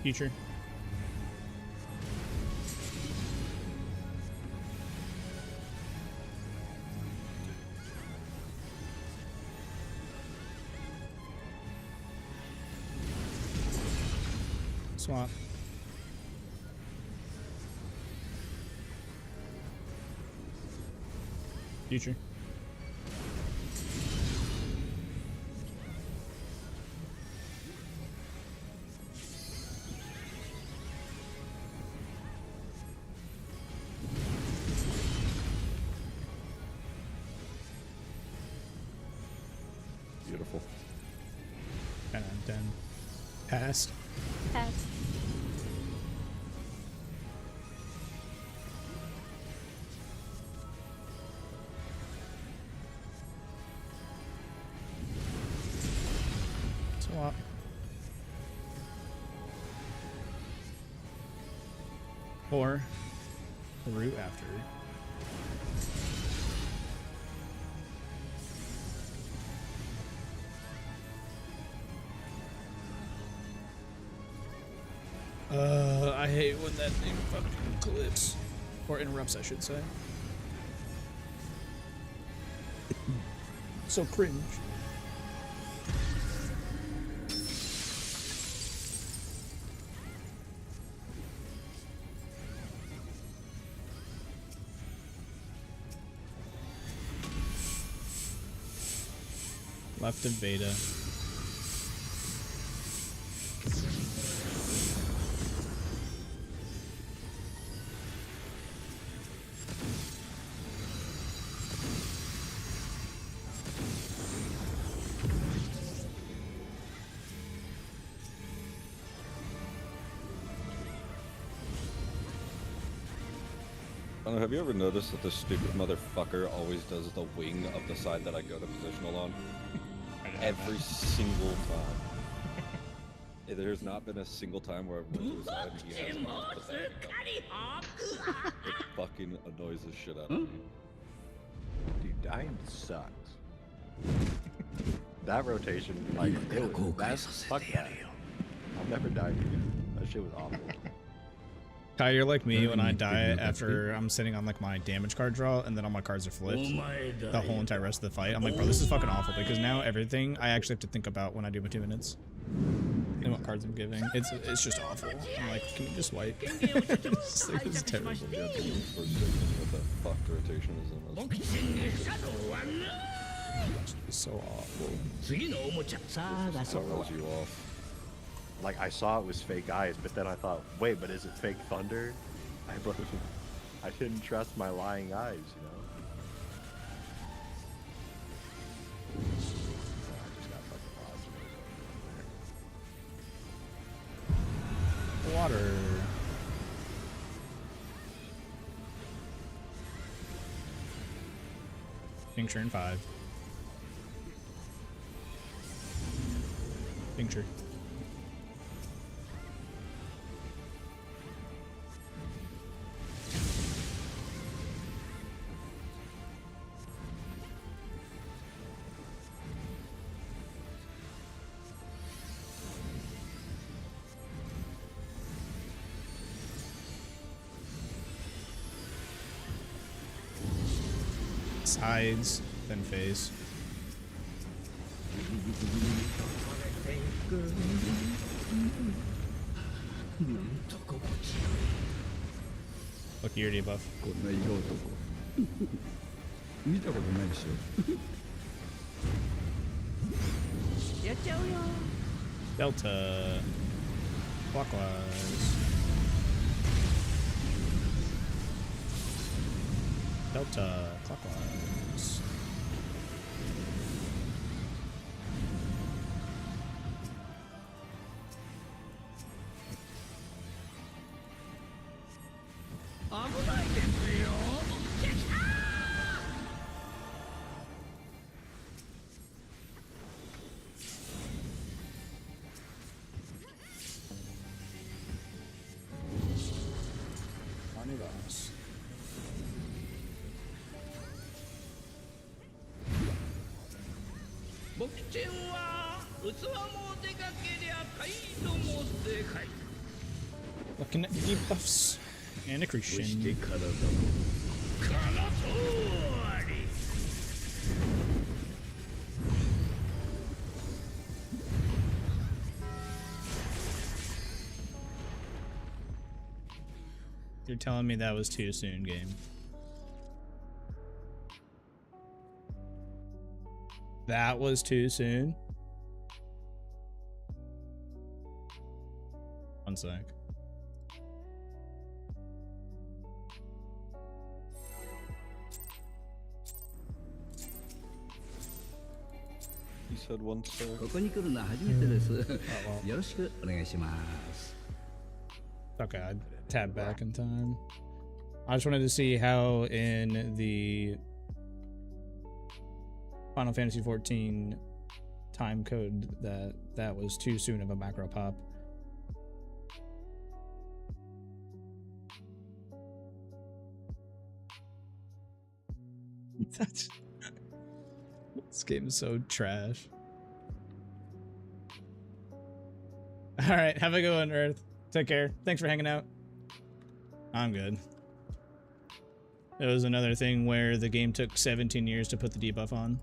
Future. Swap. Future. Beautiful. 10 out of 10. Passed. Pass. Swap. Or the route after. I hate when that thing fucking clips. Or interrupts, I should say. So cringe. Left of beta. I don't know, have you ever noticed that this stupid motherfucker always does the wing of the side that I go to positional on? Every single time. There's not been a single time where I've went to his side and he hasn't put that wing up. It fucking annoys the shit out of me. Dude, dying sucks. That rotation, like, that's fuck that. I'll never die again. That shit was awful. Kai, you're like me when I die after I'm sitting on like my damage card draw and then all my cards are flipped the whole entire rest of the fight. I'm like, bro, this is fucking awful because now everything I actually have to think about when I do my 2 minutes and what cards I'm giving. It's just awful. I'm like, can you just wipe? It's like, this is terrible. Yeah, the first segment, what the fuck rotation is in this. It's so awful. That throws you off. Like, I saw it was fake eyes, but then I thought, wait, but is it fake thunder? I didn't trust my lying eyes, you know? I just got fucking lost. Water. Tincture in 5. Tincture. Sides, then face. Look, your debuff. こんな色男見たことないでしょやっちゃうよ Delta. Clockwise. Delta. Clockwise. Carnivorous. 僕ちんは器もでかけりゃ態度もでかい Looking at debuffs and そし accretion. て体もこの通り You're telling me that was too soon, game. That was too soon? One sec. He said one star. ここに来るのは初めてです well. よろしくお願いします Okay, I tabbed back in time. I just wanted to see how in the Final Fantasy XIV time code that was too soon of a macro pop. That's this game is so trash. All right, have a good one, Earth. Take care. Thanks for hanging out. I'm good. It was another thing where the game took 17 years to put the debuff on.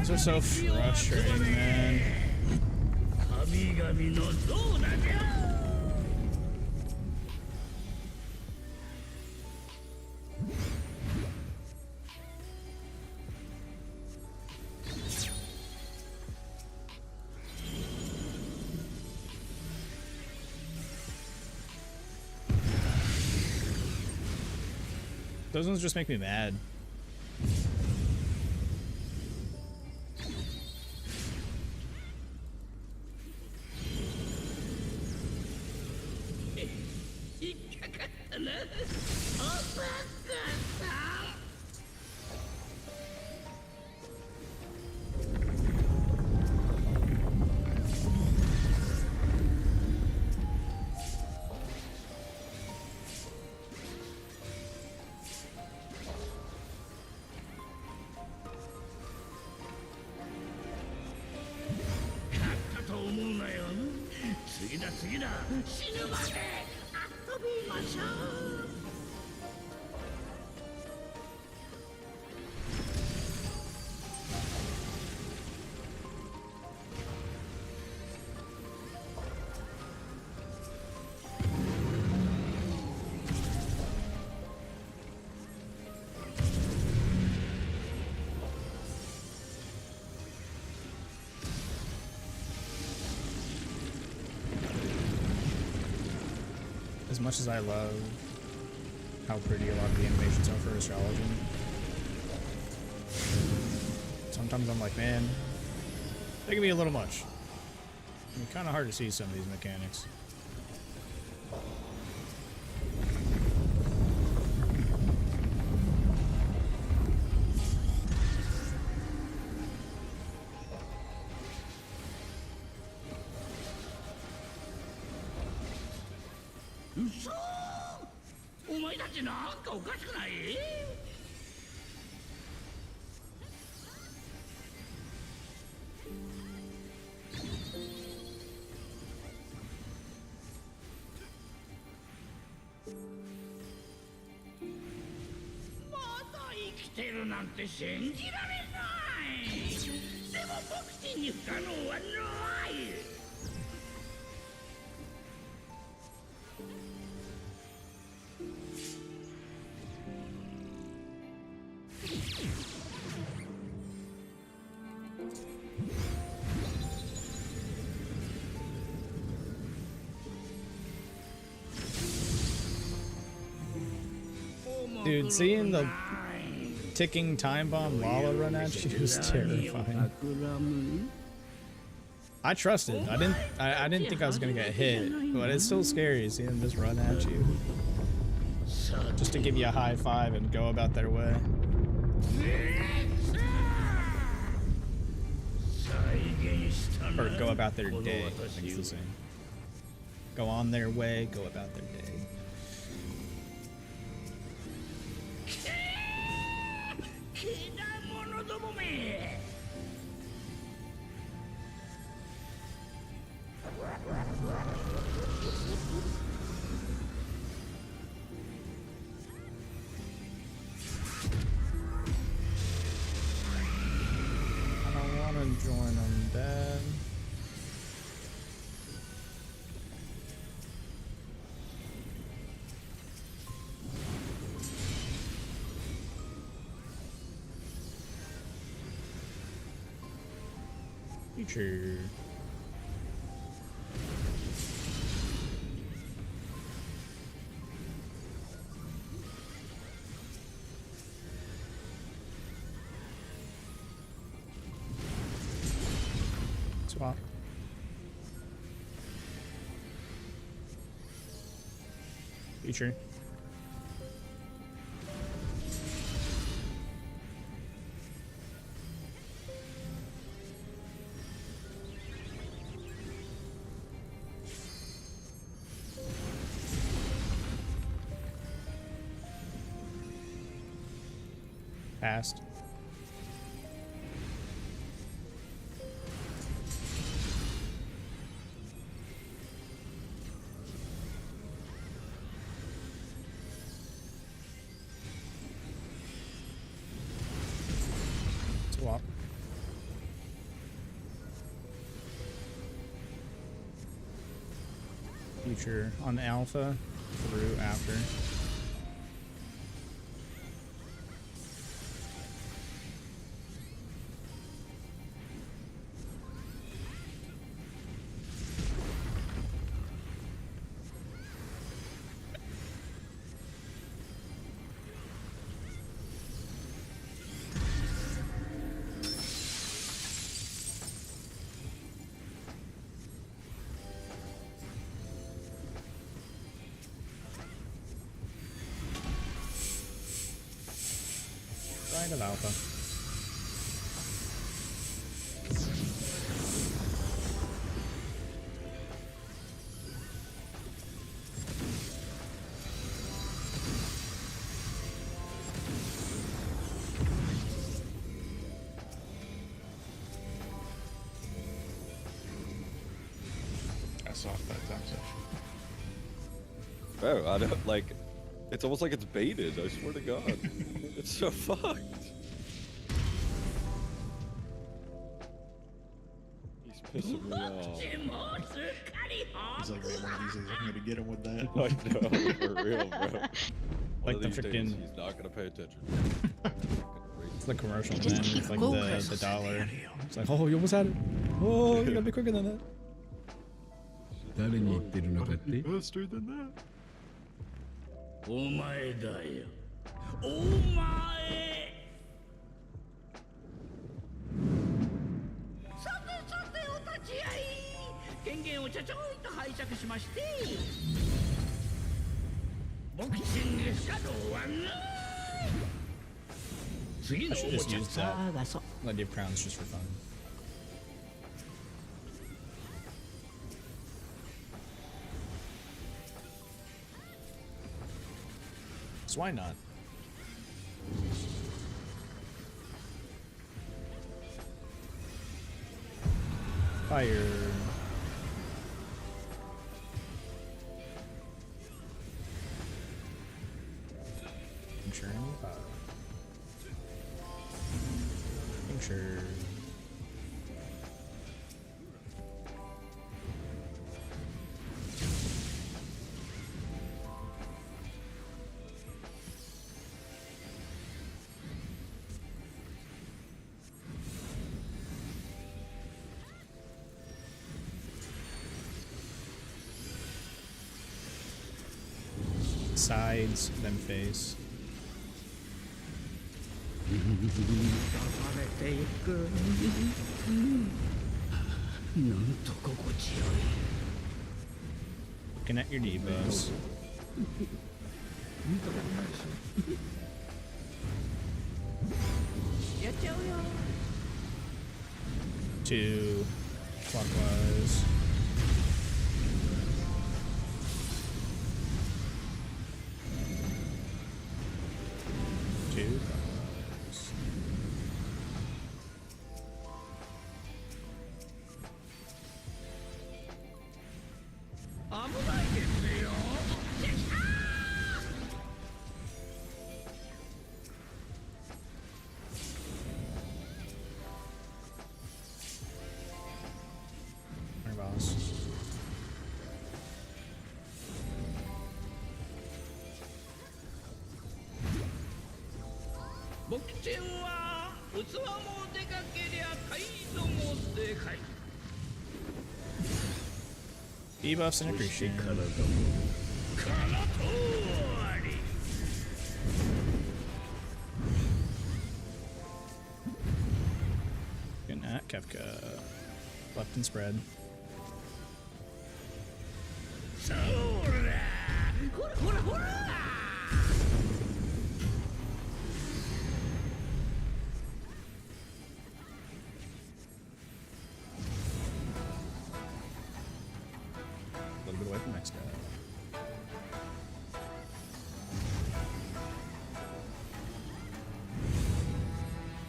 These are so frustrating, man. 神々の像だじゃ Those ones just make me mad. As much as I love how pretty a lot of the animations are for astrology, Sometimes I'm like, man, they can be a little much. I mean, kind of hard to see some of these mechanics.嘘お前たちなんかおかしくないまだ生きてるなんて信じられないでも僕ちに不可能はないDude, seeing the ticking time bomb Lala run at you is terrifying. I trusted. I didn't think I was gonna get hit, but it's still scary seeing them just run at you. Just to give you a high five and go about their way. Or go about their day, I think it's the same. Go on their way, go about their day. I don't want to join them, Dad. Future. Swap. Future. Past. Swap. Future on alpha through after. Kind of alpha. I saw it that time session. Bro, I don't like. It's almost like it's baited. I swear to God, it's so fucked. He's pissing me off. He's like, man, one of these days I'm gonna get him with that. I know, for real, bro. One Like of the these days, freaking, he's not gonna pay attention. it's the commercial, Just man. keep It's like moving. the dollar. It's like, oh, you almost had it. Oh, you gotta be quicker than that. 誰に言ってるのかって Faster than that. お前だよお前源をちょちょいと拝借しましてボクシングスカローは次 I の should おも just ちゃ use that. 探そう Let give crowns just for fun. So why not? Fire. Sure. Sure. Sides, then face. 流れていくなんと心地よ Looking at your debuffs. いやっちゃうよ Two clockwise. Two clockwise. Our boss. Debuffs and accretion. Looking at Kefka. Left and spread. A little bit away from next guy.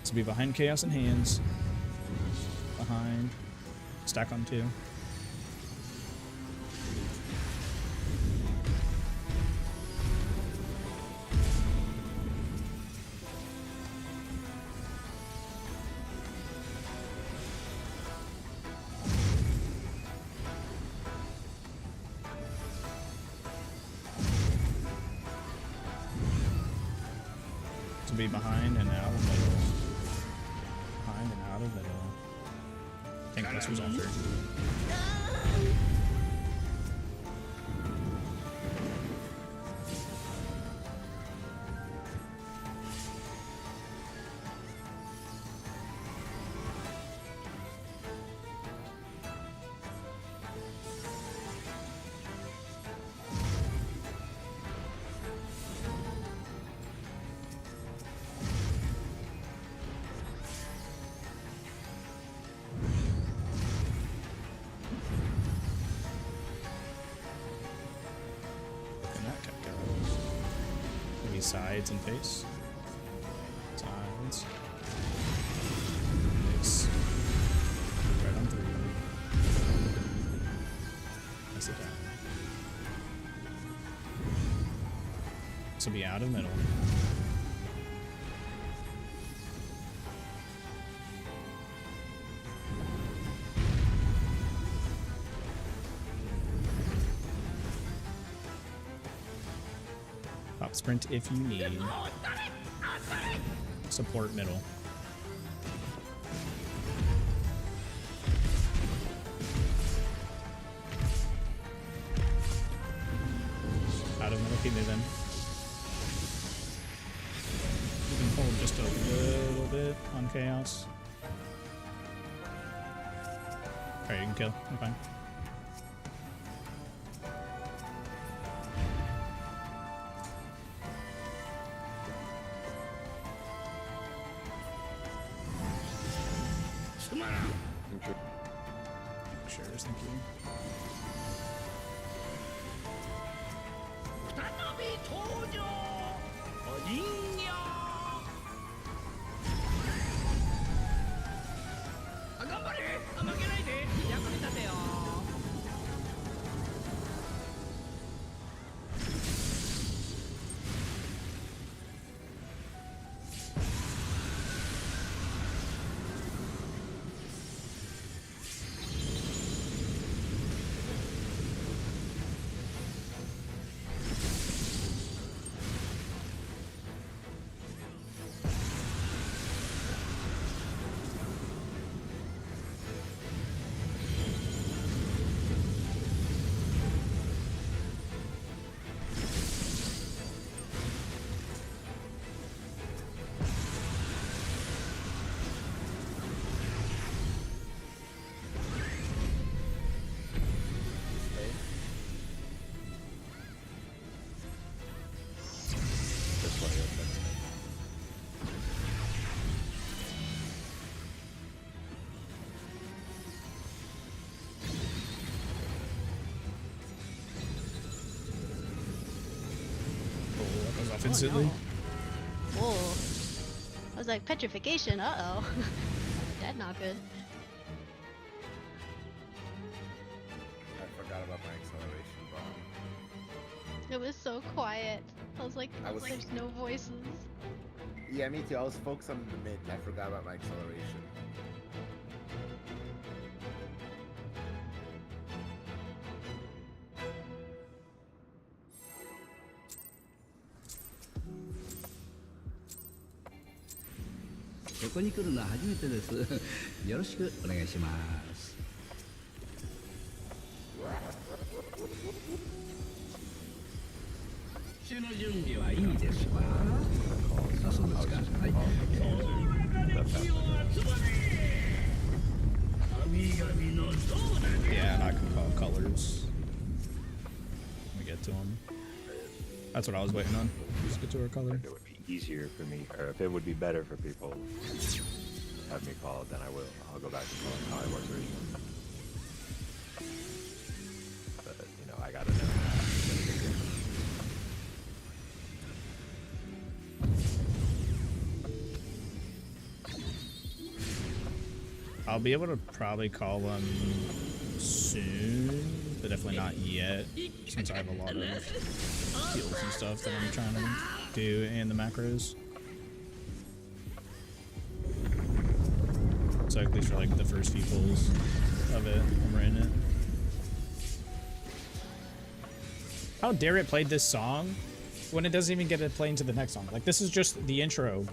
This will be behind Chaos and Hands. Behind. Stack on two. To be behind and out of middle. Behind and out of middle. I think this was after. Looking at Kefka. Maybe sides and face. Sides. Face. Right on three. That's it down. This will be out of middle. Pop sprint if you need. Support middle. Out of middle, keep moving. You can hold just a little bit on chaos. Alright, you can kill. I'm fine. つまらん Shares, thank you. 再び登場お人形あ頑張れあ負けないで役に立てよThis way, okay. Oh, that goes off instantly. Whoa. I was like, petrification, uh-oh. That not good. I forgot about my acceleration bomb. It was so quiet. I was like, I was- there's no voices. Yeah, me too. I was focused on the mid and I forgot about my acceleration.「ここに来るのは初めてです」「よろしくお願いします」「手の準備はいいですか？」あ、そうですか。はい。神々の像だね。 Yeah, and I can call colors. Let me get to them. That's what I was waiting on. Just get to our color. If it would be easier for me, or if it would be better for people to have me call it, then I will. I'll go back to calling how I was originally. But, you know, I gotta know. I'll be able to probably call them soon, but definitely not yet, since I have a lot of heals and stuff that I'm trying to do and the macros. So at least for like the first few pulls of it, I'm running it. How dare it play this song when it doesn't even get to play into the next song? Like, this is just the intro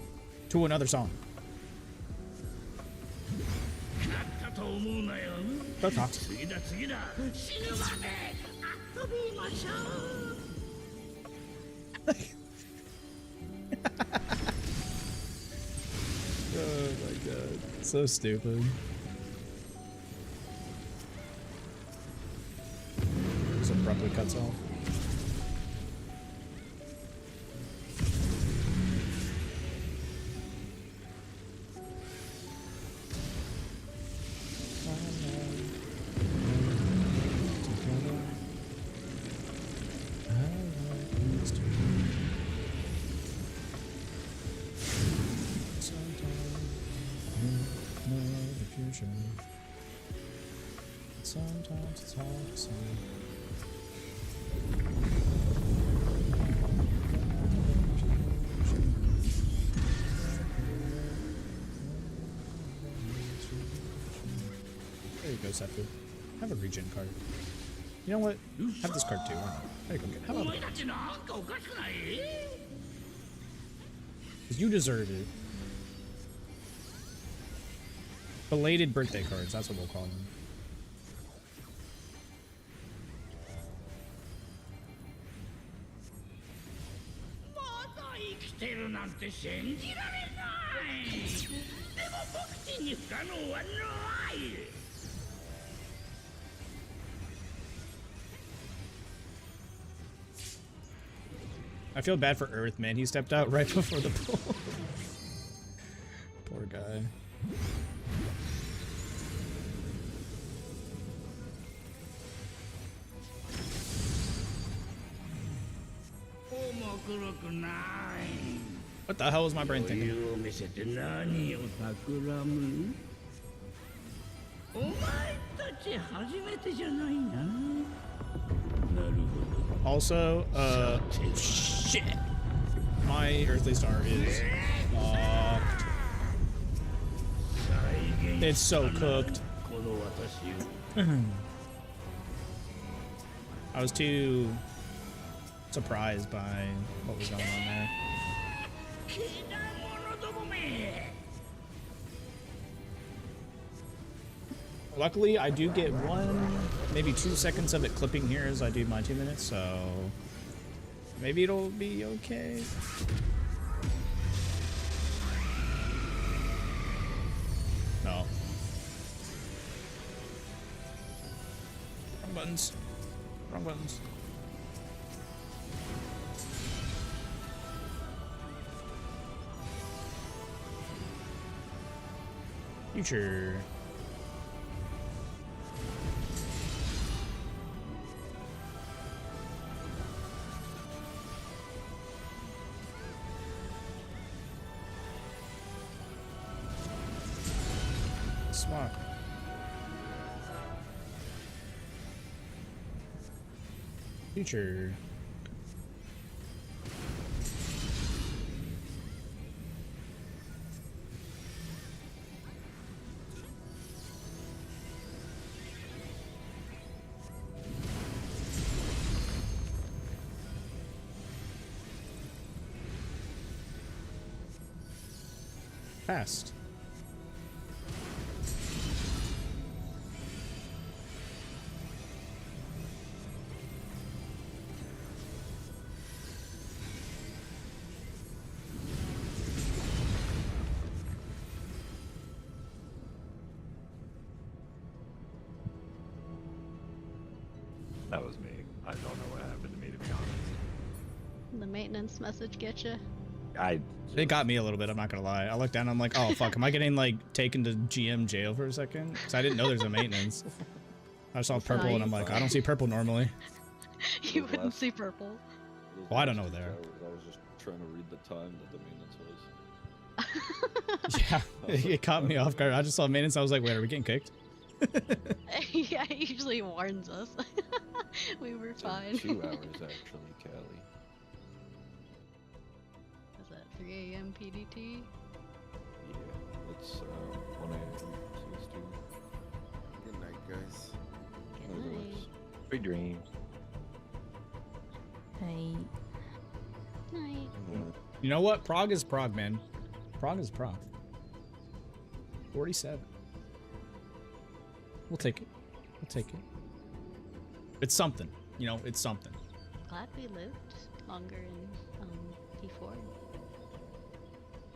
to another song. Don't talk. Oh my god. So stupid. Just abruptly cuts off. Sometimes it's hard to say. There you go, Seppu. Have a regen card. You know what? Have this card too. Why not? There you go. How about that? Because you deserve it. Belated birthday cards, that's what we'll call them. I feel bad for Earth, man. He stepped out right before the pull. Poor guy. What the hell was my brain thinking? 余裕を見せて何を企むお前たち初めてじゃないな。なるほど。 Also, shit. My earthly star is fucked. It's so cooked. この私を I was too surprised by what was going on there. 気な者どもめ Luckily, I do get 1, maybe 2 seconds of it clipping here as I do my 2 minutes, so maybe it'll be okay. No. Wrong buttons. Wrong buttons. Future. Smart. Future. Past. That was me. I don't know what happened to me, to be honest. The maintenance message get you. It got me a little bit, I'm not gonna lie. I looked down, I'm like, oh fuck, am I getting like taken to GM jail for a second? Because I didn't know there's a maintenance. I saw purple and I'm like, I don't see purple normally. You wouldn't see purple. Well, I don't know there. I was just trying to read the time that the maintenance was. Yeah, it caught me off guard. I just saw maintenance, I was like, wait, are we getting kicked? Yeah, he usually warns us. We were fine. 2 hours actually, Callie. Is that 3 a.m. PDT? Yeah, it's 1 a.m. CST. Good night, guys. Good Otherwise, night. Sweet dreams. Night. yeah. You know what? Prog is Prog, man. Prog is Prog. 47. We'll take it. We'll take it. It's something. You know, it's something. Glad we lived longer in P4.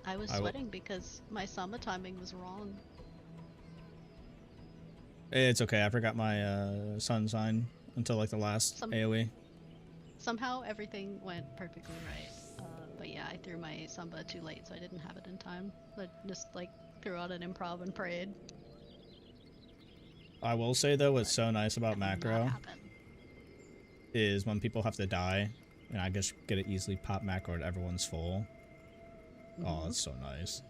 I was I will- sweating because my Sama timing was wrong. It's okay. I forgot my sun sign until like the last Some- AoE. Somehow everything went perfectly right. But yeah, I threw my Samba too late, so I didn't have it in time. I just like threw out an improv and prayed. I will say though, what's so nice about That did not macro happen. is when people have to die, and I just get it easily pop macro and everyone's full. Oh, Mhm. that's so nice.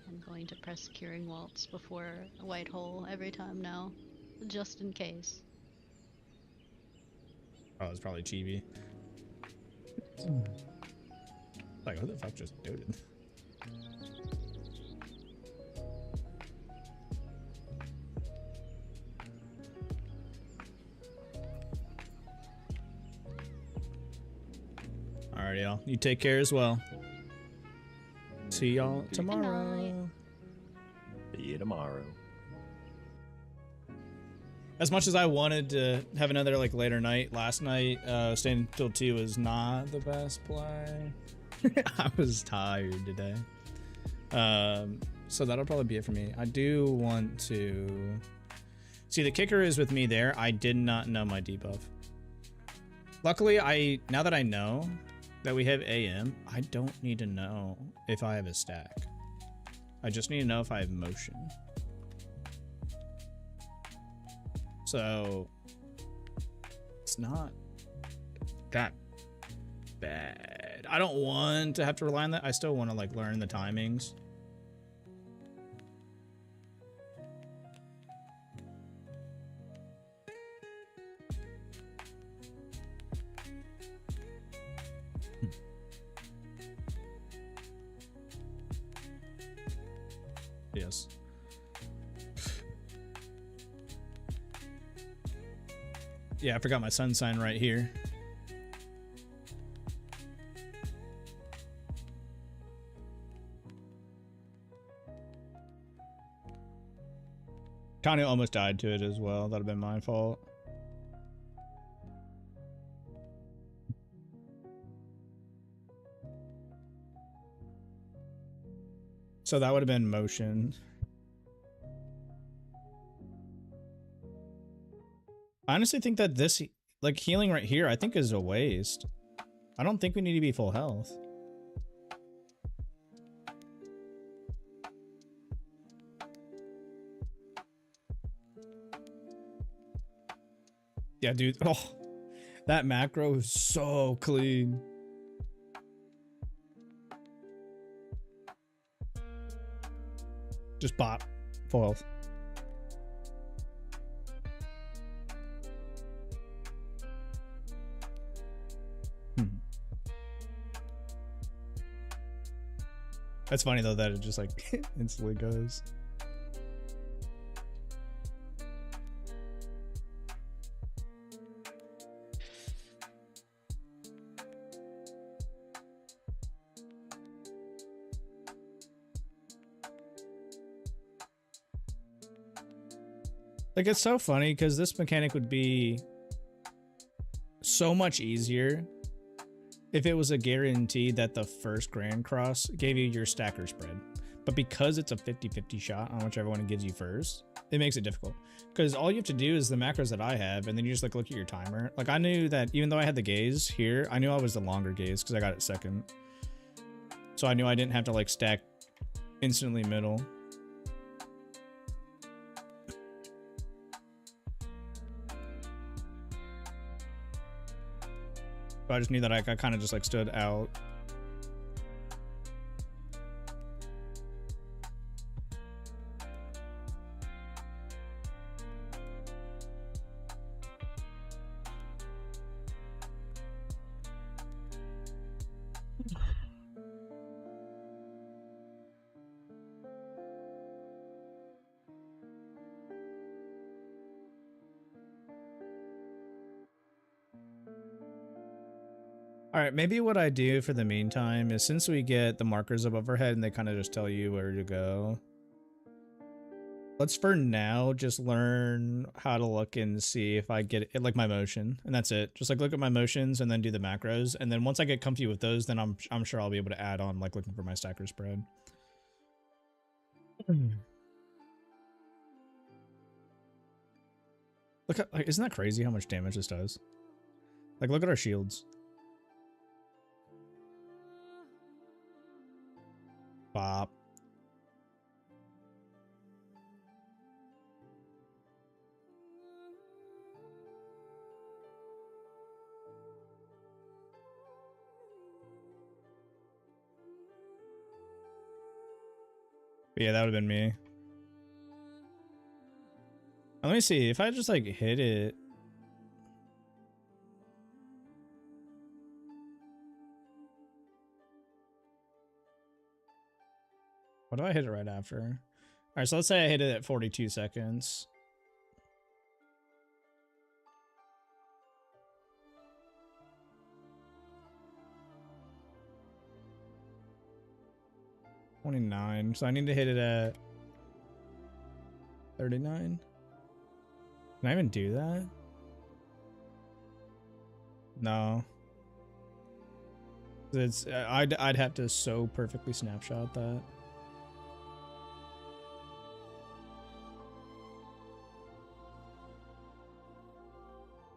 I'm going to press Curing Waltz before a white hole every time now, just in case. Oh, it's probably chibi. Like, who the fuck just dooted? Alright, y'all. You take care as well. See y'all night. tomorrow. See you tomorrow. As much as I wanted to have another like later night, last night staying till 2 was not the best play. I was tired today. So that'll probably be it for me. I do want to see, the kicker is with me there. I did not know my debuff. Luckily, now that I know that we have AM, I don't need to know if I have a stack. I just need to know if I have motion. So it's not that bad. I don't want to have to rely on that. I still want to like learn the timings. Yes. Yeah, I forgot my sun sign right here. Connie almost died to it as well. That'd have been my fault. So that would have been motion. I honestly think that this, like, healing right here, I think is a waste. I don't think we need to be full health. Yeah, dude. Oh, that macro is so clean. Just bop. Full health. That's funny though that it just like instantly goes. Like, it's so funny because this mechanic would be so much easier if it was a guarantee that the first Grand Cross gave you your stacker spread. But because it's a 50-50 shot on whichever one it gives you first, it makes it difficult. Because all you have to do is the macros that I have, and then you just like look at your timer. Like, I knew that even though I had the gaze here, I knew I was the longer gaze because I got it second. So I knew I didn't have to like stack instantly middle. But I just knew that I kind of just like stood out. All right, maybe what I do for the meantime is, since we get the markers above our head and they kind of just tell you where to go, let's for now just learn how to look and see if I get it, like my motion, and that's it. Just like look at my motions and then do the macros, and then once I get comfy with those, then I'm sure I'll be able to add on like looking for my stacker spread. Look at, like, isn't that crazy how much damage this does? Like, look at our shields. Bop. But yeah, that would have been me. Let me see if I just like hit it. What do I hit it right after? All right, so let's say I hit it at 42 seconds. $29. So I need to hit it at 39. Can I even do that? No. It's I'd have to so perfectly snapshot that.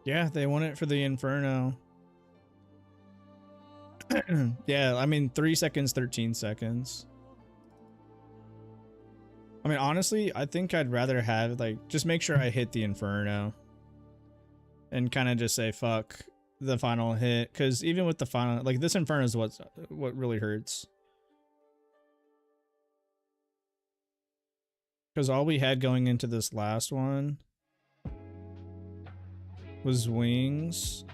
Yeah, they want it for the Inferno. Yeah, I mean 3 seconds, 13 seconds. I mean, honestly, I think I'd rather have, like, just make sure I hit the Inferno. and kind of just say fuck the final hit, because even with the final, like this Inferno is what really hurts. Because all we had going into this last one was wings.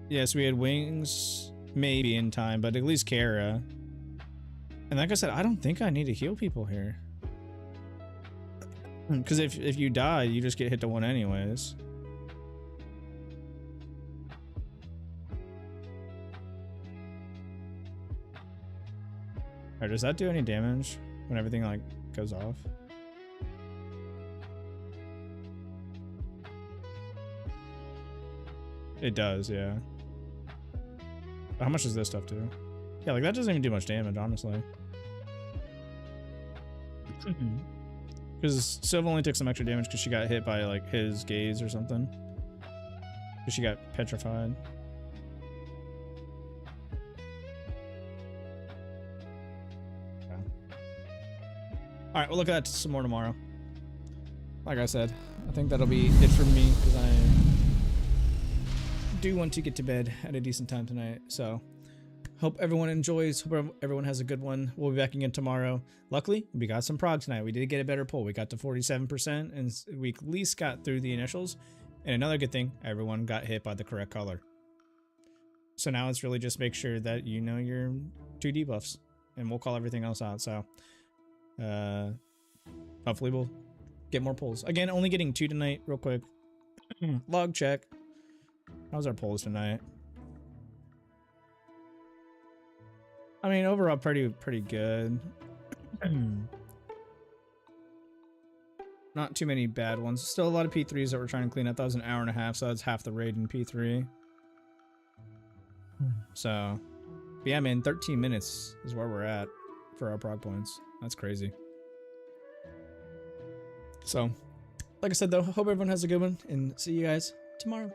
Yes, we had wings maybe in time, but at least Kara. And like I said, I don't think I need to heal people here. Because if you die, you just get hit to 1 anyways. Or does that do any damage when everything like goes off? It does, yeah. But how much does this stuff do? Yeah, like that doesn't even do much damage, honestly. Because Sylva only took some extra damage because she got hit by like his gaze or something. Because she got petrified. Alright, we'll look at that some more tomorrow. Like I said, I think that'll be it for me because I do want to get to bed at a decent time tonight. So, hope everyone enjoys. Hope everyone has a good one. We'll be back again tomorrow. Luckily, we got some prog tonight. We did get a better pull. We got to 47%, and we at least got through the initials. And another good thing, everyone got hit by the correct color. So now it's really just make sure that you know your 2 debuffs, and we'll call everything else out. So, hopefully we'll get more pulls. Again, only getting 2 tonight, real quick. Log check. How's our pulls tonight? I mean, overall, pretty good. Not too many bad ones. Still a lot of P3s that we're trying to clean up. That was an hour and a half, so that's half the raid in P3. So, but yeah, man, 13 minutes is where we're at for our prog points. That's crazy. So, like I said, though, hope everyone has a good one, and see you guys tomorrow.